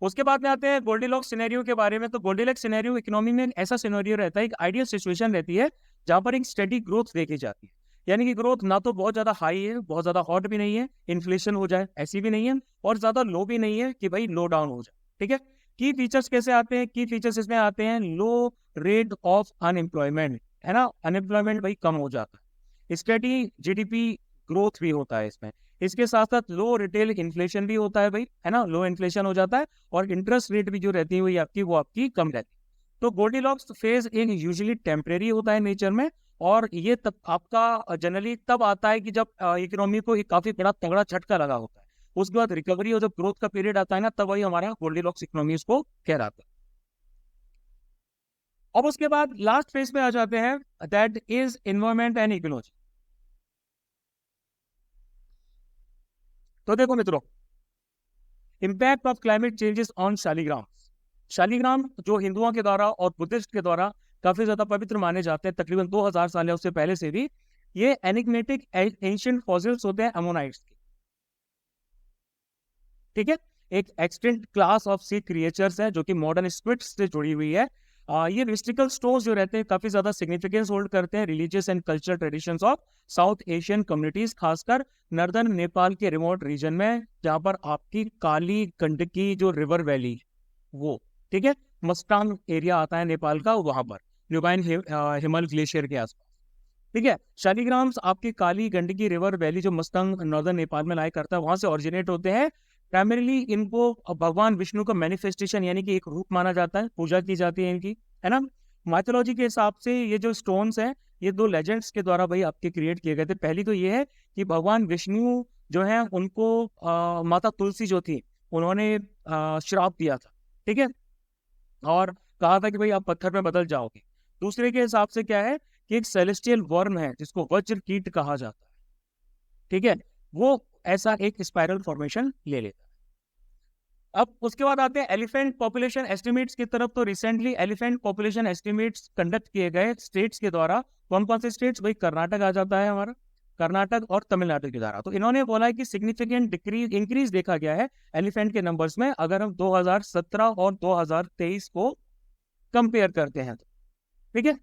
उसके बाद में आते हैं गोल्डीलॉक्स सिनेरियो के बारे में। तो गोल्डीलॉक्स सिनेरियो इकोनॉमी में ऐसा सिनेरियो रहता है, एक आइडियल सिचुएशन रहती है जहां पर एक स्टेडी ग्रोथ देखी जाती है, यानी कि ग्रोथ ना तो बहुत ज्यादा हाई है, बहुत ज्यादा हॉट भी नहीं है, इन्फ्लेशन हो जाए ऐसी भी नहीं है, और ज्यादा लो भी नहीं है कि भाई लो डाउन हो जाए। ठीक है, की फीचर्स कैसे आते हैं, की फीचर्स इसमें आते हैं लो रेट ऑफ अनएम्प्लॉयमेंट, है ना, अनएम्प्लॉयमेंट भाई कम हो जाता है, स्टडी जीडीपी ग्रोथ भी होता है इसमें। इसके साथ साथ लो रिटेल इन्फ्लेशन भी होता है भाई, है ना, लो इन्फ्लेशन हो जाता है, और इंटरेस्ट रेट भी जो रहती है वो आपकी कम रहती है। तो गोल्डीलॉक्स फेज एक यूजुअली टेम्परेरी होता है नेचर में, और ये तब आपका जनरली तब आता है कि जब इकोनॉमी को एक काफी बड़ा तगड़ा झटका लगा होता है, उसके बाद रिकवरी और जब ग्रोथ का पीरियड आता है ना, तब वही हमारा गोल्डीलॉक्स इकोनॉमी इसको कहलाता है। अब उसके बाद लास्ट फेज पे आ जाते हैं, that is environment and ecology. तो देखो मित्रों, impact of climate changes on Shaligram. Shaligram जो हिंदुओं के द्वारा और बुद्धिस्ट के द्वारा काफी ज्यादा पवित्र माने जाते हैं, तकरीबन 2000 साल या उससे पहले से भी, ये एनिग्मेटिक एंशिएंट फॉसिल्स होते हैं अमोनाइट्स के। ठीक है, एक extant class of sea creatures है जो कि मॉडर्न स्क्विड्स से जुड़ी हुई है। ये मिस्टिकल स्टोन्स जो रहते हैं काफी ज्यादा सिग्निफिकेंस होल्ड करते हैं religious and cultural traditions of south Asian communities, खासकर नॉर्दर्न नेपाल के रिमोट रीजन में, जहां पर आपकी काली गंडकी जो रिवर वैली वो, ठीक है, मस्टांग एरिया आता है नेपाल का, वहां पर न्यूबाइन हिमल ग्लेशियर के आसपास। ठीक है, शालिग्राम्स आपकी काली गंडकी रिवर वैली जो मस्तांग नॉर्दर्न नेपाल में लाई करता है, वहां से ओरिजिनेट होते हैं। प्राइमरीली इनको भगवान विष्णु का मैनिफेस्टेशन यानी कि एक रूप माना जाता है, पूजा की जाती है इनकी, है ना। माइथोलॉजी के हिसाब से ये जो स्टोन्स हैं, ये दो लेजेंड्स के द्वारा भाई आपके क्रिएट किए गए थे। पहली तो ये है कि भगवान विष्णु जो है उनको माता तुलसी जो थी उन्होंने श्राप दिया था, ठीक है, और कहा था कि भाई आप पत्थर में बदल जाओगे। दूसरे के हिसाब से क्या है कि एक सेलेस्टियल वर्म है जिसको वज्र कीट कहा जाता है, ठीक है, वो ऐसा एक स्पाइरल फॉर्मेशन ले लेता है। अब उसके बाद आते हैं एलिफेंट पॉपुलेशन एस्टिमेट्स की तरफ। तो recently elephant population estimates conduct किए गए स्टेट्स के द्वारा। कौन कौन से स्टेट्स भाई, कर्नाटक आ जाता है हमारा, कर्नाटक और तमिलनाडु के द्वारा। तो इन्होंने बोला है कि सिग्निफिकेंट डिक्रीज इंक्रीज देखा गया है एलिफेंट के नंबर्स में, अगर हम 2017 और 2023 को कंपेयर करते हैं तो, ठीक है।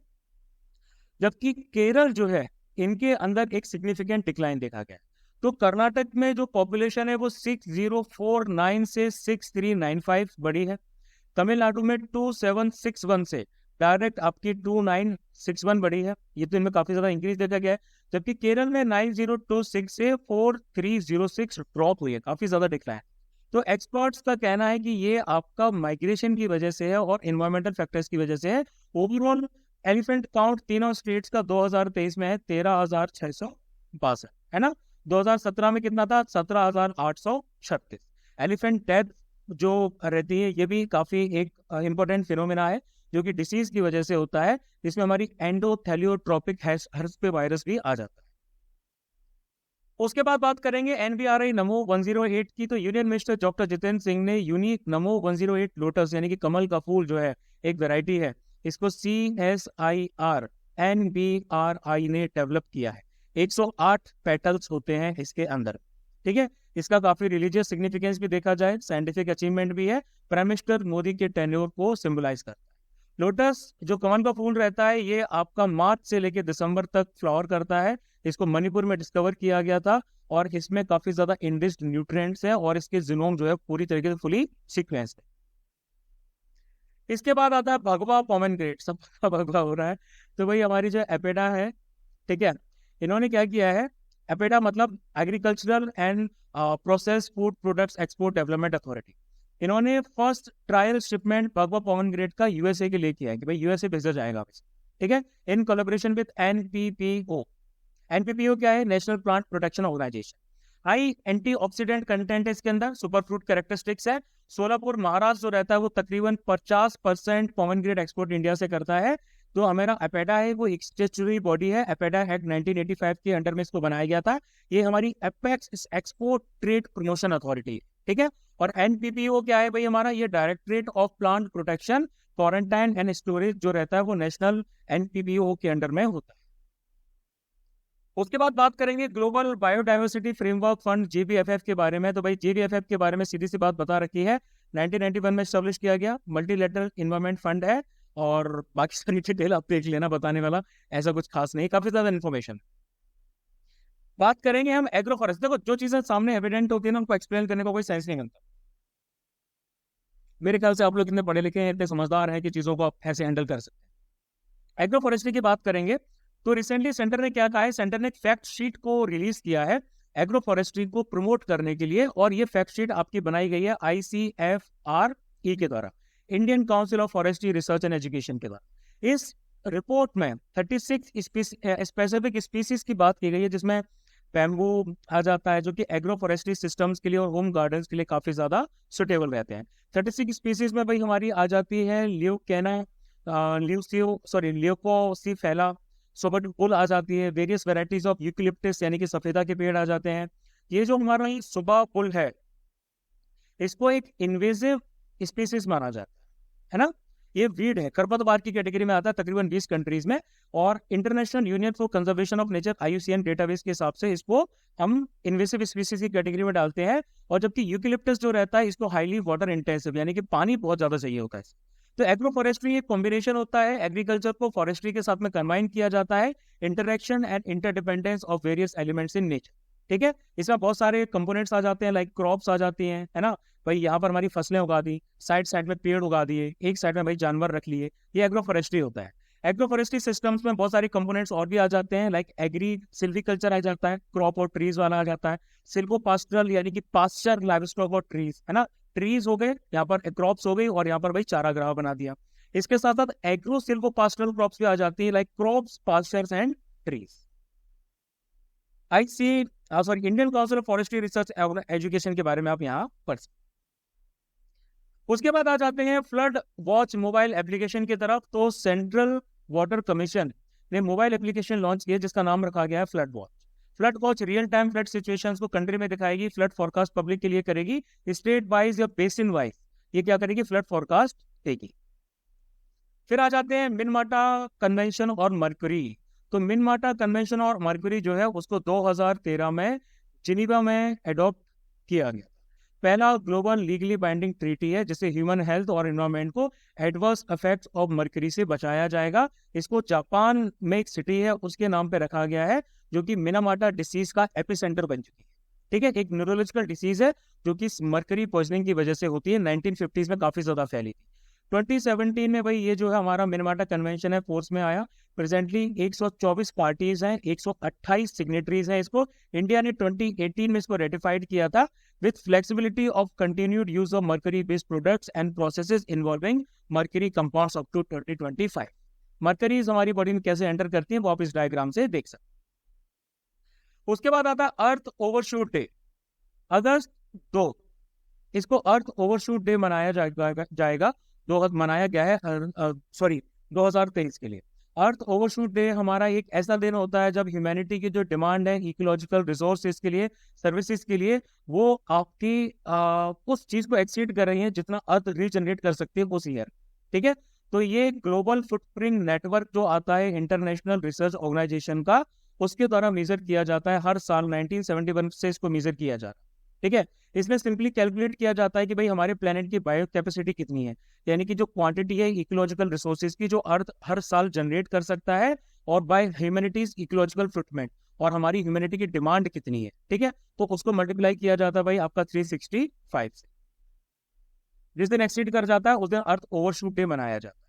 जबकि केरल जो है इनके अंदर एक सिग्निफिकेंट डिक्लाइन देखा गया। तो कर्नाटक में जो पॉपुलेशन है वो 6049 से 6395 बढ़ी है। तमिलनाडु में 2761 से डायरेक्ट आपकी 2961 बढ़ी है, ये तो इनमें काफी ज्यादा इंक्रीज देखा गया है। जबकि केरल में 9026 से 4306 ड्रॉप हुई है, काफी ज्यादा डिक्लाइन। तो एक्सपर्ट्स का कहना है कि ये आपका माइग्रेशन की वजह से है और इन्वायरमेंटल फैक्टर्स की वजह से है। ओवरऑल एलिफेंट काउंट तीनों स्टेट्स का 2023 में है 13,662, है ना। 2017 में कितना था, 17,836। एलिफेंट डेथ जो रहती है ये भी काफी एक इंपॉर्टेंट फिनोमेना है जो कि डिसीज की वजह से होता है, जिसमें हमारी एंडोथेलियोट्रोपिक हर्स्पे वायरस भी आ जाता है। उसके बाद बात करेंगे एनवीआरआई नमो 108 की। तो union minister doctor Jitendra Singh ने यूनिक नमो 108 लोटस यानी कि कमल का फूल जो है एक वैरायटी है, इसको CSIR NBRI ने डेवलप किया है। 108 पेटल्स होते हैं इसके अंदर, ठीक है। इसका काफी रिलीजियस सिग्निफिकेंस भी देखा जाए, साइंटिफिक अचीवमेंट भी है, प्राइम मिनिस्टर मोदी के टेन्योर को सिंबलाइज करता है। लोटस जो कमल का फूल रहता है ये आपका मार्च से लेकर दिसंबर तक फ्लावर करता है। इसको मणिपुर में डिस्कवर किया गया था और इसमें काफी ज्यादा इनरिच्ड न्यूट्रिएंट्स है और इसके जीनोम जो है पूरी तरीके से फुली सीक्वेंस है। इसके बाद आता है भगवा पोमेग्रेनेट, सब भगवा हो रहा है। तो भाई हमारी जो एपेडा है, ठीक है, इन्होंने क्या किया है, एपेडा मतलब agricultural and process food products export development authority, इन्होंने फर्स्ट ट्रायल शिपमेंट भगवा पोमेग्रेनेट का यूएसए के लिए किया है कि भाई यूएसए भेजा जाएगा, ठीक है, इन कोलैबोरेशन विद एनपीपीओ। एनपीपीओ क्या है, national plant protection organisation. High antioxidant content है इसके अंदर, सुपर फ्रूट कैरेक्टरिस्टिक्स है। सोलापुर महाराष्ट्र जो रहता है वो तकरीबन 50% पोमेग्रेनेट एक्सपोर्ट इंडिया से करता है। जो हमारा एपेडा है वो एक स्टेचुटरी बॉडी है, एपेडा एक्ट 1985 के अंडर में इसको बनाया गया था। ये हमारी apex export trade promotion authority, ठीक है। और एनपीपीओ क्या है भाई, हमारा ये directorate of plant protection quarantine and storage जो रहता है वो नेशनल एनपीपीओ के अंडर में होता है। उसके बाद बात करेंगे global biodiversity framework fund JBFF के बारे में। तो भाई JBFF के बारे में सीधी सी बात बता रखी है, 1991 में स्टैब्लिश किया गया, मल्टीलेटरल इन्वायरमेंट फंड है। और बाकी सारी डिटेल आप देख लेना, बताने वाला ऐसा कुछ खास नहीं, काफी ज्यादा इन्फॉर्मेशन। बात करेंगे हम एग्रो फॉरेस्ट। देखो जो चीजें सामने एविडेंट होती है ना उनको एक्सप्लेन करने का कोई सेंस नहीं बनता। मेरे ख्याल से आप लोग इतने पढ़े लिखे हैं, इतने समझदार हैं कि चीजों को आप ऐसे हैंडल कर सकते हैं। एग्रो फॉरेस्ट्री की बात करेंगे तो रिसेंटली सेंटर ने क्या कहा है, सेंटर ने एक फैक्ट शीट को रिलीज किया है एग्रो फॉरेस्ट्री को प्रमोट करने के लिए, और ये फैक्ट शीट आपकी बनाई गई है ICFRE के द्वारा, Indian council of forestry research and education के द्वारा। इस रिपोर्ट में 36 स्पेसिफिक स्पीसीज की बात की गई है, जिसमें बैम्बू आ जाता है जो कि एग्रो फॉरेस्ट्री सिस्टम्स के लिए और होम गार्डन्स के लिए काफी ज्यादा सुटेबल रहते हैं। 36 स्पीसीज में भाई हमारी आ जाती है ल्यूकोसिफेला सोबत पुल आ जाती है, वेरियस वेराइटीज ऑफ यूकलिप्टस यानी कि सफेदा के पेड़ आ जाते हैं। ये जो हमारा ये सुबा पुल है, इसको एक इन्वेजिव स्पीसीज माना जाता है ना। ये वीड है, खरपतवार की कैटेगरी में आता है तकरीबन 20 कंट्रीज में, और international union for conservation of nature IUCN database के हिसाब से इसको हम इन्वेसिव स्पीसीज की कैटेगरी में डालते हैं। और जबकि यूकलिप्टस जो रहता है इसको हाईली वाटर इंटेंसिव यानी कि पानी बहुत ज्यादा चाहिए होता है। तो एग्रो फॉरेस्ट्री एक कॉम्बिनेशन होता है, एग्रीकल्चर को फॉरेस्ट्री के साथ में कंबाइन किया जाता है, interaction and interdependence of various elements in nature. ठीक है, इसमें बहुत सारे कंपोनेंट्स आ जाते हैं, लाइक क्रॉप्स आ जाती हैं, है ना भाई, यहाँ पर हमारी फसलें उगा दी, साइड साइड में पेड़ उगा दिए, एक साइड में भाई जानवर रख लिए, ये एग्रो फॉरेस्ट्री होता है। एग्रो फॉरेस्ट्री सिस्टम्स में बहुत सारे कंपोनेंट्स और भी आ जाते हैं, लाइक एग्री सिल्वीकल्चर आ जाता है, क्रॉप और ट्रीज वाला आ जाता है, सिल्वो पास्टरल यानी कि पास्चर लाइवस्टॉक और ट्रीज, है ना, ट्रीज हो गए, यहाँ पर क्रॉप्स हो गई, और यहाँ पर भाई चारागाह बना दिया। इसके साथ साथ एग्रो सिल्वो पास्टरल क्रॉप्स भी आ जाती है, like crops, pastures and trees. Indian council of forestry research education के बारे में आप यहाँ पढ़ सकते। उसके बाद आ जाते हैं फ्लड वॉच मोबाइल एप्लीकेशन की तरफ। तो सेंट्रल वाटर कमीशन ने मोबाइल एप्लीकेशन लॉन्च किया जिसका नाम रखा गया है flood watch. Flood watch real time flood situations को कंट्री में दिखाएगी, फ्लड फोरकास्ट पब्लिक के लिए करेगी, स्टेट वाइज या बेसिन वाइज ये क्या करेगी, फ्लड फोरकास्ट देगी। फिर आ जाते हैं मिनमाटा कन्वेंशन और मर्क्यूरी। तो मिनमाटा कन्वेंशन और मर्क्यूरी जो है उसको 2013 में जिनीवा में एडॉप्ट किया गया। पहला ग्लोबल लीगली बाइंडिंग ट्रीटी है जिससे ह्यूमन हेल्थ और एनवायरनमेंट को एडवर्स इफेक्ट्स ऑफ मर्क्यूरी से बचाया जाएगा। इसको जापान में एक सिटी है उसके नाम पे रखा गया है, जो कि मिनामाटा डिसीज का एपिसेंटर बन चुकी है। ठीक है, एक न्यूरोलॉजिकल डिसीज है जो कि मर्क्यूरी पॉइजनिंग की वजह से होती है, 1950s में काफी ज्यादा फैली थी। 2017 में भाई ये जो है हमारा मिनामाटा कन्वेंशन है फोर्स में आया। प्रेजेंटली 124 पार्टीज हैं, 128 सिग्नेटरीज हैं इसको। इंडिया ने 2018 में इसको रेटिफाइड किया था with flexibility of continued use of mercury based products and processes involving mercury compounds up to 2025। Mercury's हमारी बॉडी में कैसे एंटर करती हैं वो आप इस डायग्राम से देख सकते हैं। उसके बाद आता है अर्थ ओवरशूट डे, अगस्त 2। इसको अर्थ ओवरशूट डे मनाया जाएगा मनाया गया है 2023 के लिए। अर्थ ओवरशूट डे हमारा एक ऐसा दिन होता है जब ह्यूमैनिटी की जो डिमांड है इकोलॉजिकल रिसोर्सेज के लिए, सर्विसेज के लिए, वो आपकी उस चीज को एक्सीड कर रही है जितना अर्थ रीजनरेट कर सकती है उस ईयर। ठीक है, तो ये ग्लोबल फुटप्रिंट नेटवर्क जो आता है इंटरनेशनल रिसर्च ऑर्गेनाइजेशन का, उसके द्वारा मेजर किया जाता है हर साल। 1971 से इसको मेजर किया जा रहा है। ठीक है, इसमें सिंपली कैलकुलेट किया जाता है कि भाई हमारे प्लेनेट की बायो कैपेसिटी कितनी है, यानी कि जो क्वांटिटी है इकोलॉजिकल रिसोर्सेज की जो अर्थ हर साल जनरेट कर सकता है, और बाय ह्यूमैनिटीज इकोलॉजिकल फुटप्रिंट, और हमारी ह्यूमैनिटी की डिमांड कितनी है। ठीक है, तो उसको मल्टीप्लाई किया जाता है भाई आपका 365 से। जिस दिन एक्सीड कर जाता है उस दिन अर्थ ओवरशूट डे मनाया जाता है।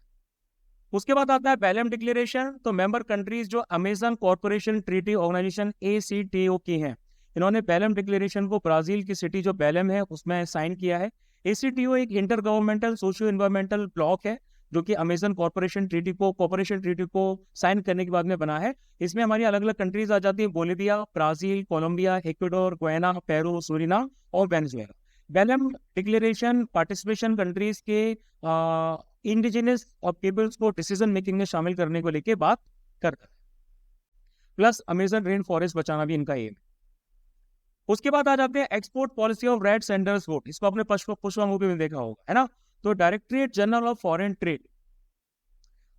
उसके बाद आता है बेलम डिक्लेरेशन। तो मेंबर कंट्रीज जो Amazon corporation treaty organisation ACTO की हैं, इन्होंने बेलम डिक्लेरेशन को ब्राजील की सिटी जो बेलम है उसमें साइन किया है। ACTO एक inter governmental socio environmental bloc है जो कि अमेजन कॉर्पोरेशन ट्रीटी को साइन करने के बाद में बना है। इसमें हमारी अलग अलग कंट्रीज आ जाती है, Bolivia, Brazil, Colombia, Ecuador, Guyana, Peru, Suriname और Venezuela. Belem declaration participation countries के इंडिजिनस और पीपल्स को डिसीजन मेकिंग में शामिल करने को लेके बात करता है, प्लस अमेजन रेन फॉरेस्ट बचाना भी इनका एम। उसके बाद आ जाते हैं export policy of red sanders wood. इसको आपने पुष्पा मूवी में देखा होगा, है ना। तो directorate general of foreign trade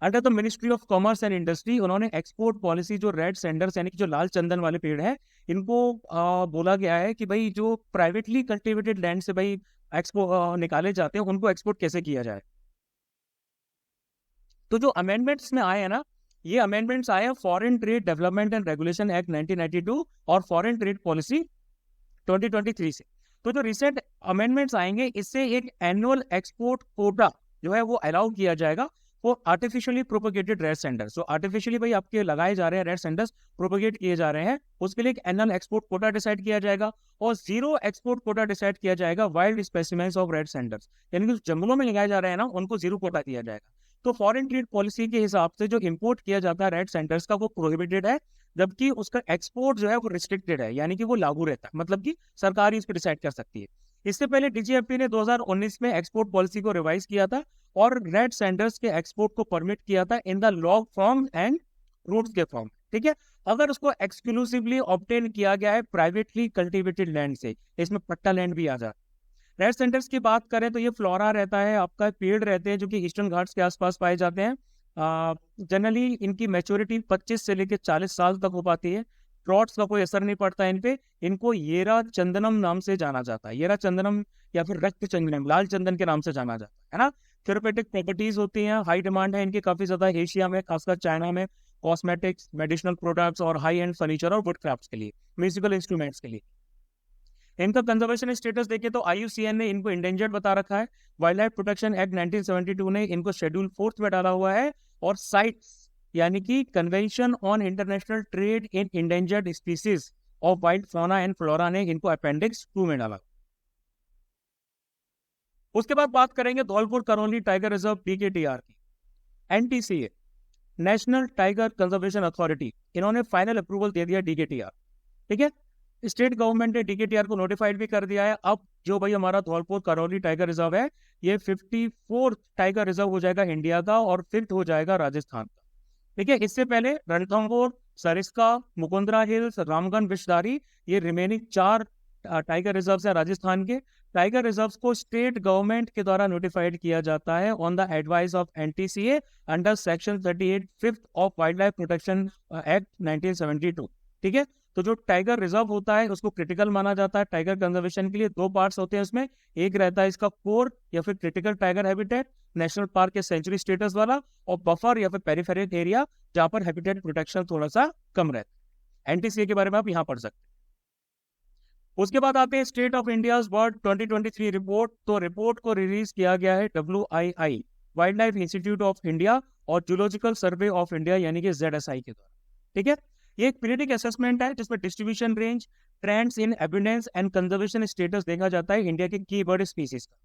under the ministry of commerce and industry, उन्होंने एक्सपोर्ट पॉलिसी जो रेड सेंडर्स यानी कि जो लाल चंदन वाले पेड़ हैं, इनको बोला गया है कि भाई जो प्राइवेटली कल्टिवेटेड लैंड से भाई निकाले जाते हैं उनको एक्सपोर्ट कैसे किया जाए। तो जो अमेंडमेंट्स में आए हैं ना, ये अमेंडमेंट्स आए हैं foreign trade development and regulation act 1992 और फॉरेन ट्रेड पॉलिसी 2023 से। तो जो रिसेंट अमेंडमेंट्स आएंगे इससे एक एनुअल एक्सपोर्ट कोटा जो है वो अलाउ किया जाएगा वो आर्टिफिशियली प्रोपोगेटेड रेड सेंडर्स, जो आर्टिफिशियली भाई आपके लगाए जा रहे हैं रेड सेंडर्स, प्रोपोगेट किए जा रहे हैं, उसके लिए एक एनुअल एक्सपोर्ट कोटा डिसाइड किया जाएगा और 0 एक्सपोर्ट कोटा डिसाइड किया जाएगा wild specimens of red sanders, यानी कि जंगलों में लगाए जा रहे हैं ना, उनको 0 कोटा दिया जाएगा। तो फॉरेन ट्रेड पॉलिसी के हिसाब से जो इंपोर्ट किया जाता है रेड सेंटर्स का वो प्रोहिबिटेड है, जबकि उसका एक्सपोर्ट जो है वो रिस्ट्रिक्टेड है, यानी कि वो लागू रहता है, मतलब कि सरकार ही इस पर डिसाइड कर सकती है। इससे पहले डीजीएफटी ने 2019 में एक्सपोर्ट पॉलिसी को रिवाइज किया था और रेड सेंडर्स के एक्सपोर्ट को परमिट किया था in the log form and roots के फॉर्म, ठीक है, अगर उसको एक्सक्लूसिवली ऑब्टेन किया गया है प्राइवेटली कल्टिवेटेड लैंड से, इसमें पट्टा लैंड भी आ जाता है। रेड सेंटर्स की बात करें तो ये फ्लोरा रहता है, आपका पेड़ रहते हैं जो कि ईस्टर्न घाट्स के आसपास पाए जाते हैं। जनरली इनकी मैच्योरिटी 25 से लेकर 40 साल तक हो पाती है। ड्रॉट्स का कोई असर नहीं पड़ता इन पे। इनको येरा चंदनम नाम से जाना जाता है, येरा चंदनम या फिर रक्त चंदनम, लाल चंदन के नाम से जाना जाता है ना। थेरेपेटिक प्रॉपर्टीज होती हैं, हाई डिमांड है इनकी काफी ज्यादा एशिया में, खासकर चाइना में, कॉस्मेटिक्स, मेडिसिनल प्रोडक्ट्स और हाई एंड फर्नीचर और वुड क्राफ्ट्स के लिए, म्यूजिकल इंस्ट्रूमेंट्स के लिए। इनका कंजर्वेशन स्टेटस देखें तो IUCN ने इनको इंडेंजर्ड बता रखा है। वाइल्ड लाइफ प्रोटेक्शन एक्ट 1972 ने इनको शेड्यूल 4 में डाला हुआ है और साइट्स यानी कि convention on international trade in endangered species of wild fauna and flora ने इनको अपेंडिक्स 2 में डाला। उसके बाद बात करेंगे Dholpur Karauli tiger reserve DKTR की। NTCA, national tiger conservation authority, इन्होंने फाइनल अप्रूवल दे दिया DKTR, ठीक है। स्टेट गवर्नमेंट ने DKTR को नोटिफाइड भी कर दिया है। अब जो भाई हमारा धौलपुर करौली टाइगर रिजर्व है, ये 54th टाइगर रिजर्व हो जाएगा इंडिया का और 5th हो जाएगा राजस्थान का, ठीक है। इससे पहले रणथंभौर, सरिस्का, मुकुंदरा हिल्स, रामगढ़, विषधारी, ये रिमेनिंग 4 टाइगर रिजर्व्स हैं राजस्थान के। टाइगर रिजर्व्स को स्टेट गवर्नमेंट के द्वारा नोटिफाइड किया जाता है on the advice of NTCA under section 38 5th of wild life protection act 1972, ठीक है। तो जो टाइगर रिजर्व होता है उसको क्रिटिकल माना जाता है टाइगर कंजर्वेशन के लिए। 2 पार्ट्स होते हैं उसमें, एक रहता है इसका कोर या फिर critical tiger habitat, national park के सेंचुरी स्टेटस वाला, और बफर या फिर पेरिफेरल एरिया जहां पर हैबिटेट प्रोटेक्शन थोड़ा सा कम रहता है। NTCA के बारे में आप यहाँ पढ़ सकते हैं। उसके बाद आते हैं state of India bird 2023 report. तो रिपोर्ट को रिलीज किया गया है WII, wild life institute of India और जूलॉजिकल सर्वे ऑफ इंडिया यानी कि ZSI के द्वारा, ठीक है। ये एक पीरियडिक असेसमेंट है जिसमें distribution range, trends in abundance and conservation status देखा जाता है इंडिया के की बर्ड स्पीसीज का।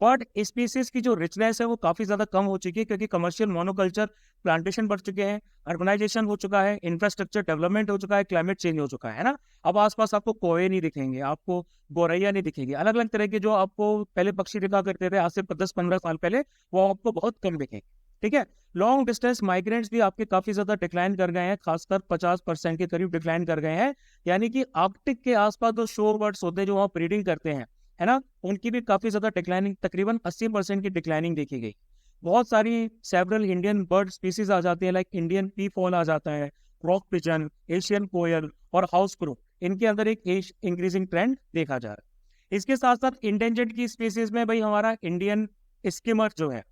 बर्ड स्पीसीज की जो रिचनेस है वो काफी ज्यादा कम हो चुकी है, क्योंकि कमर्शियल मोनोकल्चर, प्लांटेशन बढ़ चुके हैं, अर्बनाइजेशन हो चुका है, इंफ्रास्ट्रक्चर डेवलपमेंट हो चुका है, क्लाइमेट चेंज हो चुका है ना। अब आसपास आपको कोए नहीं दिखेंगे, आपको गौरैया नहीं दिखेगी, अलग अलग तरह के जो आपको पहले पक्षी दिखा करते थे आज से 10-15 साल पहले, वो आपको बहुत कम दिखेंगे, ठीक है। लॉन्ग डिस्टेंस माइग्रेंट्स भी आपके काफी ज्यादा डिक्लाइन कर गए हैं, खासकर 50% के करीब डिक्लाइन कर गए हैं, यानी कि आर्कटिक के आसपास जो शोर बर्ड्स होते हैं जो वहाँ ब्रीडिंग करते हैं, है ना, उनकी भी काफी ज्यादा डिक्लाइनिंग, तकरीबन 80% की डिक्लाइनिंग देखी गई। बहुत सारी सेवरल इंडियन बर्ड स्पीसीज आ जाती है, लाइक इंडियन पी फॉल आ जाता है, रॉक पिजन, एशियन कोयल और हाउस क्रो, इनके अंदर एक इंक्रीजिंग ट्रेंड देखा जा रहा है। इसके साथ साथ इंडेंजर्ड की स्पीसीज में भाई हमारा इंडियन स्किमर जो है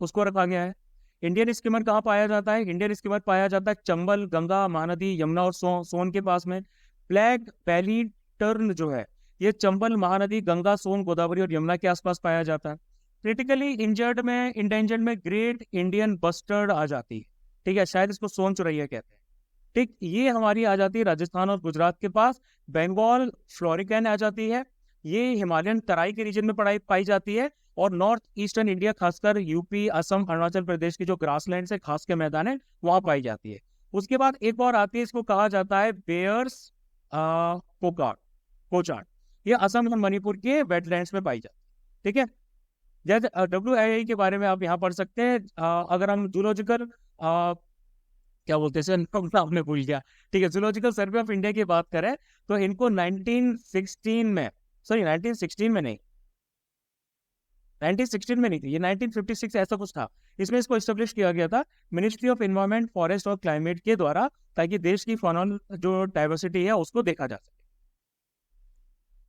उसको रखा गया है। इंडियन स्किमर कहाँ पाया जाता है? इंडियन स्किमर पाया जाता है चंबल, गंगा, महानदी, यमुना और सोन के पास में। ब्लैक बैली टर्न जो है ये चंबल, महानदी, गंगा, सोन, गोदावरी और यमुना के आसपास पाया जाता है। क्रिटिकली इंजर्ड में, इंडेंजर्ड में ग्रेट इंडियन बस्टर्ड आ जाती है, ठीक है, शायद इसको सोन चुरैया कहते हैं, ठीक, ये हमारी आ जाती है राजस्थान और गुजरात के पास। बंगाल फ्लोरिकन आ जाती है, ये हिमालयन तराई के रीजन में पाई जाती है, और नॉर्थ ईस्टर्न इंडिया खासकर यूपी, असम, अरुणाचल प्रदेश की जो ग्रासलैंड से खास के मैदान है वहां पाई जाती है। उसके बाद एक और आती है, इसको कहा जाता है बेयर्स पोचार्ड, ये असम और मणिपुर के वेटलैंड्स में पाई जाती है, ठीक है। जैसे WII के बारे में आप यहाँ पढ़ सकते हैं। अगर हम जूलॉजिकल क्या बोलते हैं नाम में भूल गया, ठीक है, जूलॉजिकल सर्वे ऑफ इंडिया की बात करें तो इनको 1916 में, सॉरी 1916 में नहीं, 1916 में नहीं थी ये, 1956 ऐसा कुछ था, इसमें इसको एस्टेब्लिश किया गया था मिनिस्ट्री ऑफ एनवायरनमेंट, फॉरेस्ट और क्लाइमेट के द्वारा, ताकि देश की फॉनल जो डाइवर्सिटी है उसको देखा जा सके।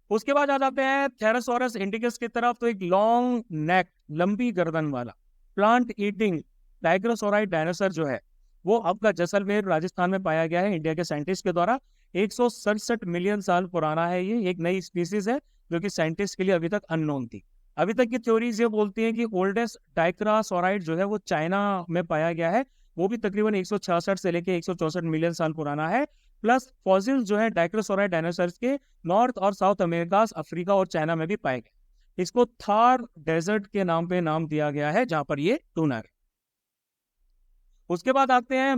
उसके बाद आ जाते हैं थेरासोरस इंडिकस की तरफ। तो एक लॉन्ग नेक, लंबी गर्दन वाला प्लांट ईटिंग टाइग्रोसोराइड डायनासोर जो है वो आपका जैसलमेर राजस्थान में पाया गया है इंडिया के साइंटिस्ट के द्वारा। 167 मिलियन साल पुराना है ये, एक नई स्पीसीज है जो कि साइंटिस्ट के लिए अभी तक अननोन थी, अभी तक की थ्योरीज ये बोलती हैं कि ओल्डेस्ट डाइक्रासोराइड जो है वो चाइना में पाया गया है, वो भी तकरीबन 166 से लेके 164 मिलियन साल पुराना है। प्लस फॉसिल्स जो है डाइक्रासोराइड डायनासोर्स के नॉर्थ और साउथ अमेरिका, अफ्रीका और चाइना में भी पाए गए। इसको थार डेजर्ट के नाम पे नाम दिया गया है, जहां पर ये टूना है। उसके बाद आते हैं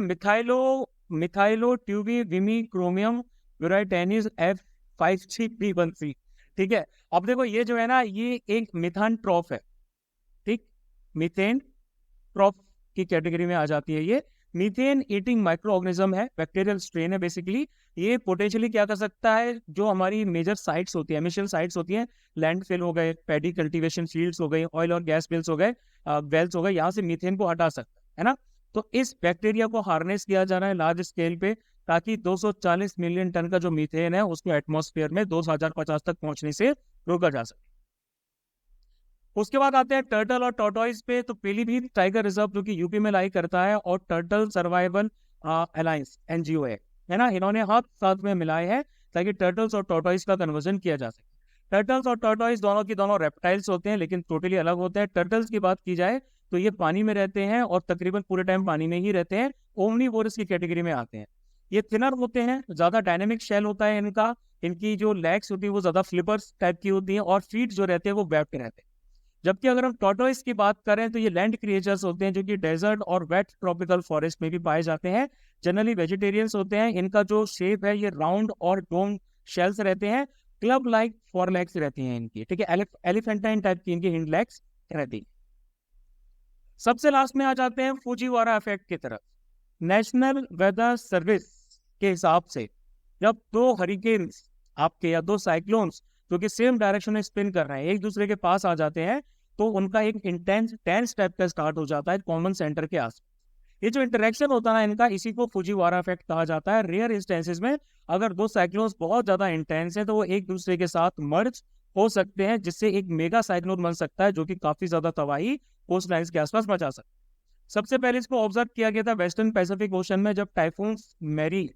मिथाइलो ट्यूबी विमी क्रोमियम यूराइटेनिस F5C313। ठीक है, अब देखो ये जो है ना, ये एक मिथान ट्रॉफ है। ठीक, मीथेन ट्रॉफ की कैटेगरी में आ जाती है ये। मीथेन ईटिंग माइक्रो ऑर्गेनिज्म है, बैक्टीरियल स्ट्रेन है बेसिकली। ये पोटेंशियली क्या कर सकता है, जो हमारी मेजर साइट्स होती है, एमिशन साइट्स होती हैं, लैंडफिल हो गए, पैडी कल्टीवेशन फील्ड्स हो गए, ऑयल और गैस वेल्स हो गए, यहाँ से मीथेन को हटा सकता है ना। तो इस बैक्टीरिया को हार्नेस किया जा रहा है लार्ज स्केल पे, ताकि 240 मिलियन टन का जो मीथेन है उसको एटमॉस्फेयर में 2050 तक पहुंचने से रोका जा सके। उसके बाद आते हैं टर्टल और टॉर्टोइज पे। तो पीलीभीत टाइगर रिजर्व जो कि यूपी में लाई करता है, और टर्टल सर्वाइवल अलायंस एनजीओ है ना, इन्होंने हाथ साथ में मिलाए हैं ताकि टर्टल्स और टॉर्टोइज का कन्वर्जन किया जा सके। टर्टल्स और टॉर्टोइज दोनों की दोनों रेप्टाइल्स होते हैं, लेकिन टोटली अलग होते हैं। टर्टल्स की बात की जाए तो ये पानी में रहते हैं और तकरीबन पूरे टाइम पानी में ही रहते हैं, ओमनीवोरस की कैटेगरी में आते हैं। ये थिनर होते हैं, ज्यादा डायनेमिक शेल होता है इनका, इनकी जो लेग्स होती है वो ज्यादा फ्लिपर्स टाइप की होती है, और फीट जो रहते हैं वो वेब्ड रहते हैं। जबकि अगर हम टॉर्टोइस की बात करें तो ये लैंड क्रिएचर्स होते हैं, जो कि डेजर्ट और वेट ट्रॉपिकल फॉरेस्ट में भी पाए जाते हैं। जनरली वेजिटेरियंस होते हैं। इनका जो शेप है ये राउंड और डोम शेल्स रहते हैं, क्लब लाइक फोर लेग्स रहती हैं इनकी। ठीक है, एलिफेंटाइन टाइप की इनकी हिंड लेग्स रहती है। सबसे लास्ट में आ जाते हैं फुजीवारा इफेक्ट की तरफ। नेशनल वेदर सर्विस के हिसाब से जब दो हरिकेन्स आपके या दो साइक्लोन्स जो कि सेम डायरेक्शन में स्पिन कर रहे हैं एक दूसरे के पास आ जाते हैं, तो उनका एक इंटेंस टेंस टाइप का स्टार्ट हो जाता है कॉमन सेंटर के आसपास। ये जो इंटरेक्शन होता है ना इनका, इसी को फुजीवारा इफेक्ट कहा जाता है। रेयर इंस्टेंसेस में अगर दो साइक्लोन्स बहुत ज्यादा इंटेंस है तो वो एक दूसरे के साथ मर्ज हो सकते हैं, जिससे एक मेगा साइक्लोन बन सकता है, जो कि काफी ज्यादा तबाही कोस्ट लाइन्स के आसपास मचा सकता है। सबसे पहले इसको ऑब्जर्व किया गया था वेस्टर्न पैसिफिक ओशन में, जब टाइफून मैरी,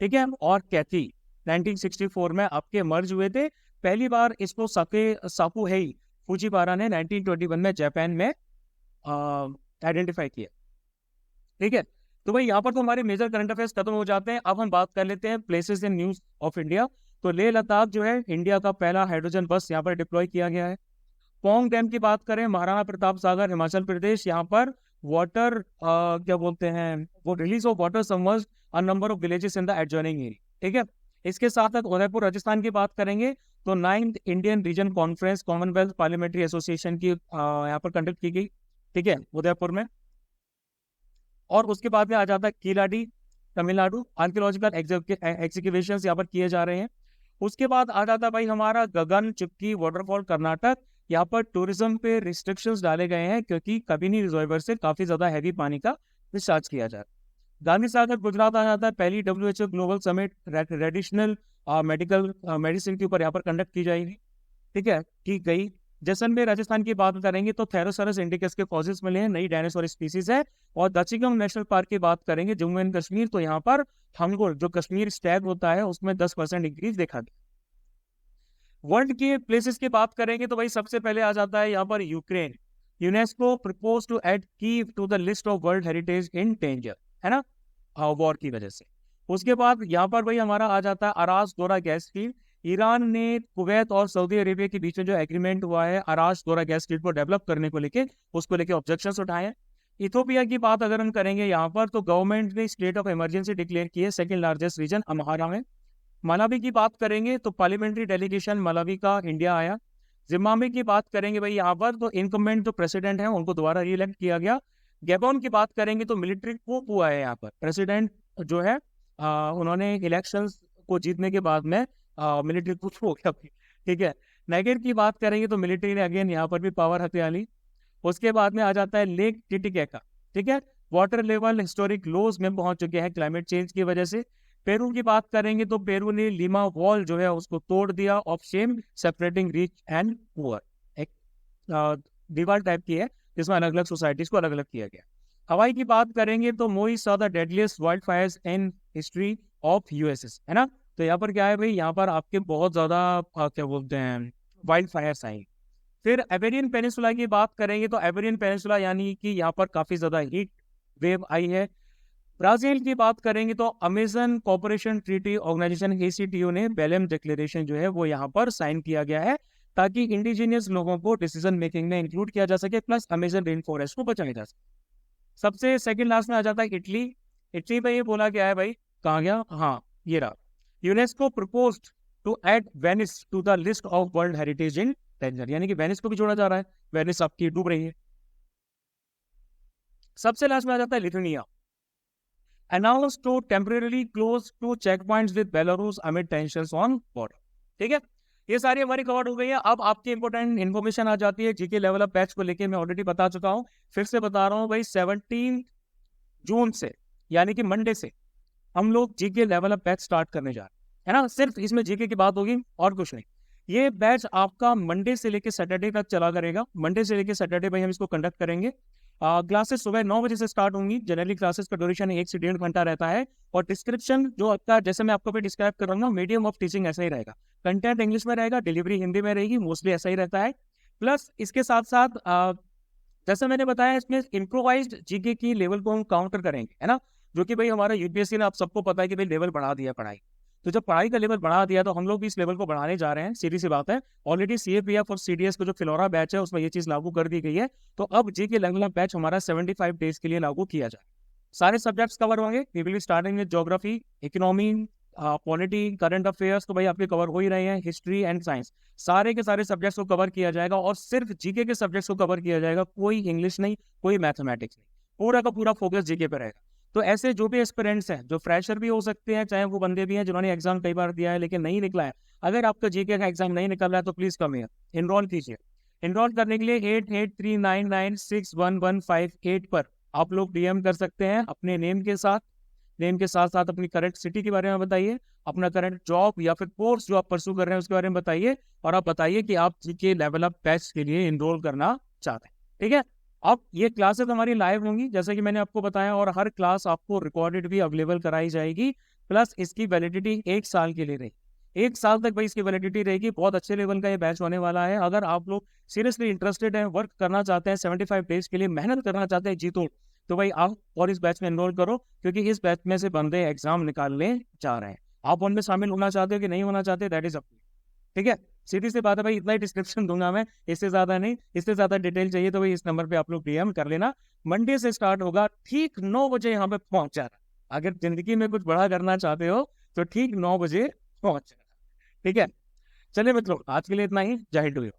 ठीक है, और कैथी 1964 में आपके मर्ज हुए थे। पहली बार इसको साकुहेई फुजीवारा ने 1921 में जापान में आइडेंटिफाई किया। ठीक है, तो भाई यहाँ पर तो हमारे मेजर करंट अफेयर्स खत्म हो जाते हैं। अब हम बात कर लेते हैं places in news of India. तो लेह लद्दाख जो है इंडिया का पहला हाइड्रोजन बस यहाँ पर डिप्लॉय किया गया है। पोंग डैम की बात करें, महाराणा प्रताप सागर हिमाचल प्रदेश, यहाँ पर वाटर क्या बोलते हैं वो release of water submerge a number of villages in the adjoining area. ठीक है, इसके साथ साथ उदयपुर राजस्थान की बात करेंगे तो 9th Indian reason conference Commonwealth parliamentary association की यहाँ पर कंडक्ट की गई। ठीक है, उदयपुर में। और उसके बाद में आ जाता है कीलाडी तमिलनाडु, आर्कियोलॉजिकल एग्जीक्यूशंस यहाँ पर किए जा रहे हैं। उसके बाद आ जाता है भाई हमारा गगन चुक्की वाटरफॉल कर्नाटक। यहाँ पर टूरिज्म पे रिस्ट्रिक्शंस डाले गए हैं, क्योंकि कबिनी रिजर्वर से काफी ज्यादा हैवी पानी का डिस्चार्ज किया जा रहा है। गांधी सागर गुजरात आ जाता है, पहली WHO global summit traditional medical medicine के ऊपर यहाँ पर कंडक्ट की जाएगी। ठीक है, की गई। जैसलमेर राजस्थान की बात करेंगे तो थेरोसोरस इंडिकस के फॉसिल्स मिले हैं, नई डायनासोर स्पीसीज है। और दचिगम नेशनल पार्क की बात करेंगे जम्मू एंड कश्मीर, तो यहाँ पर हंगोर जो कश्मीर स्टैग होता है उसमें 10% इंक्रीज देखा गया। वर्ल्ड के प्लेसेस की बात करेंगे तो भाई सबसे पहले आ जाता है यहाँ पर Ukraine. UNESCO propose to add Kyiv to the list of world heritage in danger, है ना, वॉर की वजह से। उसके बाद यहाँ पर भाई हमारा आ जाता है अरास दोरा गैस फील्ड। ईरान ने कुवैत और सऊदी अरेबिया के बीच में जो एग्रीमेंट हुआ है अरास दोरा गैस फील्ड को डेवलप करने को लेके, उसको लेके ऑब्जेक्शंस उठाए हैं। इथोपिया की बात अगर हम करेंगे यहाँ पर, तो गवर्नमेंट ने स्टेट ऑफ इमरजेंसी डिक्लेयर की है सेकंड लार्जेस्ट रीजन अम्हारा में। मलावी की बात करेंगे तो पार्लियामेंट्री डेलीगेशन मलावी का इंडिया आया। जिम्बाब्वे की बात करेंगे भाई यहाँ पर, तो इनकम्बेंट जो प्रेसिडेंट है उनको दोबारा री इलेक्ट किया गया। गैबोन की बात करेंगे तो मिलिट्री कूप हुआ है यहाँ पर, प्रेसिडेंट जो है उन्होंने इलेक्शंस को जीतने के बाद में मिलिट्री कूप हो गया। ठीक है, नाइगर की बात करेंगे तो मिलिट्री ने अगेन यहाँ पर भी पावर हथिया ली। उसके बाद में आ जाता है लेक टिटिकैका। ठीक है, वाटर लेवल हिस्टोरिक लोज में पहुंच चुके हैं क्लाइमेट चेंज की वजह से। पेरू की बात करेंगे तो पेरू ने लीमा वॉल जो है उसको तोड़ दिया, of shame separating rich and poor, एक दीवार टाइप की है जिसमें अलग अलग सोसाइटीज को अलग अलग किया गया। हवाई की बात करेंगे तो मोई saw the deadliest wild Fyers in history of USS, है ना। तो यहाँ पर क्या है भाई, यहाँ पर आपके बहुत ज्यादा क्या बोलते हैं वाइल्ड फायर्स आई। फिर एबेरियन पेनिसुला की बात करेंगे तो एबेरियन पेनिसुला यानी कि यहाँ पर काफी ज्यादा हीट वेव आई है। ब्राजील की बात करेंगे तो Amazon corporation treaty organisation ACTO ने बेलेम डिक्लेरेशन जो है वो यहाँ पर साइन किया गया है, ताकि इंडिजिनियस लोगों को डिसीजन मेकिंग में इंक्लूड किया जा सके, प्लस अमेजन रेन फॉरेस्ट को बचाया जा सके। सबसे सेकंड लास्ट में आ जाता है इटली। इटली पे ये बोला गया है भाई, कहाँ गया, हाँ ये रहा, UNESCO proposed to add Venice to the list of world heritage in danger, यानी कि वेनिस को भी जोड़ा जा रहा है, वेनिस आपकी डूब रही है। सबसे लास्ट में आ जाता है Lithuania, announced to temporarily close two checkpoints with Belarus amid tensions on border। ठीक है, ये सारी हमारी कवर हो गई है। अब आपकी इंपॉर्टेंट इन्फॉर्मेशन आ जाती है जीके लेवल अप बैच को लेके, मैं ऑलरेडी बता चुका हूँ, फिर से बता रहा हूँ भाई, 17 जून से यानी कि मंडे से हम लोग GK level up batch start करने जा रहे हैं, है ना। सिर्फ इसमें जीके की बात होगी और कुछ नहीं। ये बैच आपका मंडे से लेके सैटरडे तक चला करेगा। मंडे से लेके सैटरडे भाई हम इसको कंडक्ट करेंगे। क्लासेस सुबह 9 बजे से स्टार्ट होंगी। जनरली क्लासेस का ड्यूरेशन 1 से 1.5 घंटा रहता है। और डिस्क्रिप्शन जो आपका, जैसे मैं आपको भी डिस्क्राइब कर रहा हूँ, मीडियम ऑफ टीचिंग ऐसा ही रहेगा, कंटेंट इंग्लिश में रहेगा, डिलीवरी हिंदी में रहेगी, मोस्टली ऐसा ही रहता है। प्लस इसके साथ साथ जैसे मैंने बताया, इसमें इम्प्रोवाइज्ड जीके की लेवल को हम काउंटर करेंगे, है ना, जो कि भाई हमारा यूपीएससी ने, आप सबको पता है कि भाई लेवल बढ़ा दिया पढ़ाई। तो जब पढ़ाई का लेवल बढ़ा दिया तो हम लोग भी इस लेवल को बढ़ाने जा रहे हैं, सीधी सी बात है। ऑलरेडी CAPF और CDS का जो फिलोरा बैच है उसमें ये चीज लागू कर दी गई है। तो अब जीके लेवल अप बैच हमारा 75 डेज के लिए लागू किया जाए। सारे सब्जेक्ट्स कवर होंगे। We will be starting with geography, economy, polity, current affairs तो भाई आपके कवर हो ही रहे हैं, हिस्ट्री एंड साइंस, सारे के सारे सब्जेक्ट्स को कवर किया जाएगा। और सिर्फ जीके के सब्जेक्ट्स को कवर किया जाएगा, कोई इंग्लिश नहीं, कोई मैथमेटिक्स नहीं, पूरा का पूरा फोकस जीके पे रहेगा। तो ऐसे जो भी एस्पिरेंट्स हैं, जो फ्रेशर भी हो सकते हैं, चाहे वो बंदे भी हैं जिन्होंने एग्जाम कई बार दिया है लेकिन नहीं निकला है, अगर आपका जीके का एग्जाम नहीं निकल रहा है तो प्लीज कम हियर, इनरोल कीजिए। इनरोल करने के लिए 8839961158 पर आप लोग DM कर सकते हैं अपने नेम के साथ। नेम के साथ साथ अपनी करंट सिटी के बारे में बताइए, अपना करंट जॉब या फिर कोर्स जो आप परसू कर रहे हैं उसके बारे में बताइए, और आप बताइए कि आप जीके लेवल अप बैच के लिए इनरोल करना चाहते हैं। ठीक है, अब ये क्लासेस हमारी लाइव होंगी जैसे कि मैंने आपको बताया, और हर क्लास आपको रिकॉर्डेड भी अवेलेबल कराई जाएगी। प्लस इसकी वैलिडिटी 1 साल के लिए रहेगी, 1 साल तक भाई इसकी वैलिडिटी रहेगी। बहुत अच्छे लेवल का ये बैच होने वाला है। अगर आप लोग सीरियसली इंटरेस्टेड हैं, वर्क करना चाहते हैं, 75 डेज के लिए मेहनत करना चाहते हैं जीतो, तो भाई आप और इस बैच में एनरोल करो, क्योंकि इस बैच में से बंदे एग्जाम निकालने जा रहे हैं। आप उनमें शामिल होना चाहते हो कि नहीं होना चाहते, दैट इज अप। ठीक है, सीधी सी बात है भाई, इतना ही डिस्क्रिप्शन दूंगा मैं, इससे ज्यादा नहीं। इससे ज्यादा डिटेल चाहिए तो भाई इस नंबर पे आप लोग DM कर लेना। मंडे से स्टार्ट होगा, ठीक 9 बजे यहाँ पे पहुंच जाना। अगर जिंदगी में कुछ बड़ा करना चाहते हो तो ठीक 9 बजे पहुंच जाना। ठीक है, चलिए मित्रों, आज के लिए इतना ही। जय हिंद।